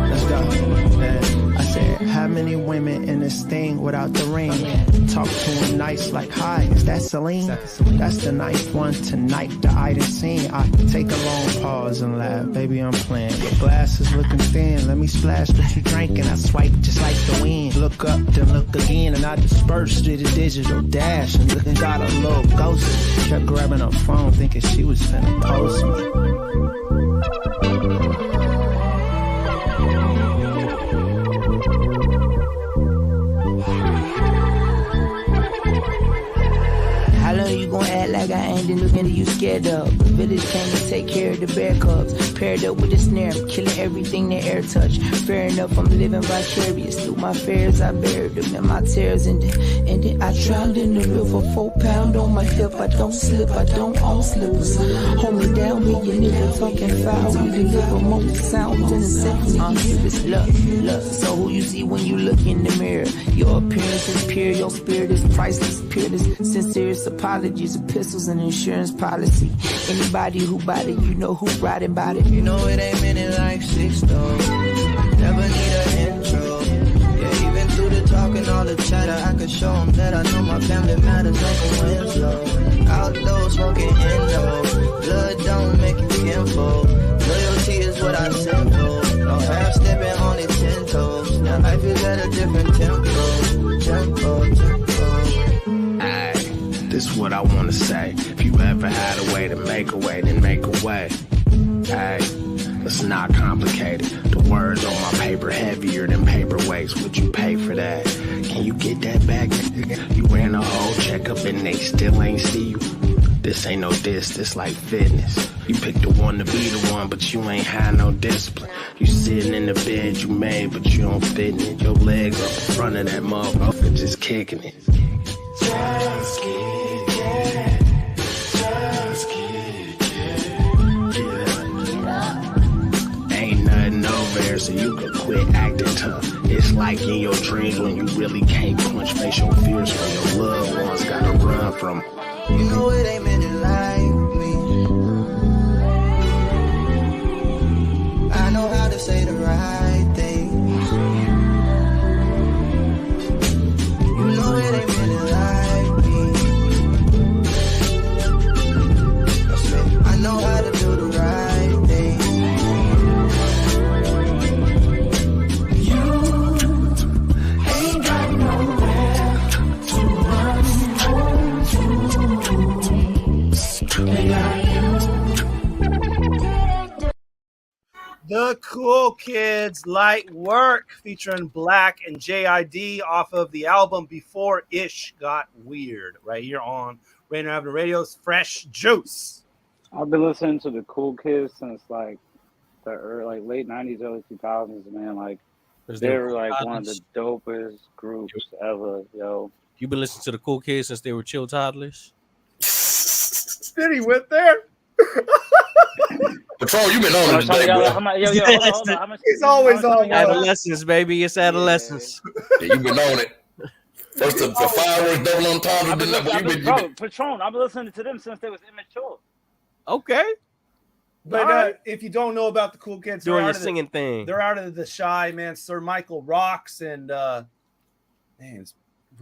Let's go.
I said, how many women in this thing without the ring? Talk to him nice like, hi, is that Celine? That's the ninth one tonight that I done seen. I take a long pause and laugh, baby, I'm playing. Your glass is looking thin, let me splash what you drinking. I swipe just like the wind. Look up, then look again, and I disperse through the digital dash. And looking got a little ghost. Kept grabbing her phone, thinking she was finna post me.
How long you gonna act like I ain't been looking at you scared of? The village came to take care of the bear cubs. Paired up with the snare, I'm killing everything the air touch. Fair enough, I'm living vicarious. Through my fears, I buried them in my tears. And then I drowned in the river, 4 pound on my hip. I don't slip, I don't own slippers. Hold me down, me and nigga talking foul. We deliver more sounds in a second. You hear this look. So who you see when you look in the mirror? Your appearance is pure, your spirit is priceless, peerless. Sincerest apologies, epistles, and insurance policy. Anybody who bought it, you know who riding about it.
You know it ain't many like 6 though. Never need an intro. Yeah, even through the talk and all the chatter, I could show them that I know my family matters like a Winslow. Outdoors smoking Indo. Blood don't make you kinfolk. Loyalty is what I send for. No half stepping, only 10 toes. Now life is at a different tempo.
This is what I wanna say. If you ever had a way to make a way, then make a way. Hey, it's not complicated. The words on my paper heavier than paperweights. Would you pay for that? Can you get that back? You ran a whole checkup and they still ain't see you. This ain't no this like fitness. You picked the one to be the one, but you ain't had no discipline. You sitting in the bed you made, but you don't fit in it. Your legs up in front of that motherfucker just kicking it. Just kick it. Just kick it. Ain't nothing over there, so you can quit acting tough. It's like in your dreams when you really can't punch face your fears from your loved ones. Gotta run from.
You know it ain't many like me. I know how to say the right thing. You know it ain't many like me. I know how to do the right thing.
The Cool Kids Light Work featuring Black and JID off of the album Before Ish Got Weird, right here on Rainier Avenue Radio's Fresh Juice.
I've been listening to the Cool Kids since like the late 90s, early 2000s, man. Like they were like one of the dopest groups ever, yo.
You been listening to the Cool Kids since they were chill toddlers?
Then he went there.
Patrol, you been on it today, bro.
Hold on.
He's always on.
Adolescence, baby. It's adolescence.
Yeah, you been on it. First the fireworks double on time.
Patron, I've been listening to them since they was immature.
Okay.
But if you don't know about the Cool Kids,
doing your singing thing,
they're out of the Shy, man. Sir Michael Rocks and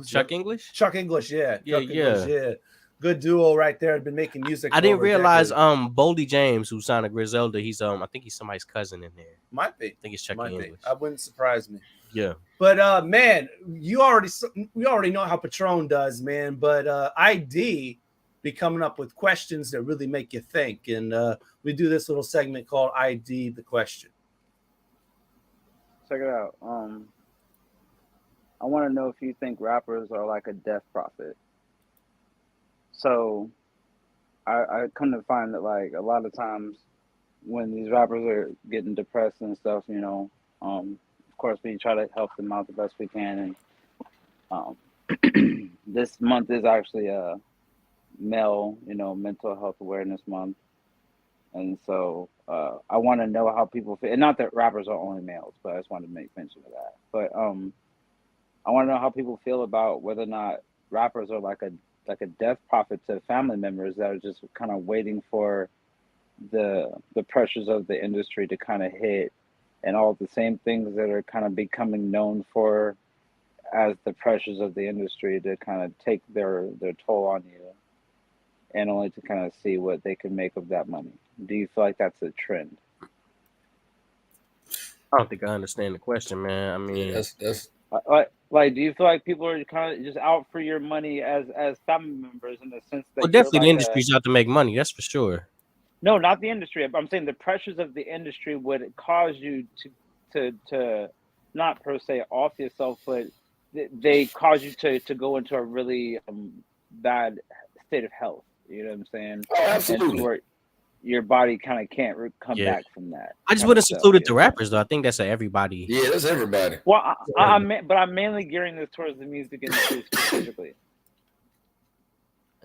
Chuck English.
Chuck English, yeah.
Yeah,
Chuck English, yeah. Good duo right there. Had been making music.
I didn't realize Boldy James, who signed to Griselda, he's I think he's somebody's cousin in there.
Might be.
I think it's Chuck English.
I wouldn't surprise me.
Yeah.
But man, we already know how Patron does, man. But ID be coming up with questions that really make you think, and we do this little segment called ID the Question.
Check it out. I want to know if you think rappers are like a death prophet. So I come to find that like a lot of times when these rappers are getting depressed and stuff, you know, of course we try to help them out the best we can. And this month is actually a male, mental health awareness month. And so I want to know how people feel. And not that rappers are only males, but I just wanted to make mention of that. But I want to know how people feel about whether or not rappers are like a death prophet to family members that are just kind of waiting for the pressures of the industry to kind of hit, and all the same things that are kind of becoming known for as the pressures of the industry to kind of take their toll on you, and only to kind of see what they can make of that money. Do you feel like that's a trend?
I don't think I understand the question, man. I mean,
that's
like, do you feel like people are kind of just out for your money as family members in the sense that?
Well, definitely the industry's out to make money. That's for sure.
No, not the industry. I'm saying the pressures of the industry would cause you to not per se off yourself, but they cause you to go into a really bad state of health. You know what I'm saying?
Oh, absolutely.
Where your body kind of can't come back from that.
I just wouldn't include it to rappers though. I think that's everybody.
Yeah, that's everybody.
Well, I'm mainly gearing this towards the music industry specifically.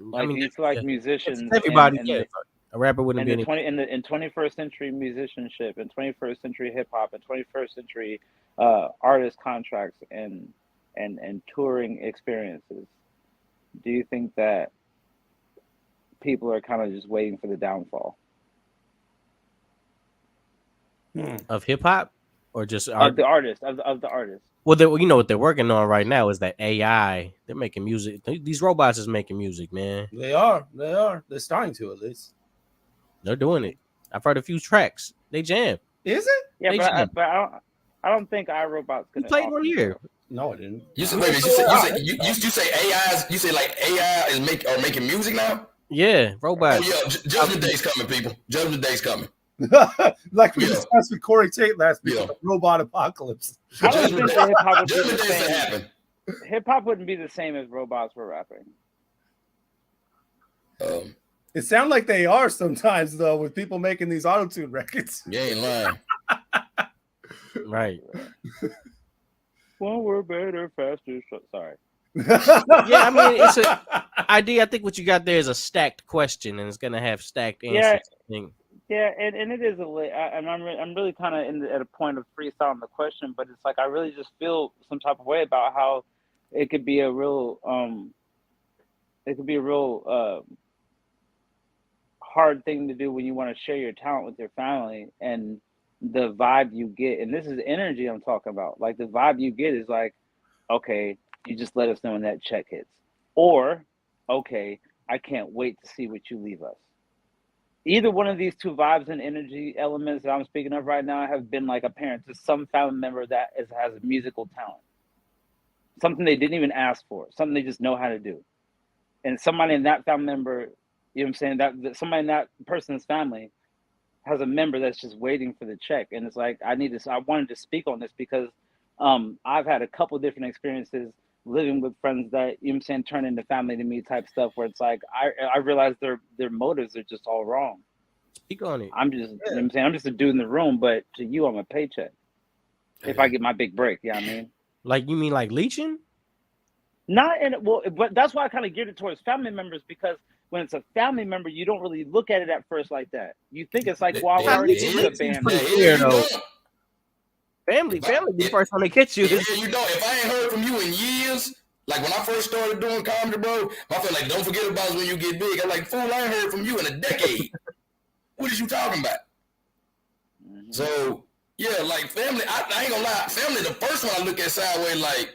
Like, do you feel like musicians,
everybody, a rapper wouldn't be
in 21st century musicianship, and 21st century hip hop, and 21st century artist contracts and touring experiences. Do you think that people are kind of just waiting for the downfall
of hip hop, or just
of the artist?
Well, you know what they're working on right now is that AI. They're making music. These robots is making music, man.
They are. They're starting to, at least.
They're doing it. I've heard a few tracks. They jam.
Is it?
Yeah, but I don't think iRobot's gonna.
You played one here.
No, I didn't.
You say AI. You say like AI is making music now.
Yeah, robots.
Oh, yeah, Judgment Day's coming, people. Judgment Day's coming.
Like we discussed with Corey Tate last week, robot apocalypse.
I don't think that hip hop would be
Judgment
the
Day's
same.
happen.
Hip hop wouldn't be the same if robots were rapping.
It sounds like they are sometimes though, with people making these auto-tune records.
You ain't lying.
Right.
Well, we're better, faster. Sorry.
Yeah, I mean, it's an idea. I think what you got there is a stacked question, and it's gonna have stacked answers.
Yeah, and it is I'm really kind of at a point of freestyling the question, but it's like I really just feel some type of way about how it could be a real hard thing to do when you want to share your talent with your family, and the vibe you get, and this is energy I'm talking about. Like the vibe you get is like, okay, you just let us know when that check hits, or okay, I can't wait to see what you leave us. Either one of these two vibes and energy elements that I'm speaking of right now have been like apparent to some family member that has a musical talent, something they didn't even ask for, something they just know how to do, and somebody in that family member, you know what I'm saying, that somebody in that person's family has a member that's just waiting for the check, and it's like I wanted to speak on this because I've had a couple different experiences living with friends that, you know what I'm saying, turn into family to me type stuff where it's like I realize their motives are just all wrong.
Speak on it.
I'm just you know what I'm saying, I'm just a dude in the room, but to you I'm a paycheck. If I get my big break, you know what I mean?
Like you mean like leeching?
But that's why I kind of geared it towards family members, because when it's a family member, you don't really look at it at first like that. You think it's like, well, I already did a band.
Family be first when they catch you.
You know, if I ain't heard from you in years, like when I first started doing comedy, bro, I feel like, don't forget about us when you get big. I'm like, fool, I ain't heard from you in a decade. What is you talking about? Mm-hmm. So, yeah, like family, I ain't gonna lie, family, the first one I look at sideways, like,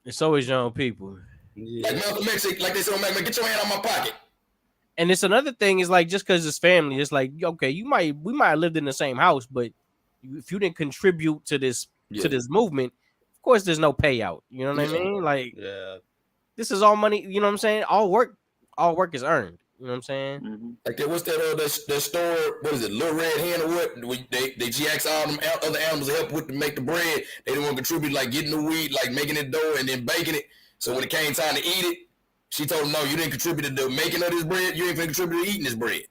it's always young people.
Like Malcolm X, like they said on Malcolm, get your hand out my pocket.
And it's another thing is like, just because it's family, it's like, okay, we might have lived in the same house, but if you didn't contribute to this movement, of course there's no payout. You know what I mean? Like, this is all money. You know what I'm saying? All work is earned. You know what I'm saying?
Mm-hmm.
Like what's that store? What is it? Little Red Hen or what? They GX all them other animals to help with to make the bread. They didn't want to contribute, like getting the wheat, like making it dough and then baking it. So when it came time to eat it, she told him, no, you didn't contribute to the making of this bread. You ain't gonna contribute to eating this bread.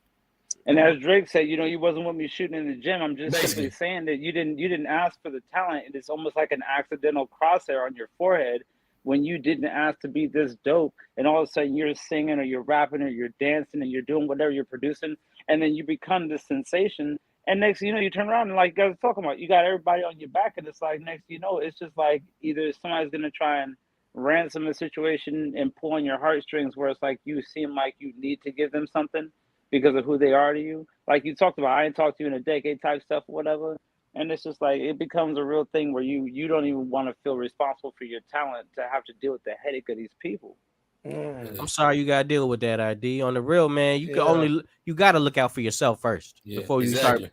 And as Drake said, you know, you wasn't with me shooting in the gym. I'm just simply saying that you didn't ask for the talent. It's almost like an accidental crosshair on your forehead when you didn't ask to be this dope, and all of a sudden you're singing or you're rapping or you're dancing and you're doing whatever you're producing, and then you become this sensation. And next thing you know, you turn around and like you guys are talking about, you got everybody on your back, and it's like next thing you know, it's just like either somebody's gonna try and ransom a situation and pull on your heartstrings where it's like you seem like you need to give them something because of who they are to you. Like you talked about, I ain't talked to you in a decade type stuff or whatever. And it's just like, it becomes a real thing where you don't even want to feel responsible for your talent to have to deal with the headache of these people.
I'm sorry you got to deal with that, ID. On the real, man, you got to look out for yourself first before you start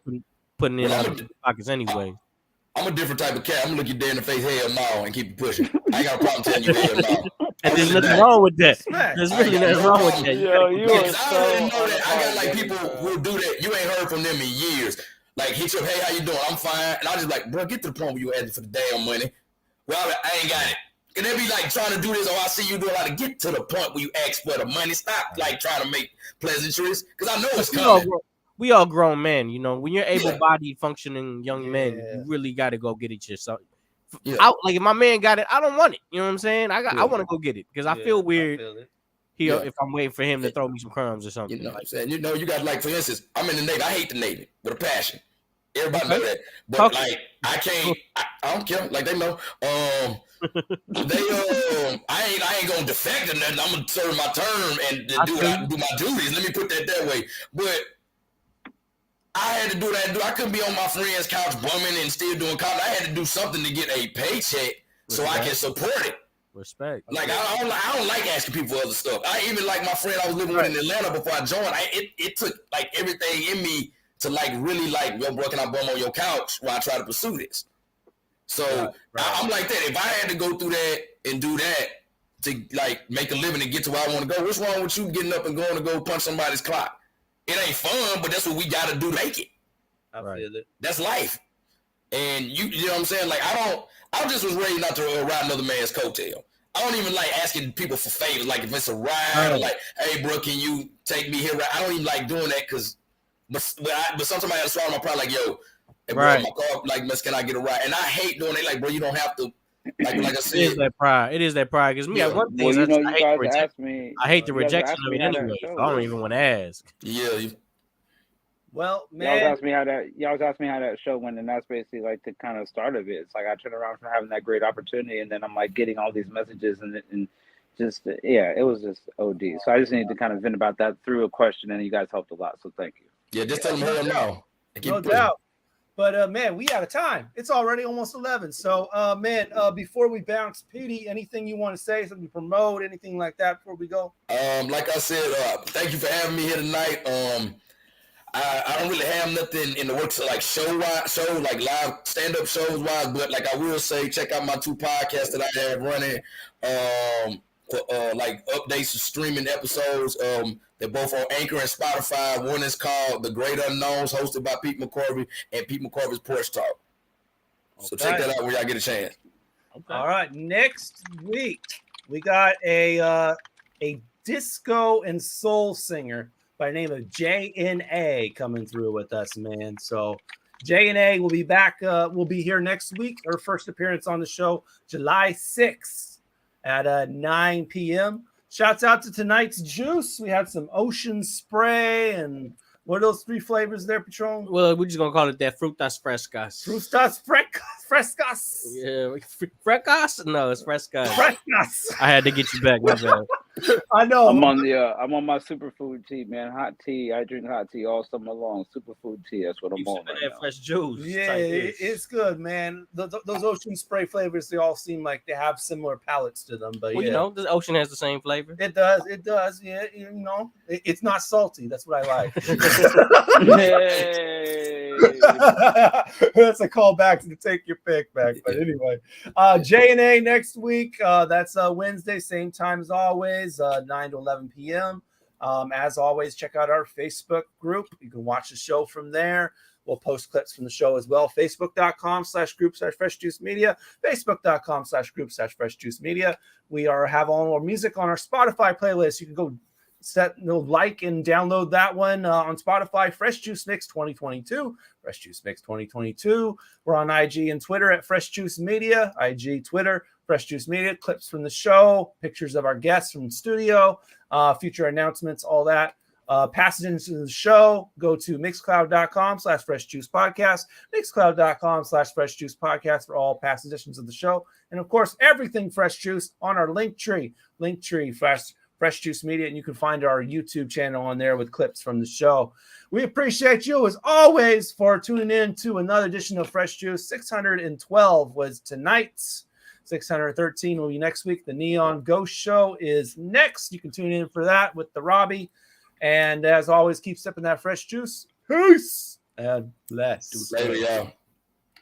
putting in other pockets anyway.
I'm a different type of cat. I'm going to look you dead in the face, hell no, and keep it pushing. I ain't got a problem telling you hell no.
And there's nothing wrong with that. There's really nothing wrong with that.
I already know that. I got like people who do that. You ain't heard from them in years. Like, hit you up, hey, how you doing? I'm fine. And I just like, bro, get to the point where you asking for the damn money. Well, I ain't got it. And they be like trying to do this, I see you do a lot to get to the point where you ask for the money. Stop like trying to make pleasantries, because I know it's coming.
We all grown men, you know. When you're able-bodied, functioning young men, you really got to go get it yourself. Like if my man got it, I don't want it. You know what I'm saying? I want to go get it because I feel weird. If I'm waiting for him to throw me some crumbs or something.
You know what I'm saying? You know, you got, like, for instance, I'm in the Navy. I hate the Navy with a passion. Everybody know that. But like, I can't. I don't care. Like, they know. I ain't gonna defect or nothing. I'm gonna serve my term and do my duties. Let me put that way. But I had to do that. I couldn't be on my friend's couch bumming and still doing comedy. I had to do something to get a paycheck so I can support it.
Respect.
Like I don't like asking people for other stuff. I even like my friend I was living with in Atlanta before I joined. It took like everything in me to like really like, yo, bro, can I bum on your couch while I try to pursue this? So I'm like that. If I had to go through that and do that to like make a living and get to where I want to go, what's wrong with you getting up and going to go punch somebody's clock? It ain't fun, but that's what we got to do to make it.
I feel it. That's
life. And you know what I'm saying? Like I just was ready not to ride another man's coattail. I don't even like asking people for favors. Like if it's a ride, or like, hey, bro, can you take me here? I don't even like doing that because, but sometimes I got to swallow my pride. Like, yo, hey, bro, my car, like, can I get a ride? And I hate doing it. Like, bro, you don't have to. Like I said,
it is that pride. It is that pride. Because me, one thing I hate the rejection of it anyway. So I don't even want to ask.
Yeah.
Well, man,
y'all was asking me how that show went, and that's basically like the kind of start of it. It's like I turn around from having that great opportunity, and then I'm like getting all these messages, and just it was just OD. So I just need to kind of vent about that through a question, and you guys helped a lot. So thank you.
Yeah, just tell them hell no.
No doubt. But man, we out of time. It's already almost 11. So man, before we bounce, Petey, anything you want to say, something to promote, anything like that before we go?
Like I said, thank you for having me here tonight. I don't really have nothing in the works like show like live stand-up shows wise, but like I will say, check out my 2 podcasts that I have running. like updates of streaming episodes. They're both on Anchor and Spotify. One is called The Great Unknowns, hosted by Pete McCorvey, and Pete McCorvey's Porch Talk. So check that out when y'all get a chance.
Okay. All right, next week we got a disco and soul singer by the name of JNA coming through with us, man. So JNA will be back. We'll be here next week. Her first appearance on the show, July 6th at 9 p.m. Shouts out to tonight's juice. We had some Ocean Spray and what are those 3 flavors there, Patron?
Well, we're just gonna call it that Frutas Frescas.
Frutas Frescas.
Yeah, Frescas? No, it's Frescas.
Frescas.
I had to get you back, my bad.
I know.
I'm on my superfood tea, man. Hot tea. I drink hot tea all summer long. Superfood tea. That's what I'm on. Right
that fresh juice.
Yeah, it's good, man. Those Ocean Spray flavors, they all seem like they have similar palates to them. But
well,
yeah,
you know, the Ocean has the same flavor.
It does. It does. Yeah, you know, it's not salty. That's what I like. That's a callback to Take Your Pick back. But anyway, J&A next week. That's Wednesday, same time as always, 9 to 11 p.m. As always, check out our Facebook group. You can watch the show from there. We'll post clips from the show as well. Facebook.com/group/FreshJuiceMedia. Facebook.com/group/FreshJuiceMedia. We have all our music on our Spotify playlist. You can go like and download that one on Spotify. Fresh Juice Mix 2022. Fresh Juice Mix 2022. We're on IG and Twitter at Fresh Juice Media. IG, Twitter, Fresh Juice Media. Clips from the show, pictures of our guests from the studio, future announcements, all that. Passages into the show, go to mixcloud.com/freshjuicepodcast, mixcloud.com/freshjuicepodcast for all past editions of the show. And of course, everything Fresh Juice on our Linktree, Fresh Juice Media, and you can find our YouTube channel on there with clips from the show. We appreciate you as always for tuning in to another edition of Fresh Juice. 612 was tonight's. 613 will be next week. The Neon Ghost Show is next. You can tune in for that with the Robbie. And as always, keep sipping that fresh juice. Peace and bless.
Later, y'all.